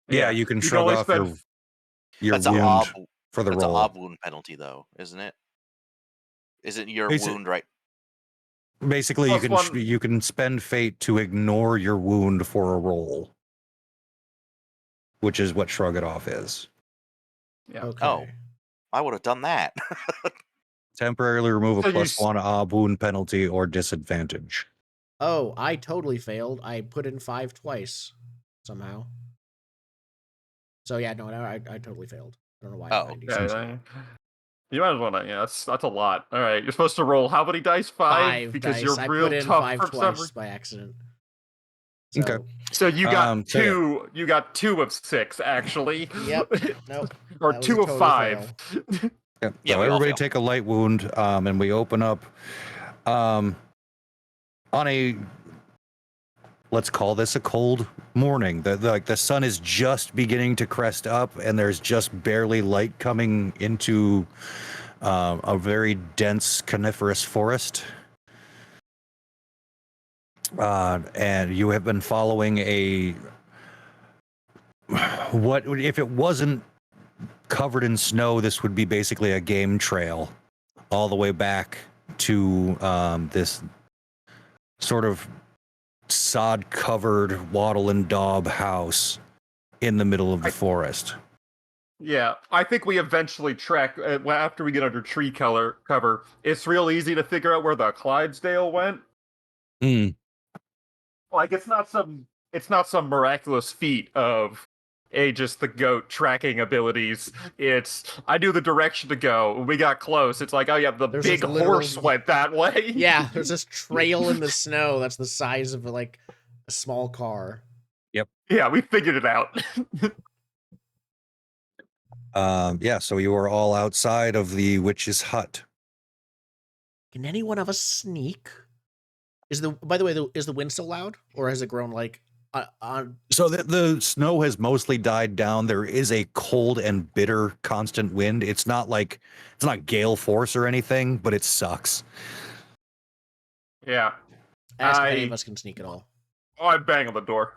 Yeah, you can You shrug only off spend your That's a wound ob, for the that's roll. an ob wound penalty, though, isn't it? Isn't your wound right? Basically, Plus one- you can spend fate to ignore your wound for a roll, which is what shrug it off is. Yeah. Okay. Oh. I would have done that. Temporarily remove a So you +1 ob wound penalty or disadvantage. Oh, I totally failed. I put in 5 twice somehow. So yeah, no, I totally failed. I don't know why. Oh. 96. You might as well not. Yeah, that's a lot. All right, you're supposed to roll how many dice? 5 because dice. you're I real put in tough 5 for some. twice by accident. So, Okay. So you got so yeah. 2. You got 2 of 6 actually. Yep. Nope. Or That was 2 a of total 5. Yep. Yeah, So we all everybody fail. take a light wound, and we open up on a, let's call this a cold morning. The sun is just beginning to crest up, and there's just barely light coming into a very dense coniferous forest. And you have been following what if it wasn't covered in snow, this would be basically a game trail all the way back to this sort of sod covered wattle and daub house in the middle of the forest. Yeah, I think we eventually track after we get under tree cover. It's real easy to figure out where the Clydesdale went. Like it's not some miraculous feat of Aegis the goat tracking abilities. It's I knew the direction to go. When we got close, it's like, oh yeah, the There's big this literal- horse went that way. Yeah, there's this trail in the snow that's the size of like a small car. Yeah, we figured it out. Yeah, so you are all outside of the witch's hut. Can any one of us sneak? By the way, is the wind still loud, or has it grown like on? So the snow has mostly died down. There is a cold and bitter constant wind. It's not gale force or anything, but it sucks. Yeah. Ask if any of us can sneak at all. Oh, I bang on the door.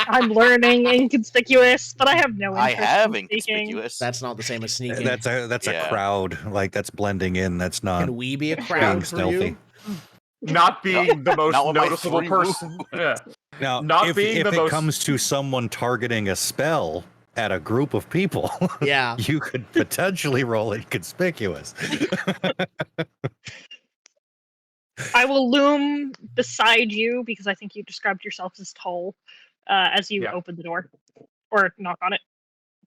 I'm learning inconspicuous, but I have no I interest have in speaking. inconspicuous. That's not the same as sneaking. That's Yeah. a crowd. Like that's blending in. That's not Can we be a being crowd for stealthy. you? Not being the most Not with my noticeable 3 person. Yeah. Now, Not if being it the most- comes to someone targeting a spell, at a group of people, Yeah. you could potentially roll inconspicuous. I will loom beside you because I think you described yourself as tall as you Yeah. open the door or knock on it.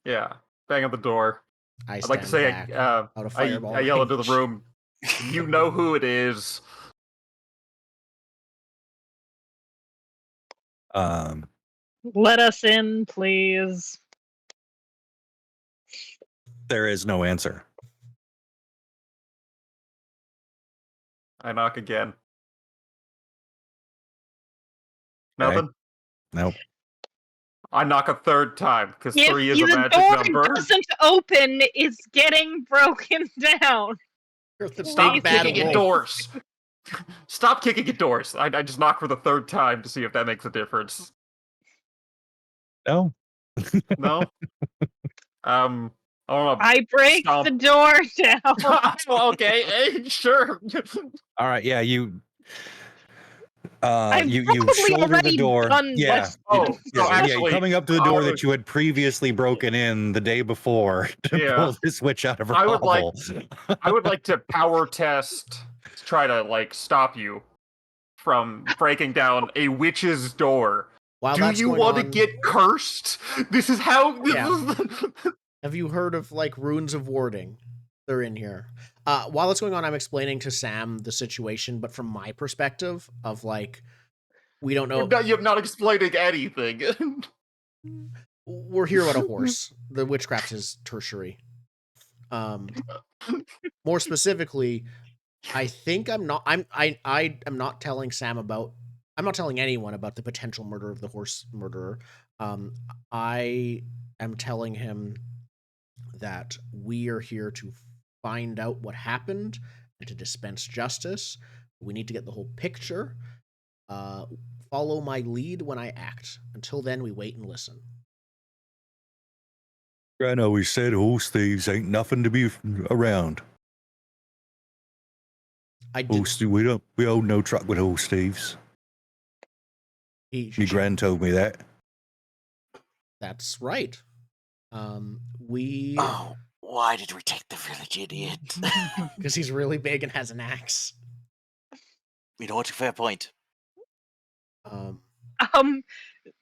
Yeah. Bang on the door. I I'd like to stand say, back I out of fireball yell into the range. room. You know who it is. Um, Let us in, please. there is no answer. I knock again. Okay. Nothing? Nope. I knock a third time, because If 3 is a the magic door number. doesn't open, it's getting broken down. You're the Stop big bad kicking at wolf. doors! Stop kicking at doors! I just knock for the 3rd time to see if that makes a difference. No. No? I don't know. I break Stomp. the door down. Okay, sure. All right. Yeah. You I've you probably shoulder the already door. done Yeah. Oh, so Yeah, actually, coming up to the I door was- that you had previously broken in the day before to Yeah. pull this witch out of her I would like- hovel. I would like to power test to try to, stop you from breaking down a witch's door. While Do that's you going want to on, get cursed? This is how... Yeah. have you heard of runes of warding? They're in here. While it's going on, I'm explaining to Sam the situation, but from my perspective of we don't know. You're not explaining anything. We're here about a horse. The witchcraft is tertiary. More specifically, I think I'm not. I am not telling Sam about. I'm not telling anyone about the potential murder of the horse murderer. I am telling him that we are here to find out what happened and to dispense justice. We need to get the whole picture. Follow my lead when I act. Until then, we wait and listen. I know we said horse thieves ain't nothing to be around. I did. We hold no truck with horse thieves. Your gran told me that. That's right. We Oh, why did we take the village idiot? because he's really big and has an axe. You know what's a fair point?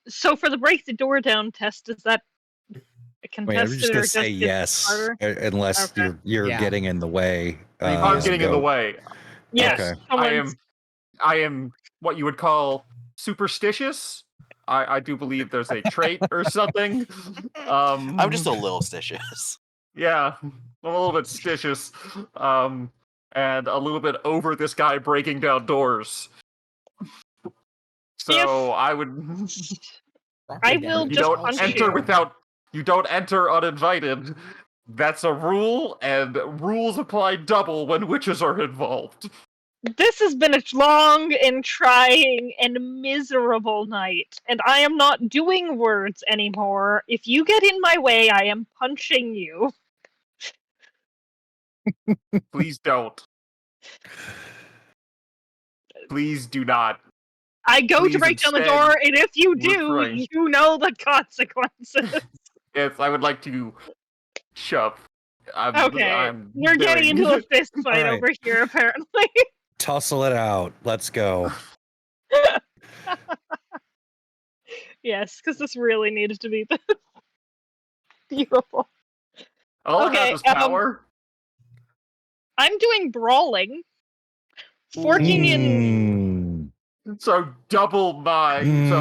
So for the break the door down test, is that Wait, I'm contested just or gonna just say gets yes, harder? unless Okay. you're Yeah. getting in the way. I'm getting in the go. way. Yes, Okay. someone's- I am what you would call superstitious. I do believe there's a trait or something. I'm just a little stitious. Yeah, I'm a little bit stitious. And a little bit over this guy breaking down doors. So I would. I will You just don't punch enter you. without. You don't enter uninvited. That's a rule, and rules apply double when witches are involved. This has been a long and trying and miserable night, and I am not doing words anymore. If you get in my way, I am punching you. Please don't. Please do not. I go to Please break down the instead door, and if you do, refrain. you know the consequences. Yes, I would like to shove. Okay, we're getting into a fist fight Alright. over here, apparently. Tussle it out. Let's go. Yes, because this really needed to be beautiful. All I Okay, have is power. I'm doing brawling. Forking in. So double mine. So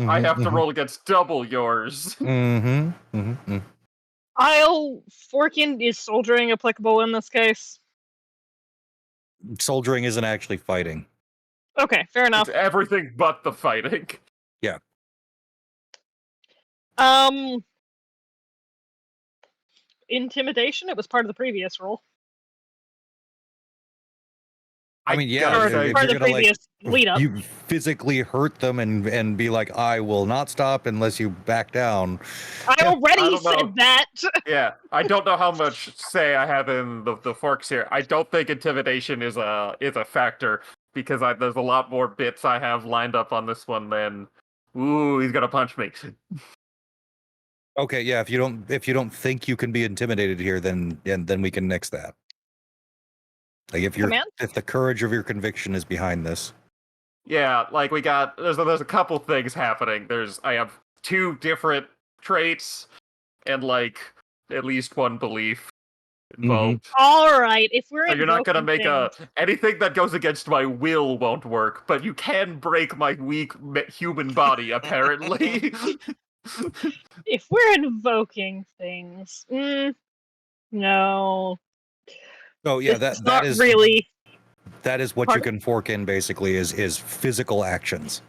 I have to Mhm. roll against double yours. Forking is soldiering applicable in this case? Soldiering isn't actually fighting. Okay, fair enough. It's everything but the fighting. Yeah. Intimidation. It was part of the previous roll. I mean, yeah, gotta Or say, part of the gonna, previous lead up. you physically hurt them and be like, I will not stop unless you back down. I I already don't know. said that. Yeah, I don't know how much say I have in the forks here. I don't think intimidation is a factor because there's a lot more bits I have lined up on this one than ooh, he's gonna punch me. Okay, yeah. If you don't think you can be intimidated here, then we can nix that. Like if Command? the courage of your conviction is behind this. Yeah, like there's a couple things happening. I have 2 different traits and like at least 1 belief involved. All right, if we're So you're not gonna invoking make things, anything that goes against my will won't work, but you can break my weak human body apparently. if we're invoking things, no, Oh yeah, this is not is really. that is what you Pardon? can fork in basically is physical actions.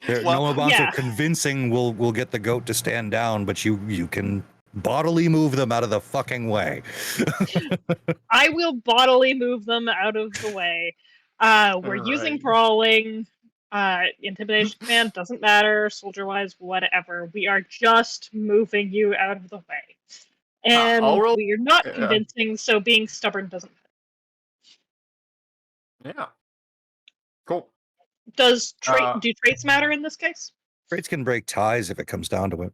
Well, No amount Yeah. of convincing will get the goat to stand down, but you can bodily move them out of the fucking way. I will bodily move them out of the way. We're using Alright. brawling. Intimidation command doesn't matter. Soldier wise, whatever. We are just moving you out of the way. I'll And roll. we're not Yeah. convincing, so being stubborn doesn't matter. Yeah. Cool. Do Uh, traits matter in this case? Traits can break ties if it comes down to it.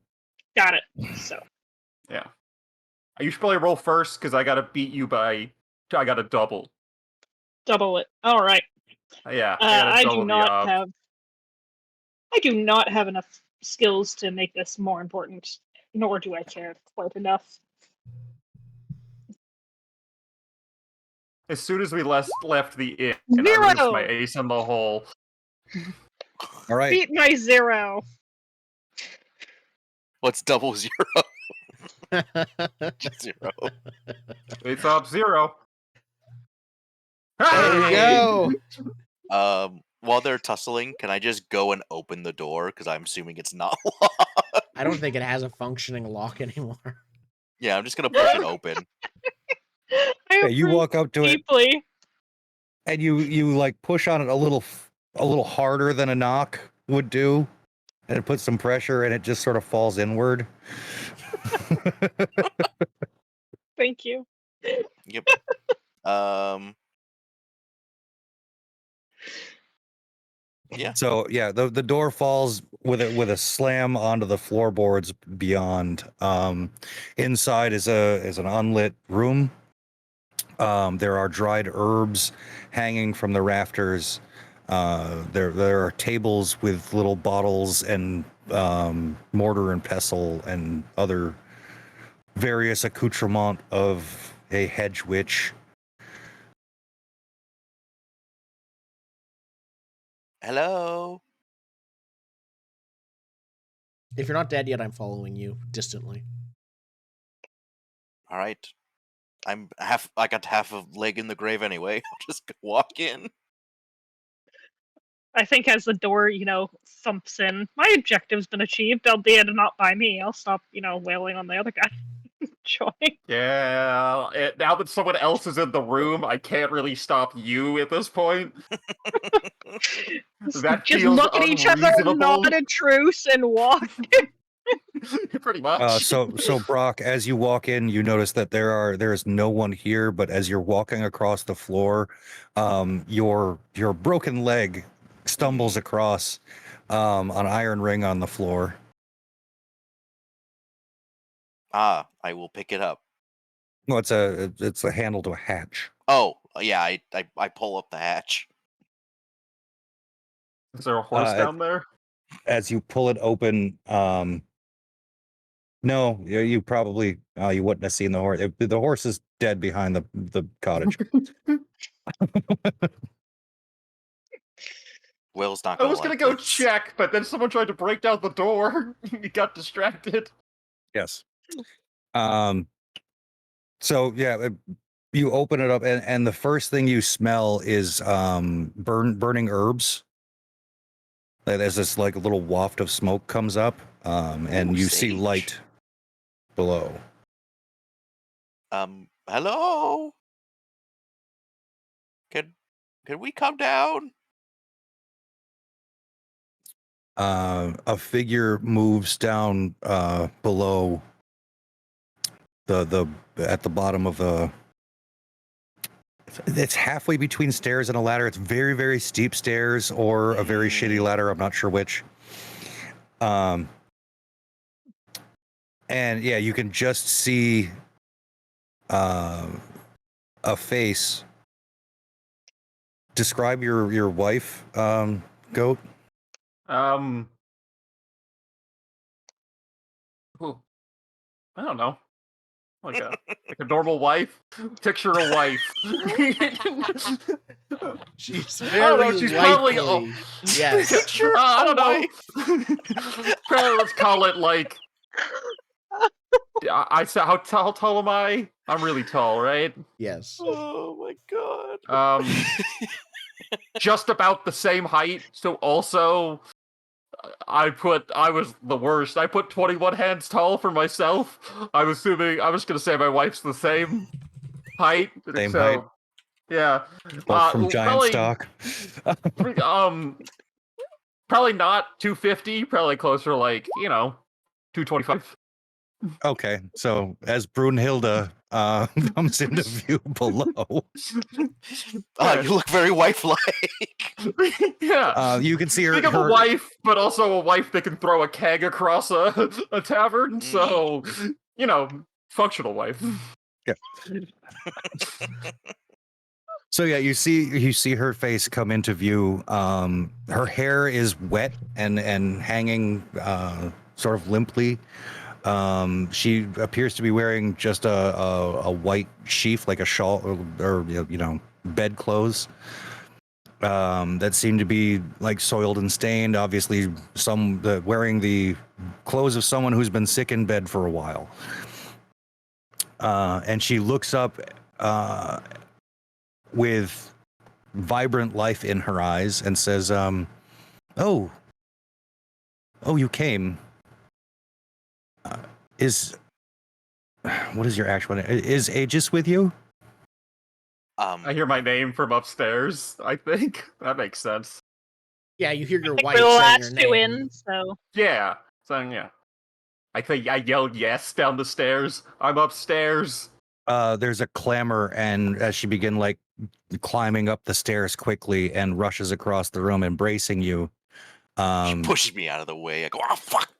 Got it. So Yeah. You should probably roll first because I gotta beat you by. I gotta double. double it. All right. Yeah, I gotta I double do the not odds. have. I do not have enough skills to make this more important, nor do I care quite enough. As soon as we left the inn, I reached my 0! ace in the hole. All right. Beat my 0. what's double 0? Just 0. It's up 0. There we Hey! go. While they're tussling, can I just go and open the door? Because I'm assuming it's not locked. I don't think it has a functioning lock anymore. Yeah, I'm just gonna push it open. Yeah, you walk up to it deeply. and you like push on it a little harder than a knock would do, and it puts some pressure and it just sort of falls inward. Thank you. Yep. Yeah. So yeah, the door falls with a slam onto the floorboards beyond. Inside is an unlit room. There are dried herbs hanging from the rafters. There are tables with little bottles and mortar and pestle and other various accoutrement of a hedge witch. Hello. If you're not dead yet, I'm following you distantly. All right. I got half a leg in the grave anyway. I'll just walk in. I think as the door, thumps in, my objective's been achieved, albeit not by me. I'll stop, wailing on the other guy. Join. Yeah, now that someone else is in the room, I can't really stop you at this point. That Just feels look at each other, unreasonable. nod a truce, and walk. Pretty much. So Brock, as you walk in, you notice that there is no one here. But as you're walking across the floor, your broken leg stumbles across an iron ring on the floor. I will pick it up. Well, it's a handle to a hatch. Oh, yeah, I pull up the hatch. Is there a horse down there? As you pull it open, no, you probably you wouldn't have seen the horse. The horse is dead behind the cottage. Will's not I gonna was gonna like go this. check, but then someone tried to break down the door. We got distracted. Yes. So yeah, you open it up, and the first thing you smell is burning herbs. There's this like a little waft of smoke comes up, and Ooh, you see sage. light below. Hello? Can we come down? A figure moves down below the at the bottom of the. It's halfway between stairs and a ladder. It's very, very steep stairs or a very shitty ladder. I'm not sure which. And yeah, you can just see a face. Describe your wife, Goat. Ooh, I don't know. Like a normal wife. Picture a wife. She's I don't very know. She's probably. Oh, wifely. Yes. Picture I a don't know. Probably let's call it like. How tall am I? I'm really tall, right? Yes. Oh my god. Just about the same height. So also, I was the worst. I put 21 hands tall for myself. I was gonna say my wife's the same height. Same so, height. Yeah. Both from giant probably, stock. Probably not 250. Probably closer to like 225. Okay, so as Brunhilde comes into view below, You look very wife-like. Yeah. you can see Think of a wife, but also a wife that can throw a keg across a tavern. So, functional wife. Yeah. So yeah, you see her face come into view. Her hair is wet and hanging sort of limply. She appears to be wearing just a white sheath, like a shawl or bed clothes. That seem to be like soiled and stained. Obviously, wearing the clothes of someone who's been sick in bed for a while. And she looks up with vibrant life in her eyes and says, "Oh, you came. What is your actual name? Is Aegis with you?" I hear my name from upstairs. I think that makes sense. Yeah, you hear your I think wife we're the saying your last two name. in, so Yeah. So yeah. I think I yelled yes down the stairs. I'm upstairs. There's a clamor, and as she begin like climbing up the stairs quickly and rushes across the room, embracing you. She pushes me out of the way. I go, oh fuck!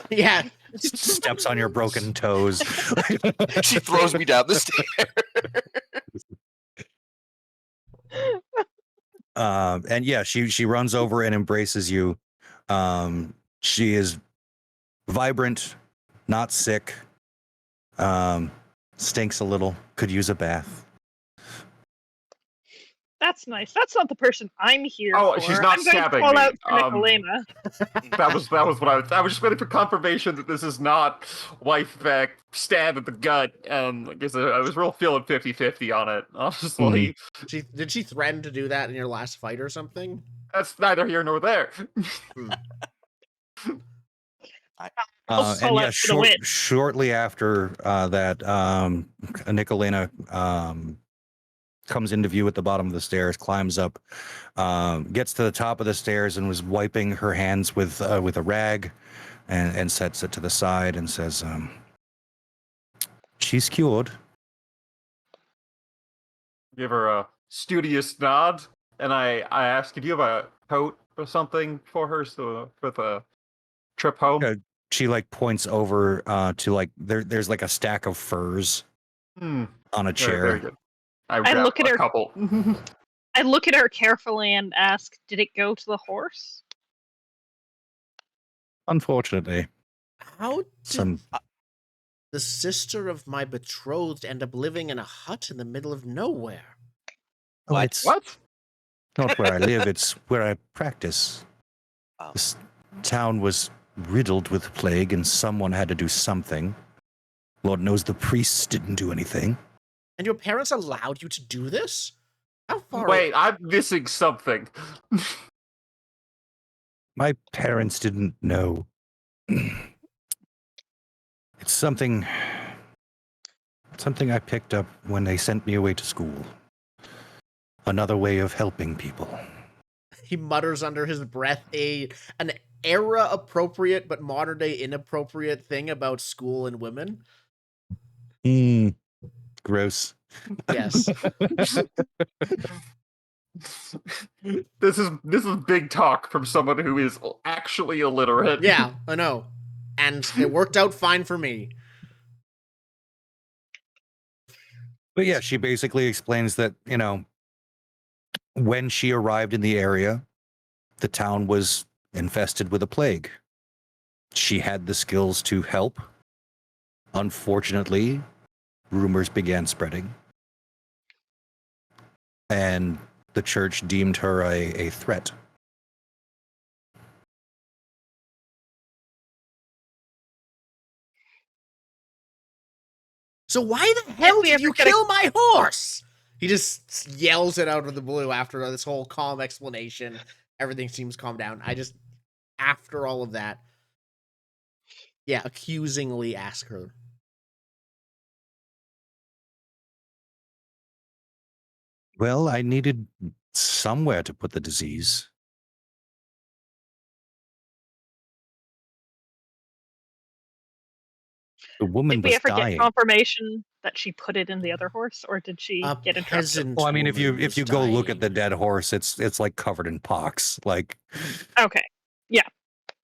Yeah. Steps on your broken toes. She throws me down the stairs. And yeah, she runs over and embraces you. She is vibrant, not sick. Stinks a little. Could use a bath. that's nice. That's not the person I'm here Oh, for. she's not I'm going to stabbing call me. out for Nicolena. That was what I was just waiting for confirmation that this is not wife back stab at the gut. I guess I was real feeling 50-50 on it. Honestly, Did she threaten to do that in your last fight or something? that's neither here nor there. And yeah, shortly after that, Nicolena comes into view at the bottom of the stairs, climbs up, gets to the top of the stairs, and was wiping her hands with a rag, and sets it to the side and says, "She's cured." Give her a studious nod, and I ask, "Do you have a coat or something for her for the trip home?" She like points over to like there's like a stack of furs on a chair. Very good. I look at a her. Couple. I look at her carefully and ask, "Did it go to the horse?" Unfortunately. How did the sister of my betrothed end up living in a hut in the middle of nowhere? What? What? Not where I live, it's where I practice. This town was riddled with plague, and someone had to do something. Lord knows the priests didn't do anything. And your parents allowed you to do this? How far? Wait, I'm missing something. My parents didn't know. It's something I picked up when they sent me away to school. Another way of helping people. He mutters under his breath an era appropriate but modern day inappropriate thing about school and women. Gross. Yes. This is big talk from someone who is actually illiterate. Yeah, I know. and it worked out fine for me. But yeah, she basically explains that, when she arrived in the area, the town was infested with a plague. She had the skills to help. Unfortunately, rumors began spreading, and the church deemed her a threat. So why the hell we did ever you get a- kill my horse? He just yells it out of the blue after this whole calm explanation. Everything seems calmed down. After all of that, accusingly ask her. Well, I needed somewhere to put the disease. The woman Did we was ever dying. get confirmation that she put it in the other horse, or did she A get interrupted? peasant. Well, I mean, if woman you was go look at the dying. dead horse, it's like covered in pox. Like, Okay.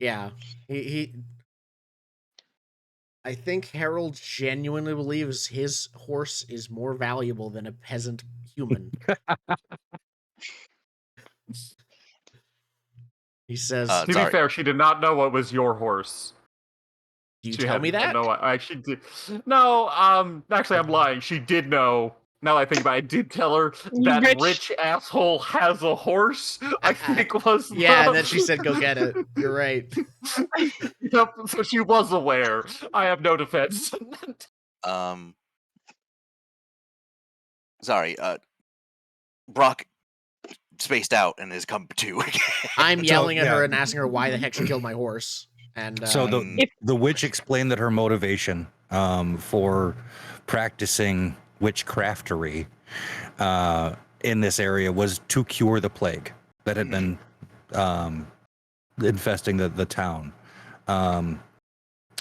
Yeah, he. I think Harold genuinely believes his horse is more valuable than a peasant human. He says, To be Sorry. fair, she did not know what was your horse. "Do you She tell had me that?" no. She did. No, actually, I'm lying. She did know. Now that I think about it, I did tell her that rich asshole has a horse. I think was Yeah, and then she said, "Go get it." You're right. Yep, so she was aware. I have no defense. Sorry. Brock spaced out and has come to again. I'm yelling at yeah. her and asking her why the heck she killed my horse. And So Mm. the witch explained that her motivation for practicing witchcraftery in this area was to cure the plague that had been infesting the town.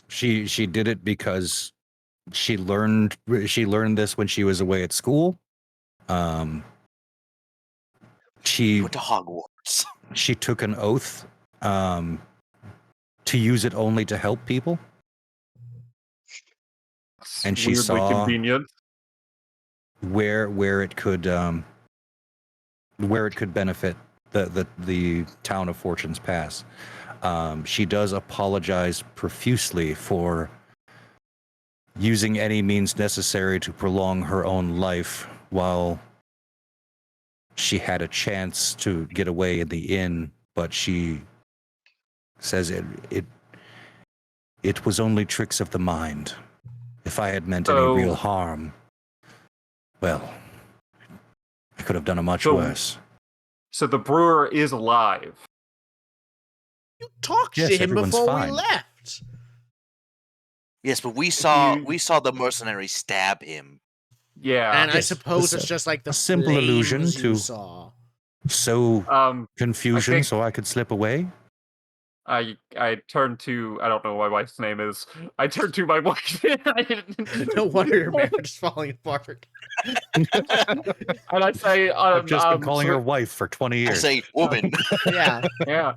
She did it because she learned this when she was away at school. She Went to Hogwarts. she took an oath to use it only to help people. And she Weirdly saw convenient. where it could benefit the town of Fortune's Pass. She does apologize profusely for using any means necessary to prolong her own life while she had a chance to get away in the inn, but she says it was only tricks of the mind. If I had meant any real harm, well, I could have done a much worse. So the brewer is alive. you talked Yes, to him everyone's before fine. we left. Yes, but we saw You- the mercenary stab him. Yeah. And I Yes, suppose this- it's just like the a simple allusion flames you to- saw. So confusion, think- so I could slip away. I turned to, I don't know what my wife's name is. I turned to my wife. I didn't. No wonder your marriage is falling apart. And I say, I've just been calling her wife for 20 I years. say, woman. Yeah. Yeah.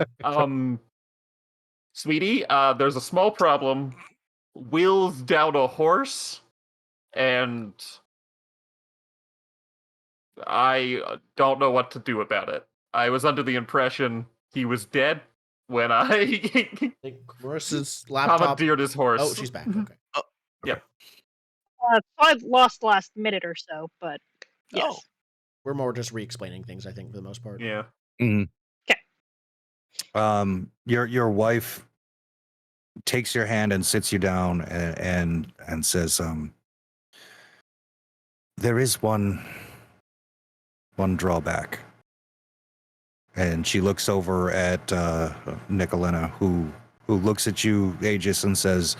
Sweetie, there's a small problem. Will's down a horse, and I don't know what to do about it. I was under the impression he was dead when I I think Marissa's laptop. commandeered his horse. Oh, she's back. Okay. I lost last minute or so, but yes. Oh. We're more just re-explaining things, I think, for the most part. Yeah. Mhm. Okay. Your wife takes your hand and sits you down and says, there is one drawback. And she looks over at Nicolena, who looks at you, Aegis, and says,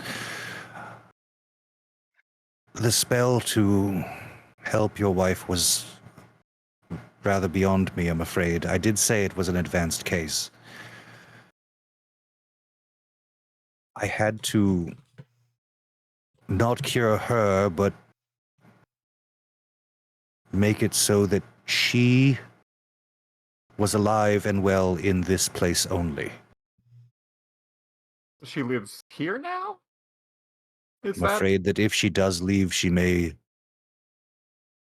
the spell to help your wife was rather beyond me, I'm afraid. I did say it was an advanced case. I had to not cure her, but make it so that she was alive and well in this place only. She lives here now? Is I'm that afraid that if she does leave,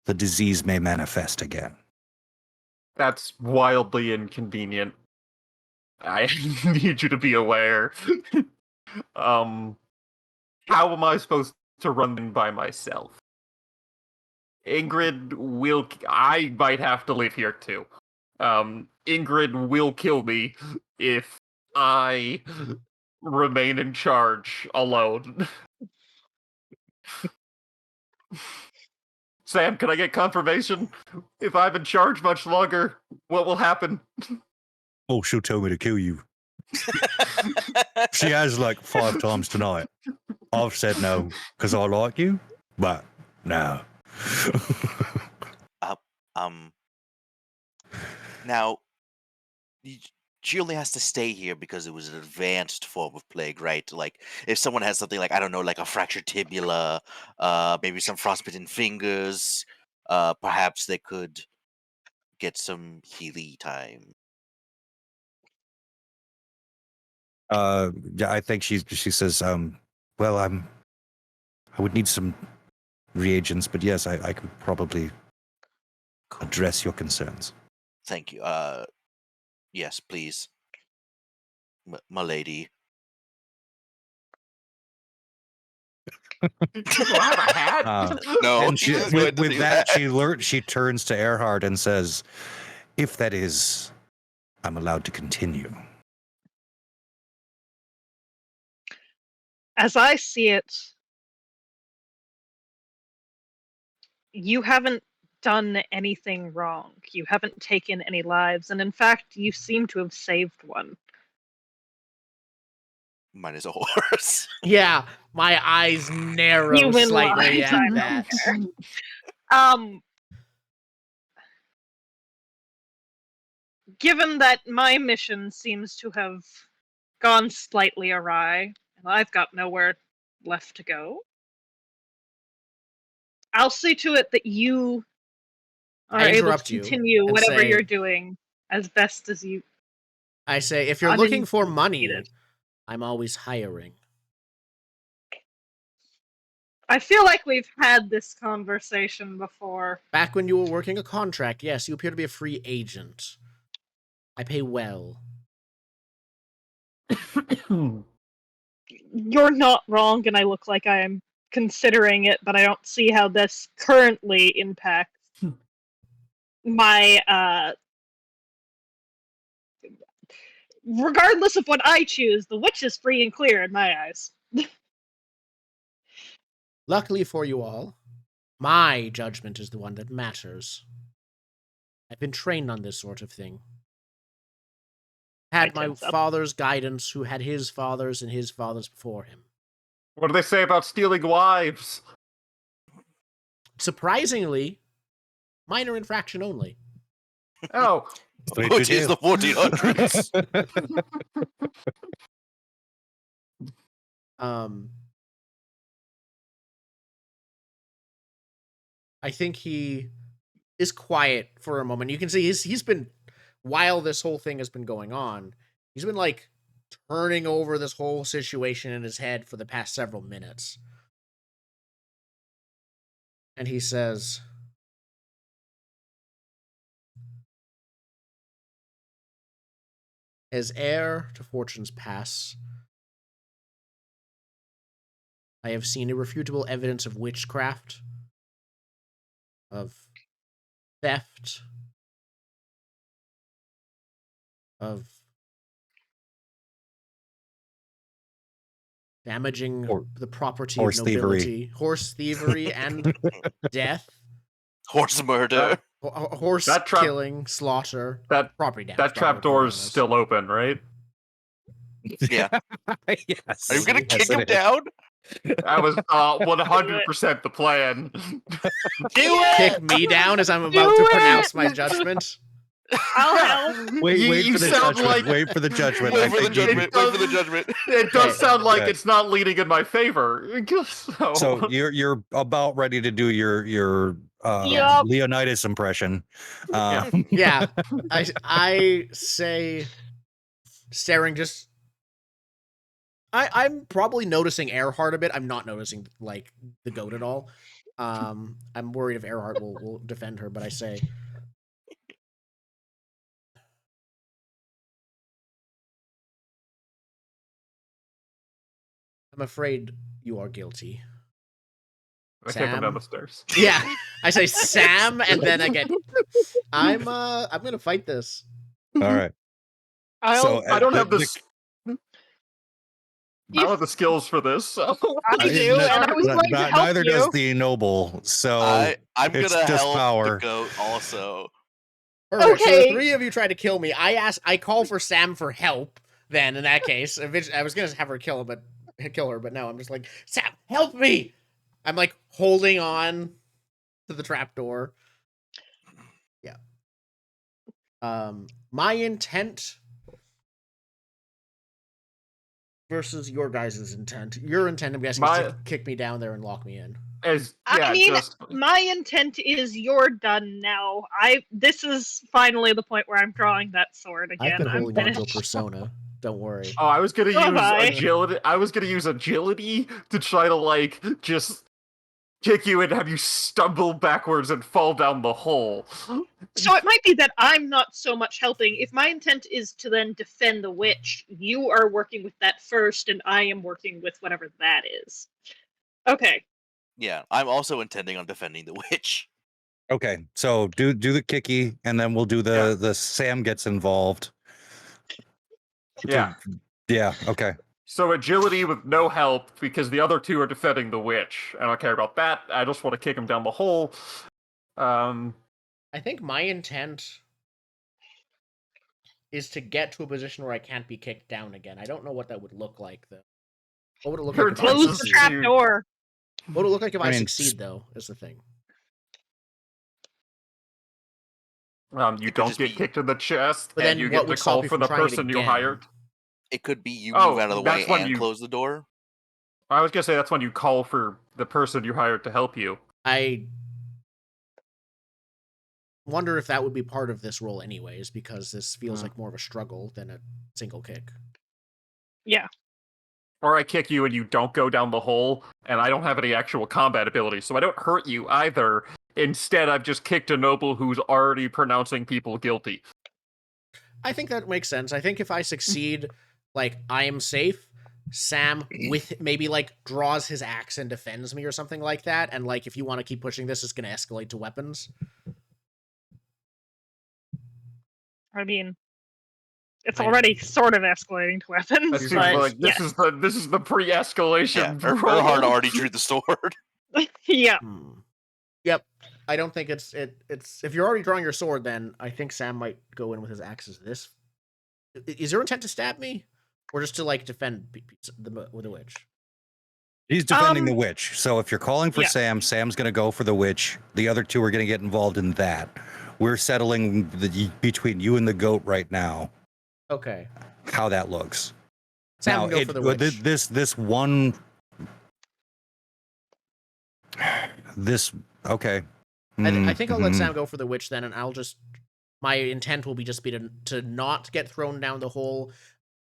the disease may manifest again. that's wildly inconvenient. I need you to be aware. How am I supposed to run them by myself? Ingrid will. I might have to live here too. Ingrid will kill me if I remain in charge alone. Sam, can I get confirmation? If I'm in charge much longer, what will happen? Oh, she'll tell me to kill you. She has like 5 times tonight. I've said no because I like you, but no. Now, she only has to stay here because it was an advanced form of plague, right? Like, if someone has something like, I don't know, like a fractured tibia, maybe some frostbitten fingers, perhaps they could get some Healy time. Yeah, I think she says, well, I would need some reagents, but yes, I could probably address your concerns. Thank you. Yes, please, my lady. Do you have a hat? No, And he was going to with do that, she turns to Earhart and says, if that is, I'm allowed to continue. As I see it, you haven't done anything wrong. You haven't taken any lives, and in fact, you seem to have saved one. Mine is a horse. Yeah, my eyes narrow Human slightly lives, at I that. Given that my mission seems to have gone slightly awry, and I've got nowhere left to go, I'll see to it that you are I able to interrupt you continue and whatever say- you're doing as best as you. I say, if you're looking for money, I'm always hiring. I feel like we've had this conversation before. Back when you were working a contract, yes, you appear to be a free agent. I pay well. You're not wrong, and I look like I am considering it, but I don't see how this currently impacts my regardless of what I choose, the witch is free and clear in my eyes. Luckily for you all, my judgment is the one that matters. I've been trained on this sort of thing. Had my father's guidance, who had his fathers and his fathers before him. What do they say about stealing wives? Surprisingly, minor infraction only. Oh, Which is the 1400s. I think he is quiet for a moment. You can see he's been, while this whole thing has been going on, he's been like turning over this whole situation in his head for the past several minutes. And he says, as heir to Fortune's pass, I have seen irrefutable evidence of witchcraft, of theft, of damaging the property of nobility, horse thievery, and death, horse murder, horse killing, slaughter, property damage. That trapdoor is still open, right? Yeah. Yes. Are you gonna kick him down? That was 100% the plan. Kick me down as I'm about to pronounce my judgment. I'll help. Wait for the judgment. Wait for the judgment. Wait for the judgment. Wait for the judgment. It does sound like it's not leading in my favor. So you're about ready to do your Leonidas impression. Yeah. I say, staring just I'm probably noticing Earhart a bit. I'm not noticing like the goat at all. I'm worried if Earhart will defend her, but I say, I'm afraid you are guilty. I kick him down the Sam? stairs. Yeah, I say Sam, and then I get. I'm gonna fight this. All right. I'll. I don't have the- this. I don't have the skills for this. So. I do, and I was going to help neither you. does the noble. So I'm it's gonna just help power. the goat also. Perfect. So Okay. the three of you try to kill me. I call for Sam for help. Then in that case, eventually, I was gonna have her kill her, but no, I'm just like, Sam, help me. I'm like holding on to the trapdoor. Yeah. My intent versus your guys' intent. Your intent, I'm guessing, is to kick me down there and lock me in. I mean, my intent is you're done now. This is finally the point where I'm drawing that sword again. I've been I'm holding on to a finished. persona. Don't worry. Oh, I was gonna So have use I. agility. I was gonna use agility to try to like just kick you and have you stumble backwards and fall down the hole. So it might be that I'm not so much helping. If my intent is to then defend the witch, you are working with that first, and I am working with whatever that is. Okay. Yeah, I'm also intending on defending the witch. Okay, so do the kicky, and then we'll do the Sam gets involved. Yeah. Yeah. Okay. So agility with no help because the other two are defending the witch. I don't care about that. I just want to kick him down the hole. I think my intent is to get to a position where I can't be kicked down again. I don't know what that would look like, though. What would it look Your like if I Close the succeed? trap door. What would it look like if I I mean, succeed, though, is the thing. You don't get kicked in the chest, But and then you what get to would stop call me for from the trying it person you again? hired. It could be you move out of the way that's when and you- close the door. I was gonna say that's when you call for the person you hired to help you. I wonder if that would be part of this role anyways, because this feels like more of a struggle than a single kick. Yeah. Or I kick you and you don't go down the hole, and I don't have any actual combat ability, so I don't hurt you either. Instead, I've just kicked a noble who's already pronouncing people guilty. I think that makes sense. I think if I succeed, like, I am safe, Sam with maybe like draws his axe and defends me or something like that, and like if you want to keep pushing this, it's gonna escalate to weapons. I mean, it's already sort of escalating to weapons. That seems But like yes. this is the pre-escalation. Yeah, Erhard already drew the sword. Yeah. Yep. I don't think it's if you're already drawing your sword, then I think Sam might go in with his axe as this. Is your intent to stab me, or just to like defend the witch? He's defending the witch. So if you're calling for Sam, Sam's going to go for the witch. The other two are going to get involved in that. We're settling between you and the goat right now. Okay. How that looks. Sam can go for the witch. This one. This okay. I think I'll let Sam go for the witch then, and I'll just. My intent will be to not get thrown down the hole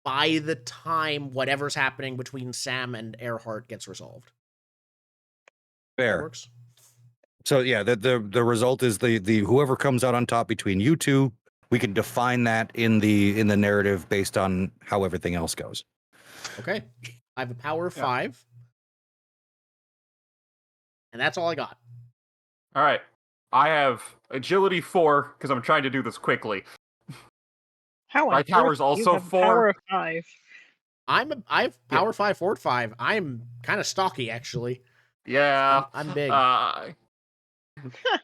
by the time whatever's happening between Sam and Earhart gets resolved. Fair. That works. So yeah, the result is the whoever comes out on top between you two, we can define that in the narrative based on how everything else goes. Okay. I have a power of 5. And that's all I got. All right. I have agility 4 because I'm trying to do this quickly. How my power's also 4. Power of 5. I have power 5, fort 5. I'm kind of stocky actually. Yeah. I'm big.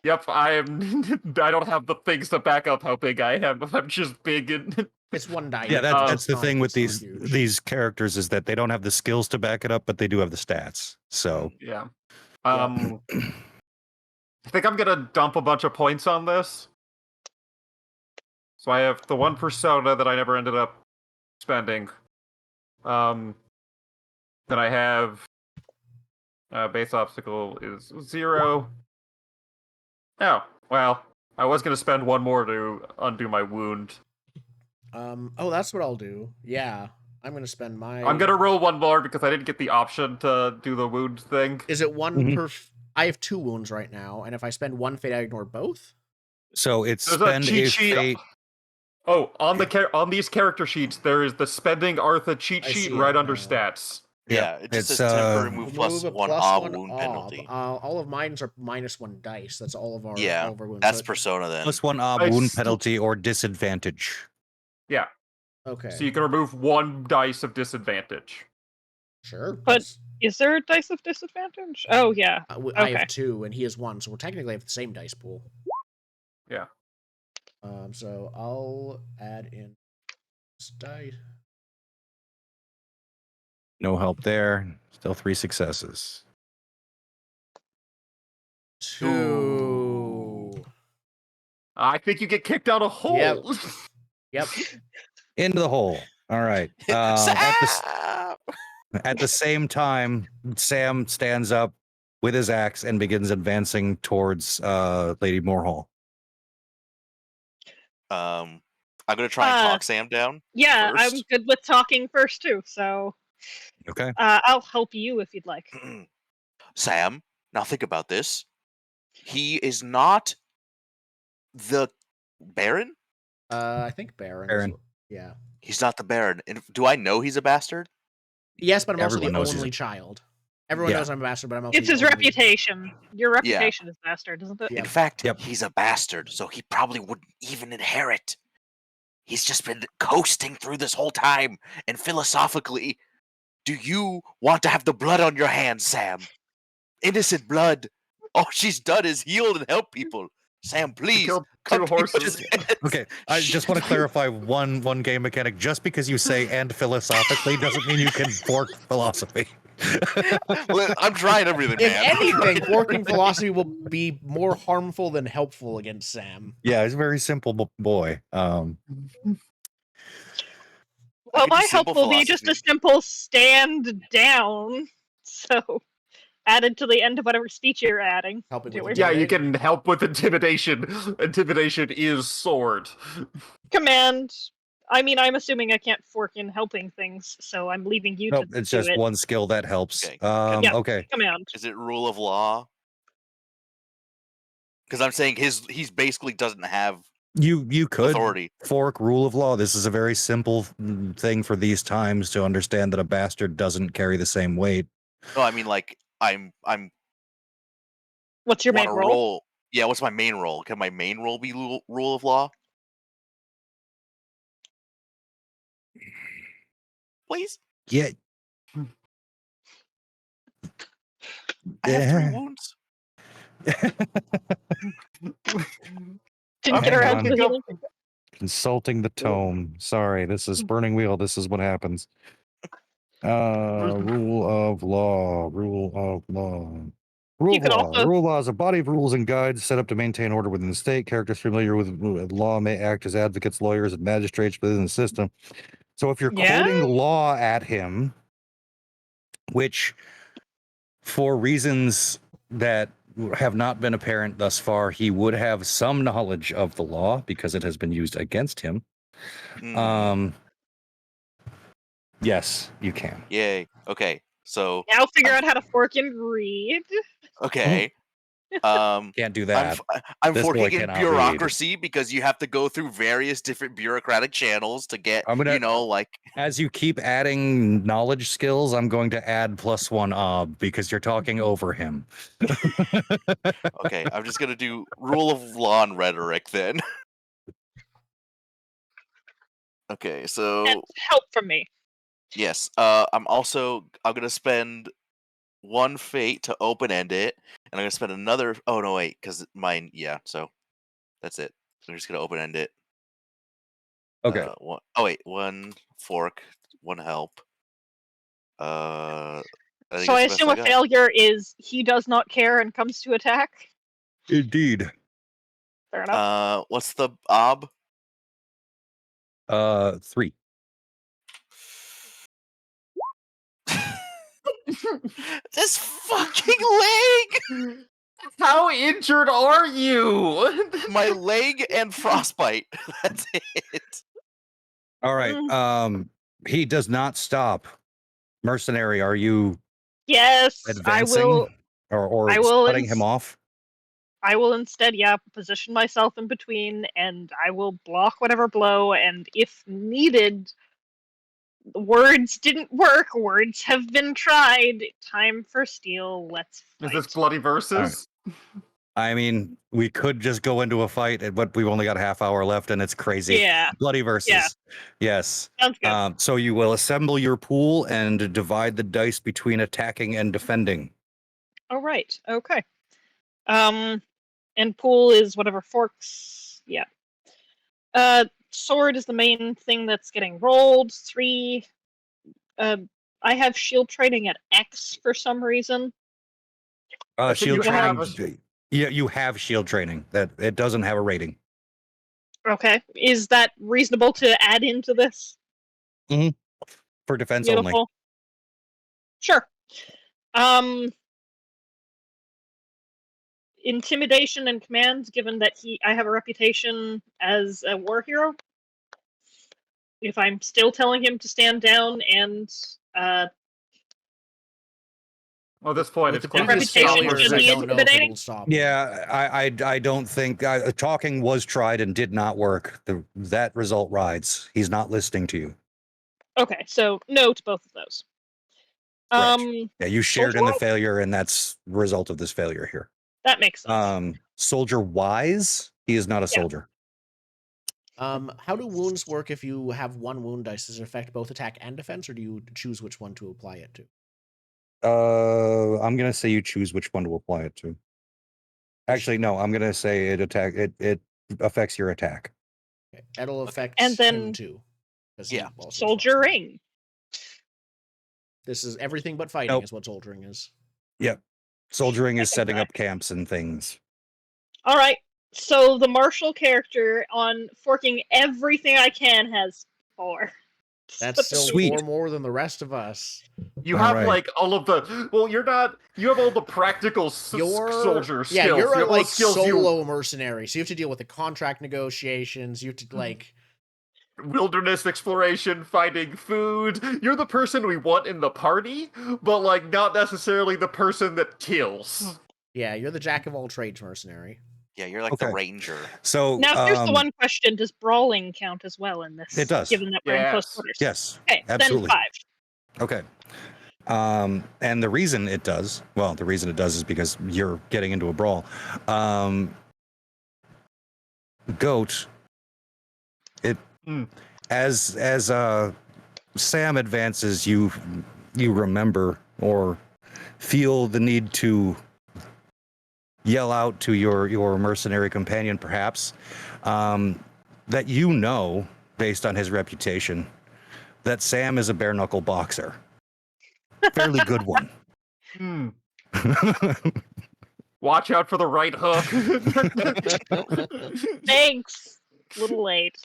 Yep, I don't have the things to back up how big I am. I'm just big and it's one die. Yeah, that's the thing with these characters is that they don't have the skills to back it up, but they do have the stats. So yeah. I think I'm gonna dump a bunch of points on this. So I have the one persona that I never ended up spending. Then I have base obstacle is 0. Oh, well, I was gonna spend one more to undo my wound. Oh, that's what I'll do. Yeah. I'm gonna spend my. I'm gonna roll one more because I didn't get the option to do the wound thing. Is it one Mhm. per? I have 2 wounds right now, and if I spend 1 fate, I ignore both. So it's There's a spend cheat a sheet. fate. Oh, on these character sheets, there is the spending Artha cheat I sheet see right it under now. stats. Yeah, it just It's says temporary move plus Remove a 1 plus ob 1 wound ob. penalty. All of mine are -1 dice. That's all of our Yeah, all of our wounds. that's So Persona then. plus 1 ob I wound still- penalty or disadvantage. Yeah, okay, so you can remove 1 dice of disadvantage. sure. But- Is there a dice of disadvantage? Oh, yeah. I Okay. have 2, and he has 1, so we're technically have the same dice pool. Yeah. So I'll add in this die. No help there. Still 3 successes. 2. I think you get kicked out a hole. Yep. Yep. Into the hole. All right. Sam! At the same time, Sam stands up with his axe and begins advancing towards Lady Moorhall. I'm gonna try and talk Sam down. Yeah, I'm First. good with talking first, too, so Okay. I'll help you if you'd like. Sam, now think about this. He is not the Baron? I think Baron. Baron. Yeah. He's not the Baron. And do I know he's a bastard? Yes, but I'm also Everyone the knows he's only a- child. Everyone Yeah. knows I'm a bastard, but I'm also It's the his only- reputation. Your reputation is bastard, isn't it? Yep. In fact, Yep. he's a bastard, so he probably wouldn't even inherit. He's just been coasting through this whole time, and philosophically, do you want to have the blood on your hands, Sam? Innocent blood. All she's done is heal and help people. Sam, please. killed come 2 to his horses. head. Okay. I just want to clarify one game mechanic. Just because you say "and philosophically" doesn't mean you can fork philosophy. Well, I'm trying everything, If man. anything, forking philosophy will be more harmful than helpful against Sam. Yeah, he's a very simple boy. Well, can do my help simple will be just a philosophy. simple stand down. So, added to the end of whatever speech you're adding. Helping Do with it. Yeah, you intimidation. can help with intimidation. Intimidation is sword. Command. I mean, I'm assuming I can't fork in helping things, so I'm leaving you Nope, to it's do just it. one skill that helps. Okay. Yeah. Okay. Command. Is it rule of law? Because I'm saying he's basically doesn't have You could authority. fork rule of law. This is a very simple thing for these times to understand that a bastard doesn't carry the same weight. No, I mean like I'm What's your main wanna role? roll. Yeah, what's my main role? Can my main role be rule of law? Please? Yeah. I have 3 Yeah. wounds. Didn't get Hang around on. to the healing. Consulting the tome. Sorry, this is Burning Wheel. This is what happens. Rule of law. Rule of law. Rule You of could law. also- Rule of law is a body of rules and guides set up to maintain order within the state. Characters familiar with law may act as advocates, lawyers, and magistrates within the system. So if you're Yeah? quoting law at him, which for reasons that have not been apparent thus far, he would have some knowledge of the law because it has been used against him. Yes, you can. Yay. Okay. So Now figure out how to fork and read. okay. Can't do that. I'm This boy forking in cannot bureaucracy because you have to go through various different bureaucratic channels to get, I'm gonna- like As you keep adding knowledge skills, I'm going to add +1 ob because you're talking over him. okay, I'm just gonna do rule of law and rhetoric then. Okay, so And help from me. yes, I'm gonna spend 1 fate to open end it, and I'm gonna spend another. Oh no, wait, because mine. Yeah, so that's it. I'm just gonna open end it. Okay. Oh wait, 1 fork, 1 help. I think So I it's the best assume a got. failure is he does not care and comes to attack. Indeed. Fair enough. What's the ob? 3. This fucking leg! How injured are you? My leg and frostbite. That's it. All right. Mm. He does not stop. Mercenary, are you Yes, advancing or I will. cutting him off? I will instead, position myself in between, and I will block whatever blow. And if needed, words didn't work. Words have been tried. Time for steel. Let's fight. Is this bloody versus? I mean, we could just go into a fight, but we've only got a half hour left, and it's crazy. Yeah. Bloody versus. Yeah. Yes. Sounds good. So you will assemble your pool and divide the dice between attacking and defending. All right. Okay. And pool is whatever forks. Yeah. Sword is the main thing that's getting rolled. 3. I have shield training at X for some reason. Shield you have training. Yeah, you have shield training. That it doesn't have a rating. Okay. Is that reasonable to add into this? For defense Beautiful. only. Sure. Intimidation and command, given that I have a reputation as a war hero. If I'm still telling him to stand down and At this point, With it's the close previous to Reputation failures, should I be don't know if intimidating? it'll stop. him. Yeah, I don't think talking was tried and did not work. That result rides. He's not listening to you. Okay, so no to both of those. Yeah, you shared in the soldier-wise? failure, and that's the result of this failure here. That makes sense. Soldier wise, he is not a soldier. How do wounds work if you have one wound dice? Does it affect both attack and defense, or do you choose which one to apply it to? I'm gonna say you choose which one to apply it to. Actually, no, I'm gonna say it affects your attack. Okay. It'll affect And then- him too. 'cause he Yeah. also is fast. Soldiering. This is everything but fighting Nope. is what soldiering is. Yep. Soldiering is Okay, setting right. up camps and things. All right. So the martial character on forking everything I can has 4. That's still Sweet. 4 more than the rest of us. You All have right. like all of the. Well, you're not. You have all the practical soldier skills. Yeah, you're You a have all the like skills solo mercenary, so you have to deal with the contract negotiations. You have to like. Wilderness exploration, finding food. You're the person we want in the party, but like not necessarily the person that kills. Yeah, you're the jack of all trades mercenary. Yeah, you're like the Okay. ranger. So Now, here's the one question: does brawling count as well in this? It does. Given that we're in close Yes. quarters. Yes. Okay, Absolutely. then 5. Okay. And the reason it does, is because you're getting into a brawl. Goat, as Sam advances, you remember or feel the need to yell out to your mercenary companion, perhaps, that you know, based on his reputation, that Sam is a bare knuckle boxer. Fairly good one. Watch out for the right hook. Thanks. Little late.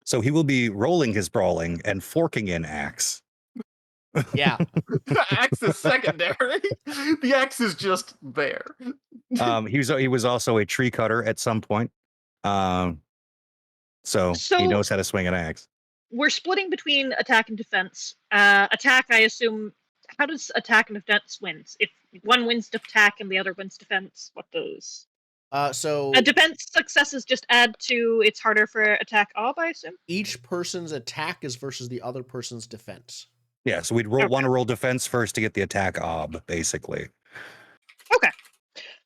So he will be rolling his brawling and forking in axe. Yeah. The axe is secondary. The axe is just there. He was also a tree cutter at some point. So he knows how to swing an axe. We're splitting between attack and defense. Attack, I assume. How does attack and defense wins? If one wins attack and the other wins defense, what does? So Defense successes just add to it's harder for attack ob, I assume? each person's attack is versus the other person's defense. Yeah, so we'd want to roll defense first to get the attack ob, basically. Okay.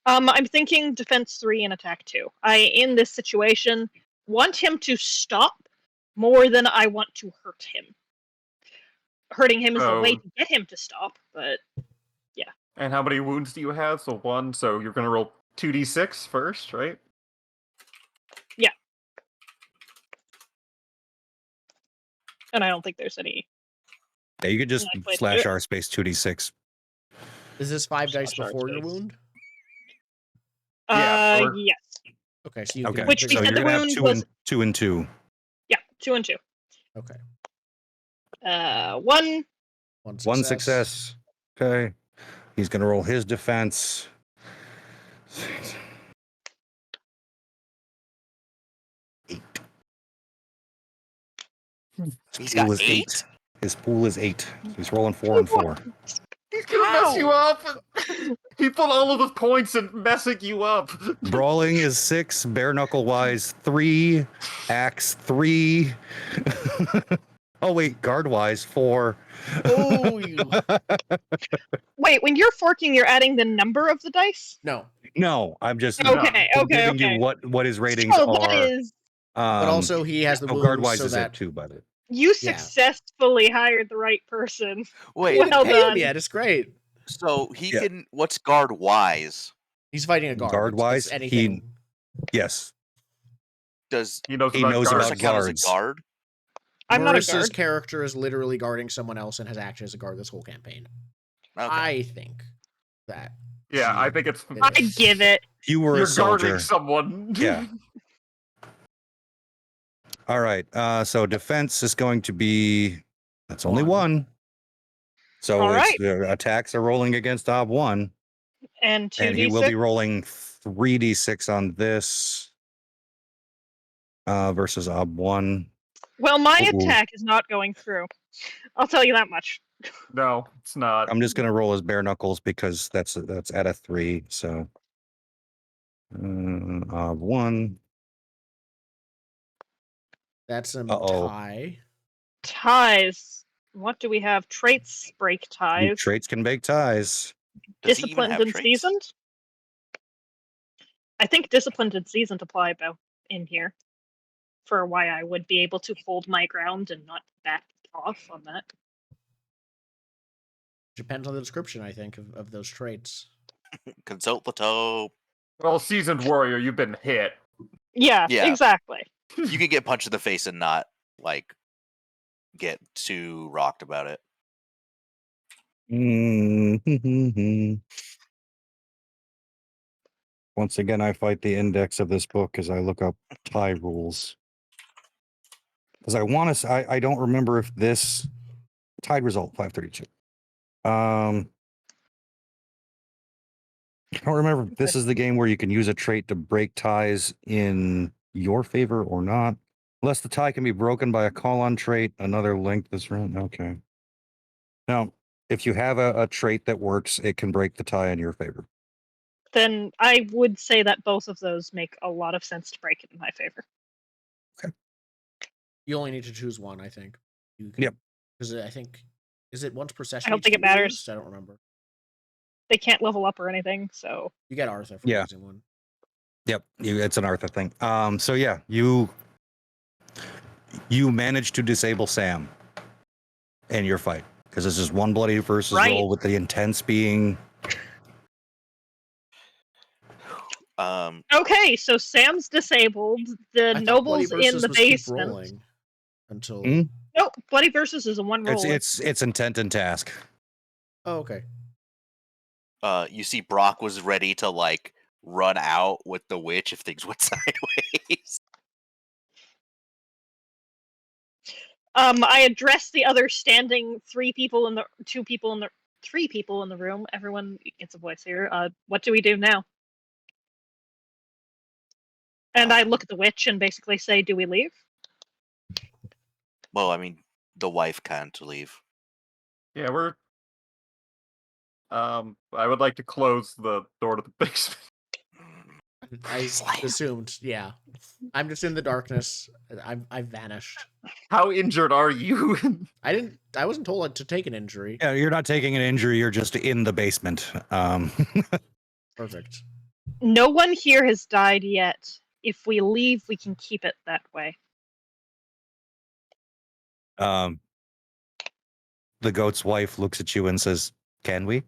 I'm thinking defense 3 and attack 2. I, in this situation, want him to stop more than I want to hurt him. Hurting him is the way to get him to stop, but yeah. And how many wounds do you have? So 1, so you're gonna roll 2d6 first, right? Yeah. And I don't think there's any. Yeah, you could just slash r space 2d6. Is this 5 dice Slash R before your space. wound? Yes. Okay, so you Okay, can Which so we you're said the gonna have wound 2 was- and 2 and 2. Yeah, 2 and 2. Okay. 1. One success. Okay. He's gonna roll his defense. 8. He's Pool got is 8? His pool is 8. He's rolling 4 and 4. He's gonna mess you up. He put all of his points in messing you up. Brawling is 6. Bare knuckle wise 3. Axe 3. Oh wait, guard wise 4. Oh, you. Wait, when you're forking, you're adding the number of the dice? No. No, I'm just No. Okay, I'm okay, giving okay. you what his ratings So are. that is... But also, he has the guard wounds, wise so is that it too, by the way. You Yeah. successfully hired the right person. Wait, we didn't Well pay him done. yet. It's great. so he Yeah. can. What's guard wise? He's fighting a guard. Guard-wise, It's anything. Yes, Does He knows He about knows guards. about Marissa count as a guards. guard? I'm not a Marissa's guard. character is literally guarding someone else and has acted as a guard this whole campaign. Okay. I think that. Yeah, she I think it's. is. I give it. you were You're a soldier. guarding someone. Yeah. All right. So defense is going to be. That's only 1. So All it's right. the attacks are rolling against Ob 1, And 2d6. and he will be rolling 3d6 on this versus Ob 1. Well, my Ooh. attack is not going through. I'll tell you that much. No, it's not. I'm just going to roll as bare knuckles because that's at a 3. So Ob 1. That's a Uh-oh. tie. Ties. What do we have? Traits break ties. Traits can make ties. Does he even Disciplined have and traits? seasoned? I think disciplined and seasoned apply both in here. For why I would be able to hold my ground and not back off on that. Depends on the description, I think, of those traits. Consult the toe. Well, seasoned warrior, you've been hit. Yeah, Yeah. exactly. You can get punched in the face and not like get too rocked about it. Once again, I fight the index of this book as I look up tie rules. Because I want to, I don't remember if this tied result 532. I don't remember if this is the game where you can use a trait to break ties in your favor or not. Unless the tie can be broken by a call-on trait, another link this round. Okay. Now, if you have a trait that works, it can break the tie in your favor. Then I would say that both of those make a lot of sense to break it in my favor. You only need to choose one, I think. Yep. Because I think, is it once per session? I don't each think it people matters. use? I don't remember. They can't level up or anything, so You get Arthur for Yeah. using one. Yep, it's an Arthur thing. So yeah, you managed to disable Sam in your fight because this is one bloody versus Right. roll with the intense being. okay, so Sam's disabled. The I thought nobles Bloody in Versus the was keep basement. rolling until. Hmm? Nope, Bloody Versus is a one roll. It's intent and task. Oh, okay. You see Brock was ready to like run out with the witch if things went sideways. I addressed the other standing three people in the room. Everyone gets a voice here. What do we do now? And I look at the witch and basically say, do we leave? Well, I mean, the wife can't leave. Yeah, we're. I would like to close the door to the basement. I Slam. assumed, yeah. I'm just in the darkness. I vanished. How injured are you? I wasn't told to take an injury. Yeah, you're not taking an injury. You're just in the basement. Perfect. No one here has died yet. If we leave, we can keep it that way. The goat's wife looks at you and says, "Can we?"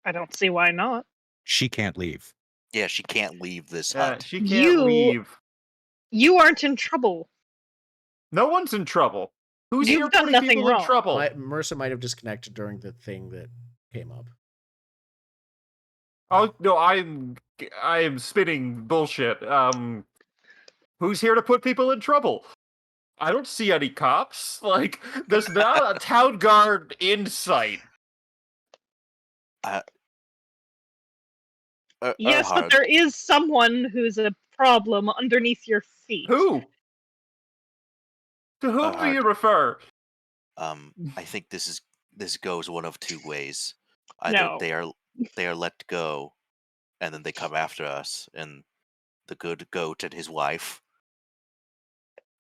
I don't see why not. She can't leave. Yeah, she can't leave this Yeah, hut. she can't You- leave. You aren't in trouble. No one's in trouble. Who's You've here done putting nothing people wrong. in trouble? Marissa might have disconnected during the thing that came up. Oh no, I'm spitting bullshit. Who's here to put people in trouble? I don't see any cops. Like, there's not a town guard in sight. Yes, but Erhard, there is someone who's a problem underneath your feet. Who? To whom do Hard. you refer? I think this goes one of two ways. Either No. they are let go, and then they come after us, and the good goat and his wife,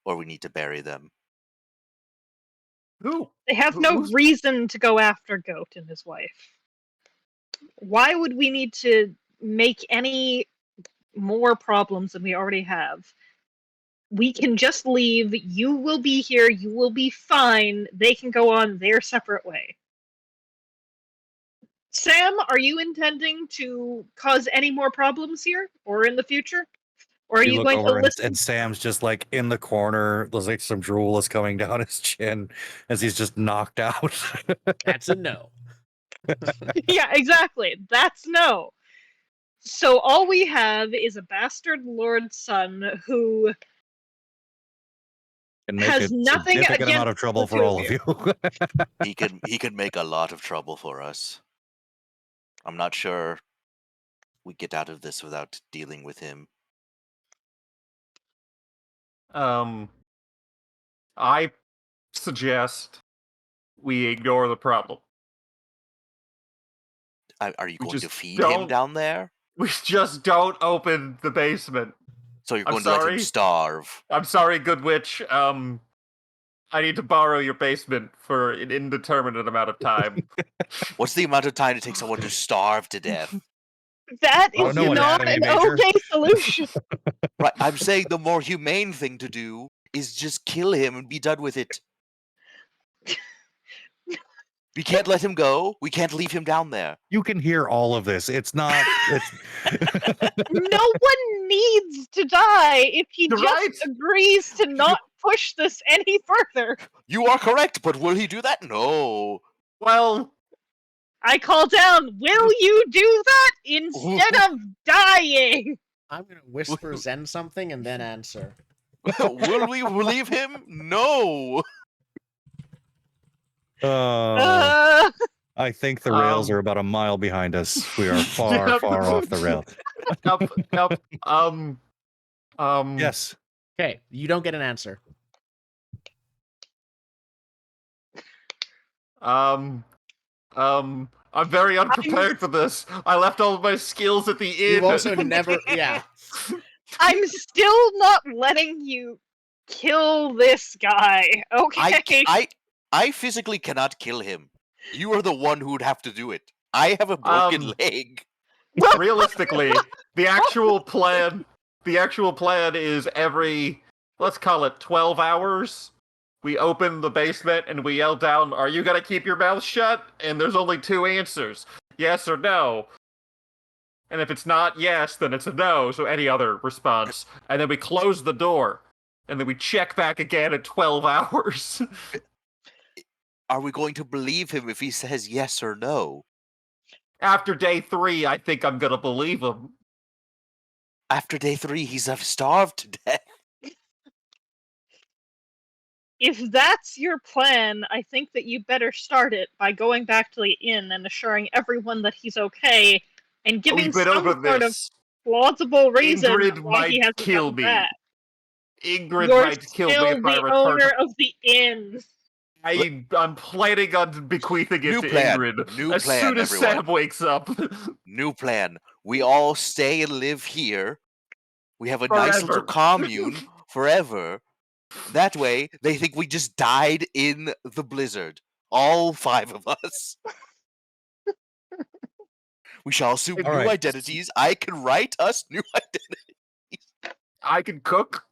or we need to bury them. Who? They have no Who's- reason to go after Goat and his wife. Why would we need to make any more problems than we already have? We can just leave. You will be here. You will be fine. They can go on their separate way. Sam, are you intending to cause any more problems here or in the future? Or are You you look going to over listen? and Sam's just like in the corner. There's like some drool is coming down his chin as he's just knocked out. That's a no. Yeah, exactly. That's no. So all we have is a bastard lord's son who And make has a nothing significant amount of against trouble the for two all of of you. He could make a lot of trouble for us. I'm not sure we get out of this without dealing with him. I suggest we ignore the problem. Are you We going to just feed him don't- down there? We just don't open the basement. So you're I'm going to let him sorry? starve? I'm sorry, good witch. I need to borrow your basement for an indeterminate amount of time. What's the amount of time it takes someone to starve to death? That I don't is know, not anatomy an major. okay solution. Right, I'm saying the more humane thing to do is just kill him and be done with it. We can't let him go. We can't leave him down there. You can hear all of this. It's not. It's No one needs to die if he You're just right. agrees to not push this any further. You are correct, but will he do that? No. Well, I call down, will you do that instead of dying? I'm gonna whisper Zen something and then answer. Will we leave him? No. Uh, I think the rails are about a mile behind us. We are far, Yep. far off the rail. Yep. Yes. Okay, you don't get an answer. I'm very unprepared for this. I left all of my skills at the inn. You've also never, yeah. I'm still not letting you kill this guy, okay? I physically cannot kill him. You are the one who would have to do it. I have a broken leg. Realistically, the actual plan is every, let's call it 12 hours, we open the basement and we yell down, "Are you gonna keep your mouth shut?" And there's only two answers, yes or no. And if it's not yes, then it's a no, so any other response. And then we close the door, and then we check back again at 12 hours. Are we going to believe him if he says yes or no? After day 3, I think I'm gonna believe him. After day 3, he's starved to death. If that's your plan, I think that you better start it by going back to the inn and assuring everyone that he's okay and giving We've been some over sort of this. plausible reason Ingrid why he might hasn't kill gotten me. back. Ingrid You're might kill me still if I the return. owner of the inn. I'm planning on bequeathing it New to plan. Ingrid New as plan, soon as everyone. Sam wakes up. New plan. We all stay and live here. We have a nice little Forever. commune forever. That way, they think we just died in the blizzard. All 5 of us. We shall assume All new right. identities. I can write us new identities. I can cook.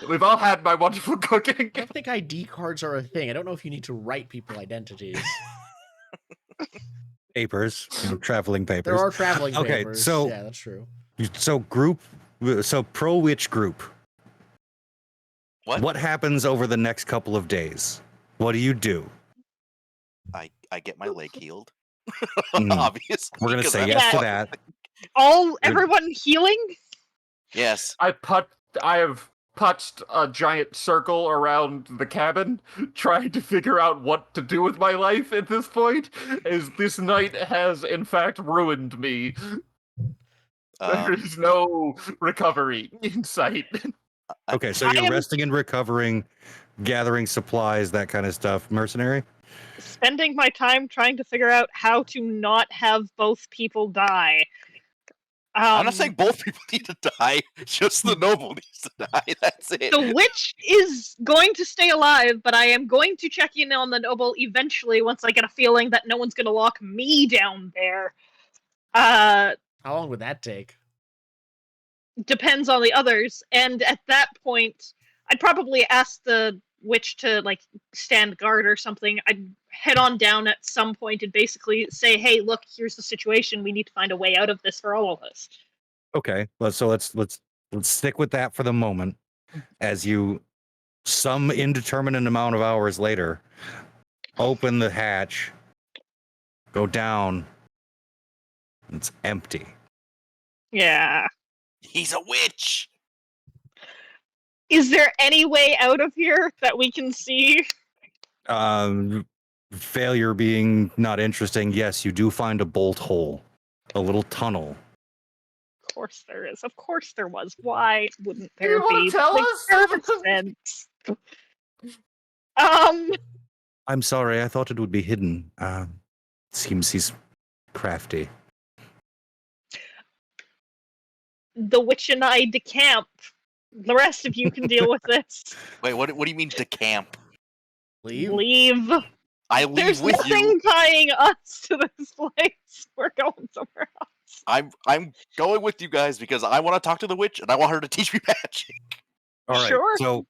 We've all had my wonderful cooking. I don't think ID cards are a thing. I don't know if you need to write people identities. Papers, traveling papers. There are traveling Okay, papers. so- yeah, that's true. So pro witch group. What? What happens over the next couple of days? What do you do? I get my leg healed. Mhm. Obviously. We're gonna 'cause say I'm yes to fucking- that. Everyone healing? Yes. I have putzed a giant circle around the cabin, trying to figure out what to do with my life at this point, as this night has in fact ruined me. There is no recovery in sight. Okay, so I you're am- resting and recovering. gathering supplies, that kind of stuff. Mercenary? Spending my time trying to figure out how to not have both people die. I'm not saying both people need to die, just the noble needs to die. That's it. The witch is going to stay alive, but I am going to check in on the noble eventually once I get a feeling that no one's going to lock me down there. How long would that take? Depends on the others, and at that point, I'd probably ask the witch to like stand guard or something. I'd head on down at some point and basically say, "Hey, look, here's the situation. We need to find a way out of this for all of us." Okay, so let's stick with that for the moment. As you, some indeterminate amount of hours later, open the hatch, go down. It's empty. Yeah. He's a witch. Is there any way out of here that we can see? Failure being not interesting, yes, you do find a bolt hole, a little tunnel. Of course there is. Of course there was. Why wouldn't You there wanna be? tell Makes us? perfect sense. I'm sorry, I thought it would be hidden. Seems he's crafty. The witch and I decamp. The rest of you can deal with this. Wait, what do you mean decamp? Leave? I leave There's with nothing you. tying us to this place. We're going somewhere else. I'm going with you guys because I want to talk to the witch and I want her to teach me magic. All right, Sure. so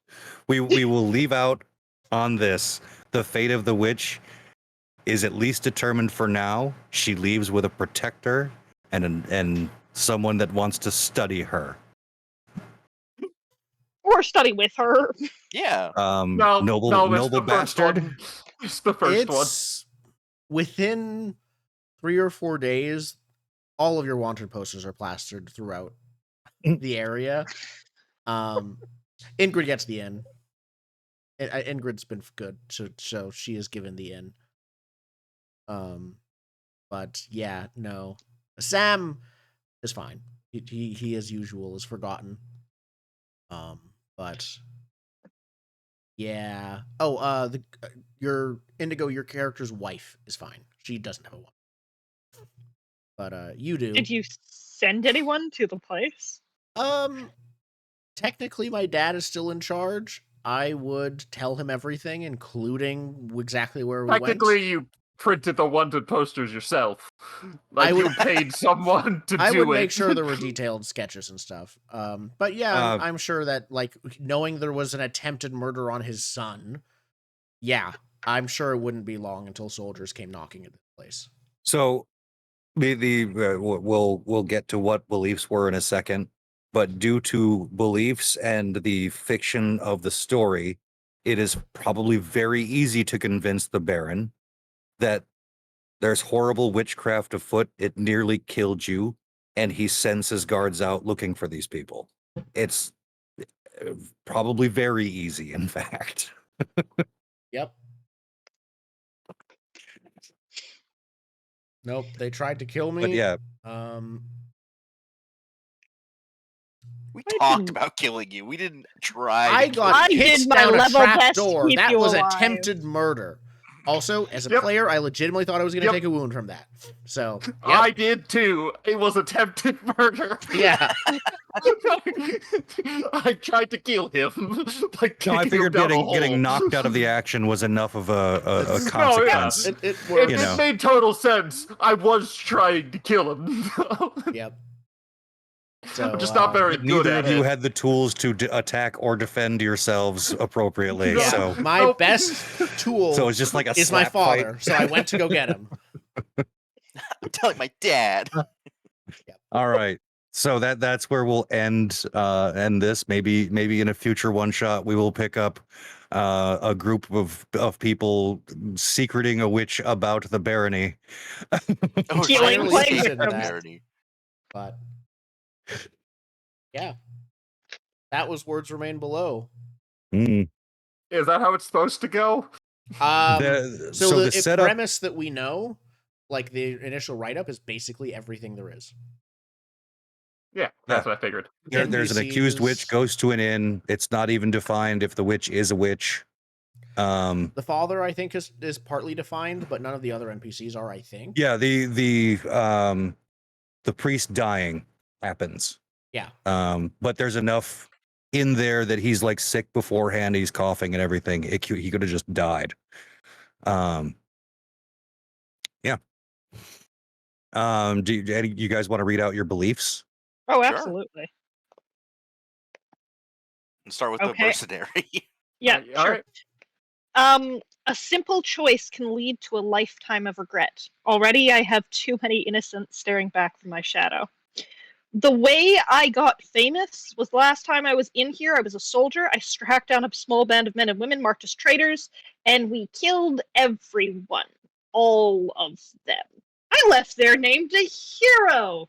we will leave out on this. The fate of the witch is at least determined for now. She leaves with a protector and someone that wants to study her. Or study with her. Yeah. Noble bastard. It's the first one. It's within 3 or 4 days, all of your wanted posters are plastered throughout the area. Ingrid gets the inn. Ingrid's been good, so she is given the inn. But yeah, no. Sam is fine. He as usual is forgotten. But yeah. Oh, your Indigo, your character's wife is fine. She doesn't have a wife. But you do. Did you send anyone to the place? Technically my dad is still in charge. I would tell him everything, including exactly where we went. Technically, you printed the wanted posters yourself. Like, I would- you paid someone to I do would it. make sure there were detailed sketches and stuff. But yeah, I'm sure that, like, knowing there was an attempted murder on his son, yeah, I'm sure it wouldn't be long until soldiers came knocking at the place. So we'll get to what beliefs were in a second, but due to beliefs and the fiction of the story, it is probably very easy to convince the Baron that there's horrible witchcraft afoot. It nearly killed you, and he sends his guards out looking for these people. It's probably very easy, in fact. Yep. Nope, they tried to kill me. But yeah, We I talked didn't- about killing you. We didn't try. I to got kill you. I kicked did my down a level trap best to door. keep That you was alive. attempted murder. Also, as a Yep. player, I legitimately thought I was going to Yep. take a wound from that. So, yep. I did too. It was attempted murder. Yeah. I tried to kill him. Like, no, I kicking him figured down a getting hole. knocked out of the action was enough of a No, yeah. consequence. It works. It, You know. it made total sense. I was trying to kill him. Yep. So, I'm just not very But good neither at of you it. had the tools to attack or defend yourselves appropriately. Yeah, So, my Nope. best tool so it's just like a is my slap fight. father. So I went to go get him. I'm telling my dad. All right. So that's where we'll end this. Maybe in a future one shot we will pick up a group of people secreting a witch about the barony. Oh, Killing really plague escaped victims. the barony. But yeah, that was Words Remain Below. Mm. Is that how it's supposed to go? So the setup. premise that we know, like the initial write-up, is basically everything there is. Yeah, that's what I figured. There's an accused NPCs. witch goes to an inn. It's not even defined if the witch is a witch. The father, I think, is partly defined, but none of the other NPCs are, I think. Yeah, the priest dying happens. Yeah. But there's enough in there that he's like sick beforehand, he's coughing and everything. He could have just died. Yeah. Do you guys want to read out your beliefs? Oh, Sure. absolutely. Let's start with the Okay. mercenary. Yeah, All sure. right. A simple choice can lead to a lifetime of regret. Already I have too many innocents staring back from my shadow. The way I got famous was the last time I was in here. I was a soldier. I tracked down a small band of men and women marked as traitors, and we killed everyone. All of them. I left there named a hero.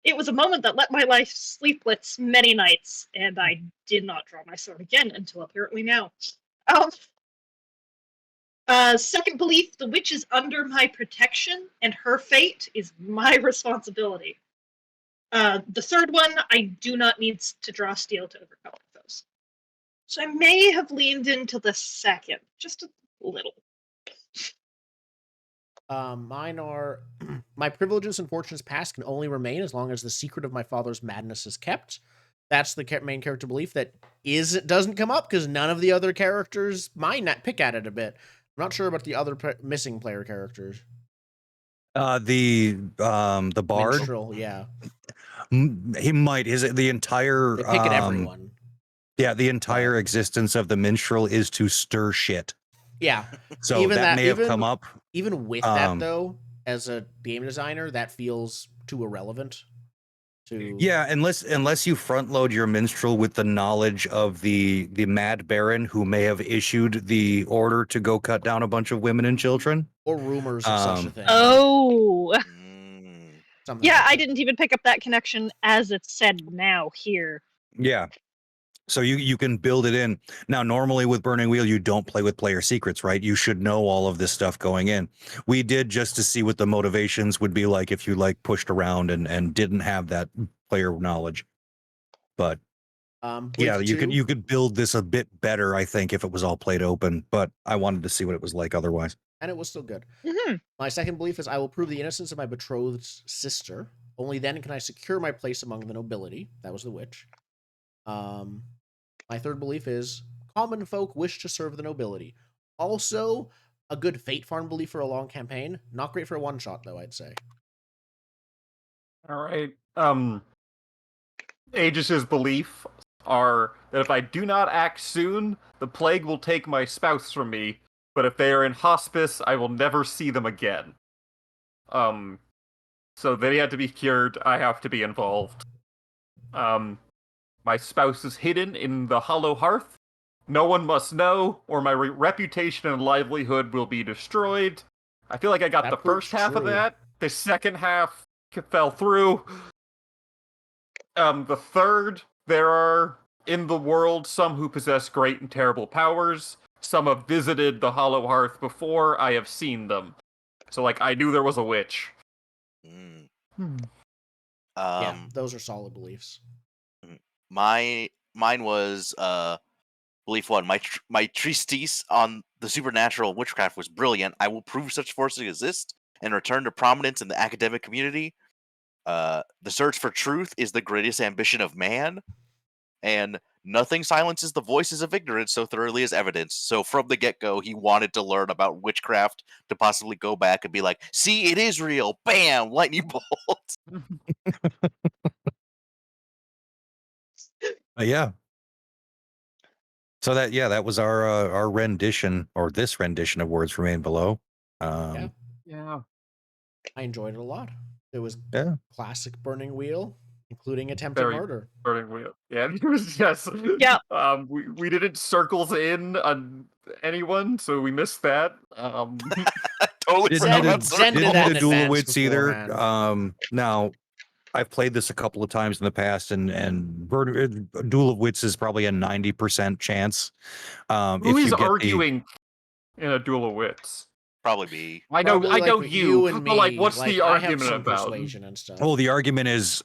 It was a moment that let my life sleepless many nights, and I did not draw my sword again until apparently now. Second belief, the witch is under my protection, and her fate is my responsibility. The third one, I do not need to draw steel to overcome those. So I may have leaned into the second, just a little. Mine are my privileges and fortunes past can only remain as long as the secret of my father's madness is kept. That's the main character belief that doesn't come up because none of the other characters pick at it a bit. I'm not sure about the other missing player characters. The bard, Minstrel, yeah, he might. Is it the entire? they pick at everyone. Yeah, the entire existence of the minstrel is to stir shit. Yeah, So that may have come up. Even with that, though, as a game designer, that feels too irrelevant. Yeah, unless you front load your minstrel with the knowledge of the Mad Baron who may have issued the order to go cut down a bunch of women and children, or rumors of such a thing. Oh, Something yeah, like I didn't even pick up that connection as it's said now here. Yeah. So you can build it in. Now, normally with Burning Wheel, you don't play with player secrets, right? You should know all of this stuff going in. We did just to see what the motivations would be like if you like pushed around and didn't have that player knowledge. But yeah, you could build this a bit better, I think, if it was all played open. But I wanted to see what it was like otherwise. And it was still good. Mm-hmm. My second belief is I will prove the innocence of my betrothed's sister. Only then can I secure my place among the nobility. That was the witch. My third belief is common folk wish to serve the nobility. Also, a good fate farm belief for a long campaign. Not great for a one shot, though, I'd say. All right. Aegis's belief are that if I do not act soon, the plague will take my spouse from me, but if they are in hospice, I will never see them again. So they have to be cured, I have to be involved. My spouse is hidden in the Hallowed Hearth. No one must know, or my reputation and livelihood will be destroyed. I feel like I got the first half of that. The second half fell through. The third, there are in the world some who possess great and terrible powers. Some have visited the Hallowed Hearth before. I have seen them. So, like, I knew there was a witch. Yeah, those are solid beliefs. Mine was belief one. My treatise on the supernatural witchcraft was brilliant. I will prove such forces exist and return to prominence in the academic community. The search for truth is the greatest ambition of man, and nothing silences the voices of ignorance so thoroughly as evidence. So from the get-go, he wanted to learn about witchcraft to possibly go back and be like, see, it is real. Bam! Lightning bolt. Yeah. So that was our rendition, or this rendition of Words Remain Below. Yeah. I enjoyed it a lot. It was classic Burning Wheel, including attempted murder. Burning Wheel. Yeah, it was, yes. Yeah. We didn't circles in on anyone, so we missed that. Totally didn't need a Duel of Wits either. Now, I've played this a couple of times in the past, and Duel of Wits is probably a 90% chance. Who is arguing in a Duel of Wits? Probably be. I know like you and me. But like, what's the I argument have some about? Persuasion and stuff. Well, the argument is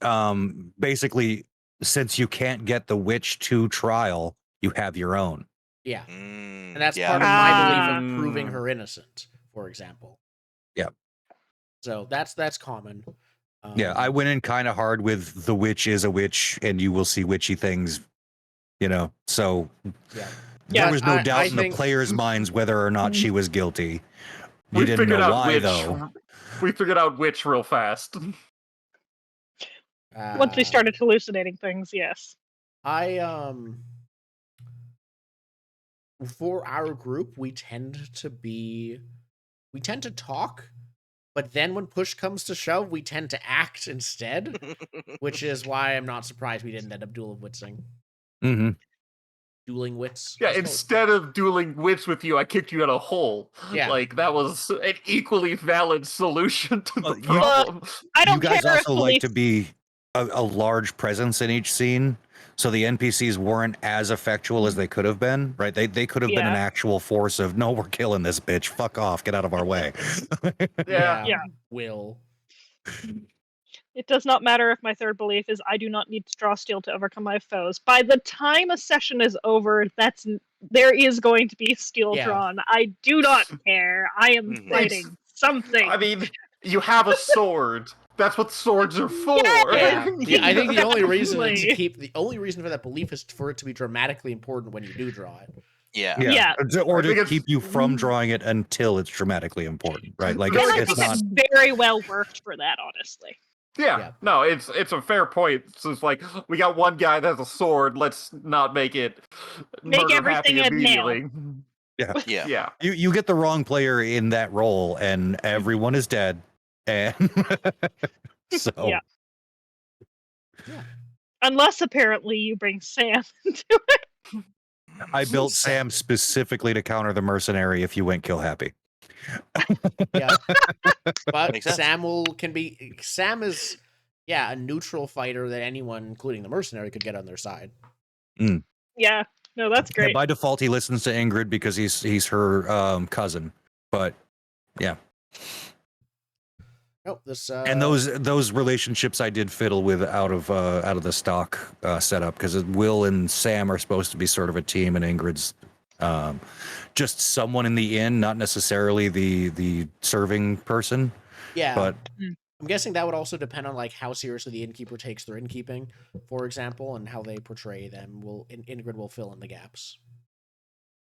basically, since you can't get the witch to trial, you have your own. Yeah. Mm, And that's yeah. part of my belief Ah. of proving her innocent, for example. Yeah. So that's common. Yeah, I went in kind of hard with the witch is a witch, and you will see witchy things. So Yeah. there Yeah. was no I doubt in the think- players' minds whether or not she was guilty. You We didn't figured know out why, which. though. We figured out which real fast. Once we started hallucinating things, yes. I for our group, we tend to talk, but then when push comes to shove, we tend to act instead, which is why I'm not surprised we didn't end up dueling Mm-hmm. dueling wits. Yeah, I suppose. instead of dueling wits with you, I kicked you in a hole. Yeah. Like, that was an equally valid solution to Well, the you- problem. I You don't guys care if also like to police- be a large presence in each scene, so the NPCs weren't as effectual as they could have been, right? They could have been an Yeah. actual force of, no, we're killing this bitch. Fuck off. Get out of our way. Yeah. Yeah. Will. It does not matter if my third belief is I do not need straw steel to overcome my foes. By the time a session is over, there is going to be steel Yeah. drawn. I do not care. I am Mhm. fighting something. I mean, you have a sword. That's what swords are for. Yeah. I think the only reason Exactly. the only reason for that belief is for it to be dramatically important when you do draw it. Yeah. Yeah. Or I to think it's- keep you from drawing it until it's dramatically important, right? Like, And And I it's think not. it very well worked for that, honestly. Yeah, Yeah. no, it's a fair point. So it's like, we got one guy that has a sword, let's not make it Make murder everything happy a nail. immediately. Yeah. Yeah. Yeah. You get the wrong player in that role, and everyone is dead. And so. Yeah. Yeah. Unless apparently you bring Sam into it. I built Sam specifically to counter the mercenary if you went kill happy. Yeah. But Makes sense. Sam is a neutral fighter that anyone, including the mercenary, could get on their side. Yeah. No, that's And great. by default, he listens to Ingrid because he's her cousin. But yeah, Nope, this and those relationships I did fiddle with out of the stock setup, because Will and Sam are supposed to be sort of a team, and Ingrid's just someone in the inn, not necessarily the serving person. Yeah. But I'm guessing that would also depend on like how seriously the innkeeper takes their innkeeping, for example, and how they portray them. Ingrid will fill in the gaps.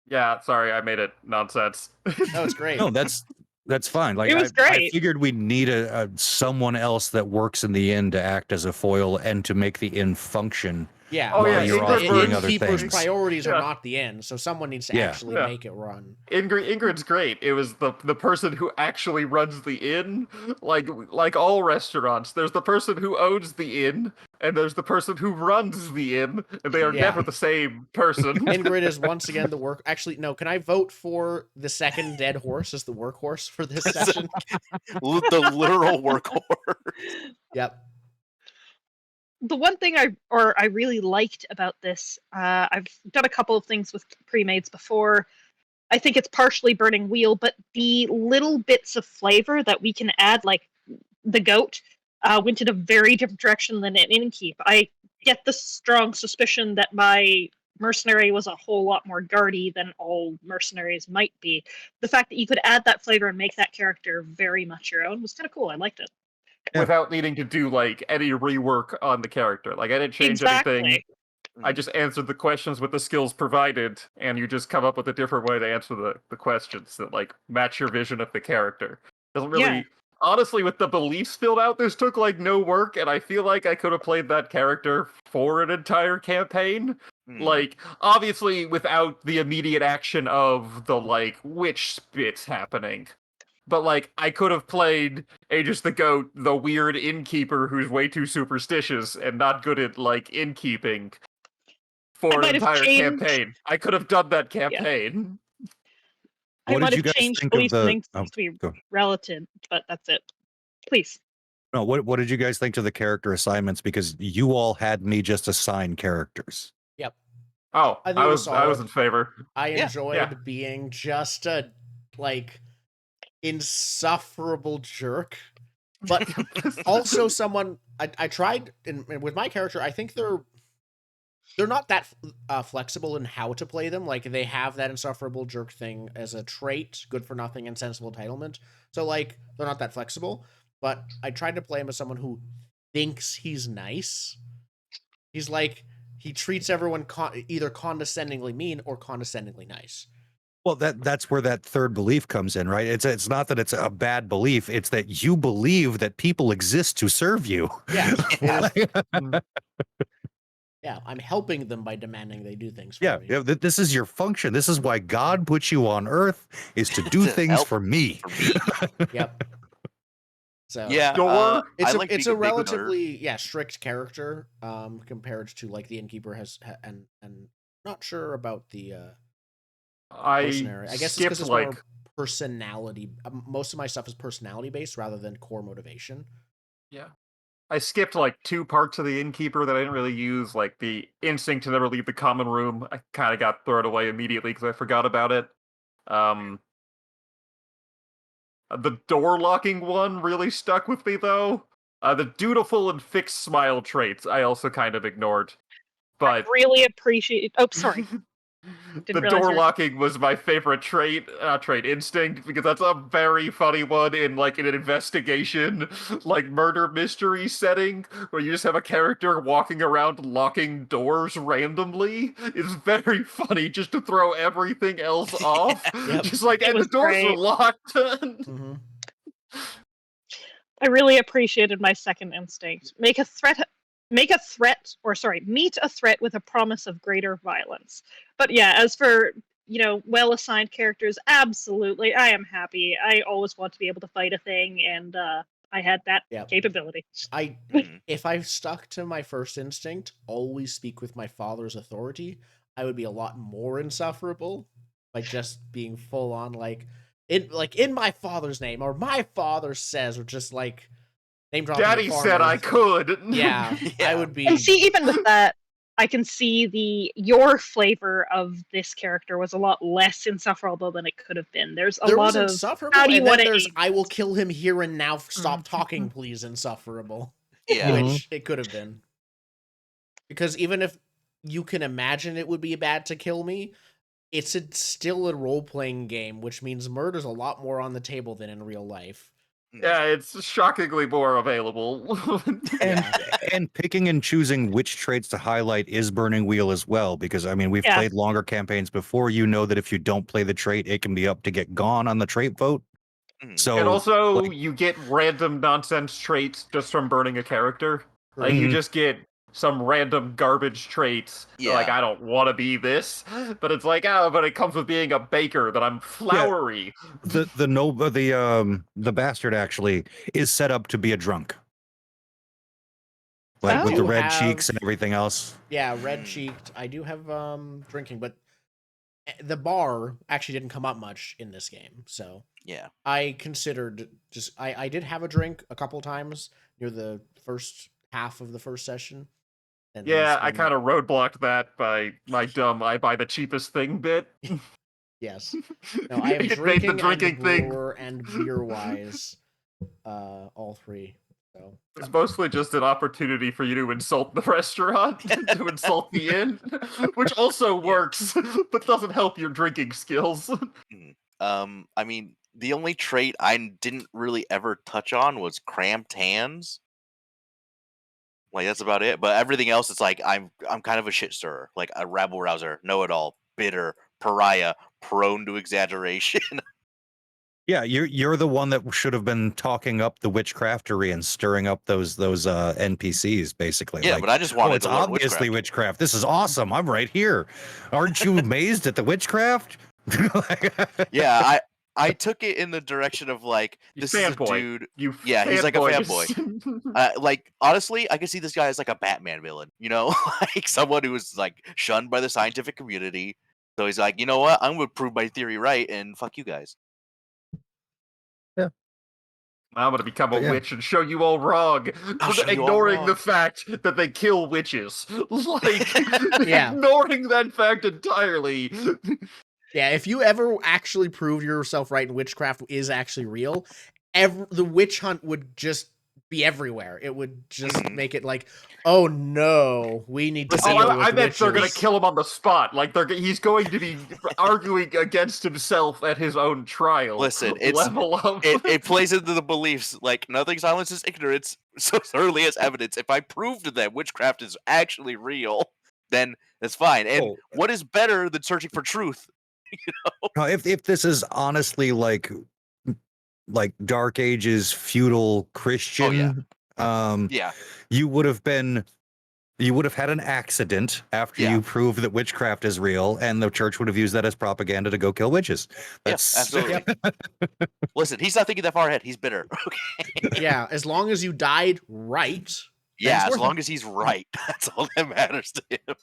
Yeah, sorry, I made it nonsense. No, it's great. no, that's fine. Like It was I great. figured we'd need a someone else that works in the inn to act as a foil and to make the inn function. Yeah. Oh, while yeah, you're off Ingrid doing other Innkeeper's things. priorities are Yeah. not the end, so someone needs to Yeah. actually Yeah. make it run. Ingrid's great. It was the person who actually runs the inn. Like all restaurants, there's the person who owns the inn, and there's the person who runs the inn, and they are Yeah. never the same person. Ingrid is once again the work. Actually, no. Can I vote for the second dead horse as the workhorse for this session? The literal workhorse. Yep. The one thing I really liked about this, I've done a couple of things with pre-mades before. I think it's partially Burning Wheel, but the little bits of flavor that we can add, like the goat, went in a very different direction than an innkeep. I get the strong suspicion that my mercenary was a whole lot more guardy than all mercenaries might be. The fact that you could add that flavor and make that character very much your own was kind of cool. I liked it. Without needing to do like any rework on the character. Like, I didn't change anything. Exactly. I just answered the questions with the skills provided, and you just come up with a different way to answer the questions that like match your vision of the character. Doesn't really Yeah. honestly, with the beliefs filled out, this took like no work, and I feel like I could have played that character for an entire campaign. Like, obviously without the immediate action of the like witch bits happening. But like, I could have played Aegis the Goat, the weird innkeeper who's way too superstitious and not good at like innkeeping for an might have entire changed- campaign. I could have done that campaign. I What might did you have guys changed think of beliefs the? and Oh, things to be go. relative, but that's it. Please. No, what did you guys think to the character assignments? Because you all had me just assign characters. Yep. Oh, I think I it was was in favor. I Yeah. enjoyed being just a like insufferable jerk, but also someone I tried with my character. I think they're they're not that flexible in how to play them. Like, they have that insufferable jerk thing as a trait, good for nothing, and sensible entitlement. So, like, they're not that flexible. But I tried to play him as someone who thinks he's nice. He's like, he treats everyone either condescendingly mean or condescendingly nice. Well, that's where that third belief comes in, right? It's not that it's a bad belief; it's that you believe that people exist to serve you. Yeah, yeah, I'm helping them by demanding they do things for me. Yeah, this is your function. This is why God put you on Earth, is to do To things help for me. Yep. So Yeah, Door? it's a big relatively strict character compared to like the innkeeper and not sure about the mercenary. I guess it's because skipped it's like more personality. Most of my stuff is personality based rather than core motivation. yeah. I skipped like 2 parts of the innkeeper that I didn't really use, like the instinct to never leave the common room. I kind of got thrown away immediately because I forgot about it. The door locking one really stuck with me though. The dutiful and fixed smile traits I also kind of ignored. But Really appreciate. Oh, sorry. the Didn't realize door you were... locking was my favorite instinct, because that's a very funny one in like an investigation, like murder mystery setting, where you just have a character walking around locking doors randomly. It's very funny just to throw everything else off. Yep. Just like, It and the was doors are great. locked. Mm-hmm. I really appreciated my second instinct. Meet a threat with a promise of greater violence. But yeah, as for, well-assigned characters, absolutely, I am happy. I always want to be able to fight a thing, and I had that capability. If I stuck to my first instinct, always speak with my father's authority, I would be a lot more insufferable by just being full on in my father's name, or my father says, or just like name dropping. Daddy said I could. Yeah, Yeah. I would be. And see, even with that, I can see your flavor of this character was a lot less insufferable than it could have been. There's a lot of insufferable, how do you and then want to there's aim I will this? kill him here and now. Stop talking, please. Insufferable. Yeah. Which it could have been, because even if you can imagine it would be bad to kill me, it's still a role-playing game, which means murder's a lot more on the table than in real life. Yeah, it's shockingly more available. And picking and choosing which traits to highlight is Burning Wheel as well, because I mean we've played longer campaigns before. You know that if you don't play the trait, it can be up to get gone on the trait vote. So and also, you get random nonsense traits just from burning a character. Like, you just get some random garbage traits. Yeah. Like, I don't want to be this, but it's like, but it comes with being a baker, that I'm flowery. The bastard actually is set up to be a drunk. Like with the red cheeks and everything else. Yeah, red cheeked. I do have drinking, but the bar actually didn't come up much in this game, so yeah, I considered I did have a drink a couple times near the first half of the first session. And yeah, I kind of roadblocked that by my dumb I buy the cheapest thing bit. Yes. No, I have drinking and brewer and beer wise, all three. So it's mostly just an opportunity for you to insult the restaurant, to insult the inn, which also works, but doesn't help your drinking skills. I mean, the only trait I didn't really ever touch on was cramped hands. Like, that's about it. But everything else, it's like I'm kind of a shit stirrer, like a rabble rouser, know-it-all, bitter, pariah, prone to exaggeration. Yeah, you're the one that should have been talking up the witchcraftery and stirring up those NPCs, basically. Yeah, but I just wanted it's to learn obviously witchcraft. This is awesome. I'm right here. Aren't you amazed at the witchcraft? Yeah, I took it in the direction of like, this is a dude. He's like a fanboy. Like, honestly, I can see this guy as like a Batman villain, like someone who was like shunned by the scientific community. So he's like, you know what? I'm gonna prove my theory right, and fuck you guys. Yeah. I'm gonna become a witch and show you all wrong, ignoring the fact that they kill witches. Like, ignoring that fact entirely. Yeah, if you ever actually prove yourself right and witchcraft is actually real, the witch hunt would just be everywhere. It would just Mhm. make it like, oh no, we need to Listen, deal Oh, with I meant they're gonna witches. kill him on the spot. Like he's going to be arguing against himself at his own trial. Listen, it's level up. it plays into the beliefs like nothing silences ignorance so thoroughly as evidence. If I prove to them witchcraft is actually real, then that's fine. And Oh. what is better than searching for truth? Now, if this is honestly like Dark Ages feudal Christian, Yeah, you would have had an accident after Yeah. you prove that witchcraft is real, and the church would have used that as propaganda to go kill witches. yes, absolutely. Listen, he's not thinking that far ahead. He's bitter. Yeah, as long as you died right. then Yeah, it's as worth long it. as he's right, that's all that matters to him.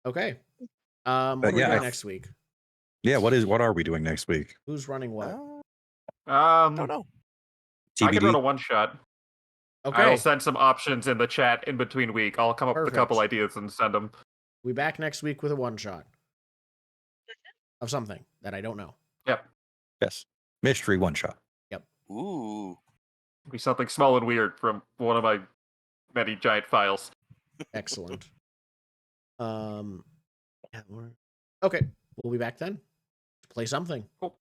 Okay. What are we yeah, doing next week? Yeah, what are we doing next week? Who's running what? Don't know. I can run a TBD. one shot. Okay. I will send some options in the chat in between week. I'll come up with a couple Perfect. ideas and send them. We back next week with a one shot of something that I don't know. Yep. Yes, mystery one shot. Ooh. Be something small and weird from one of my many giant files. Excellent. Yeah, okay. We'll be back then to play something. Cool.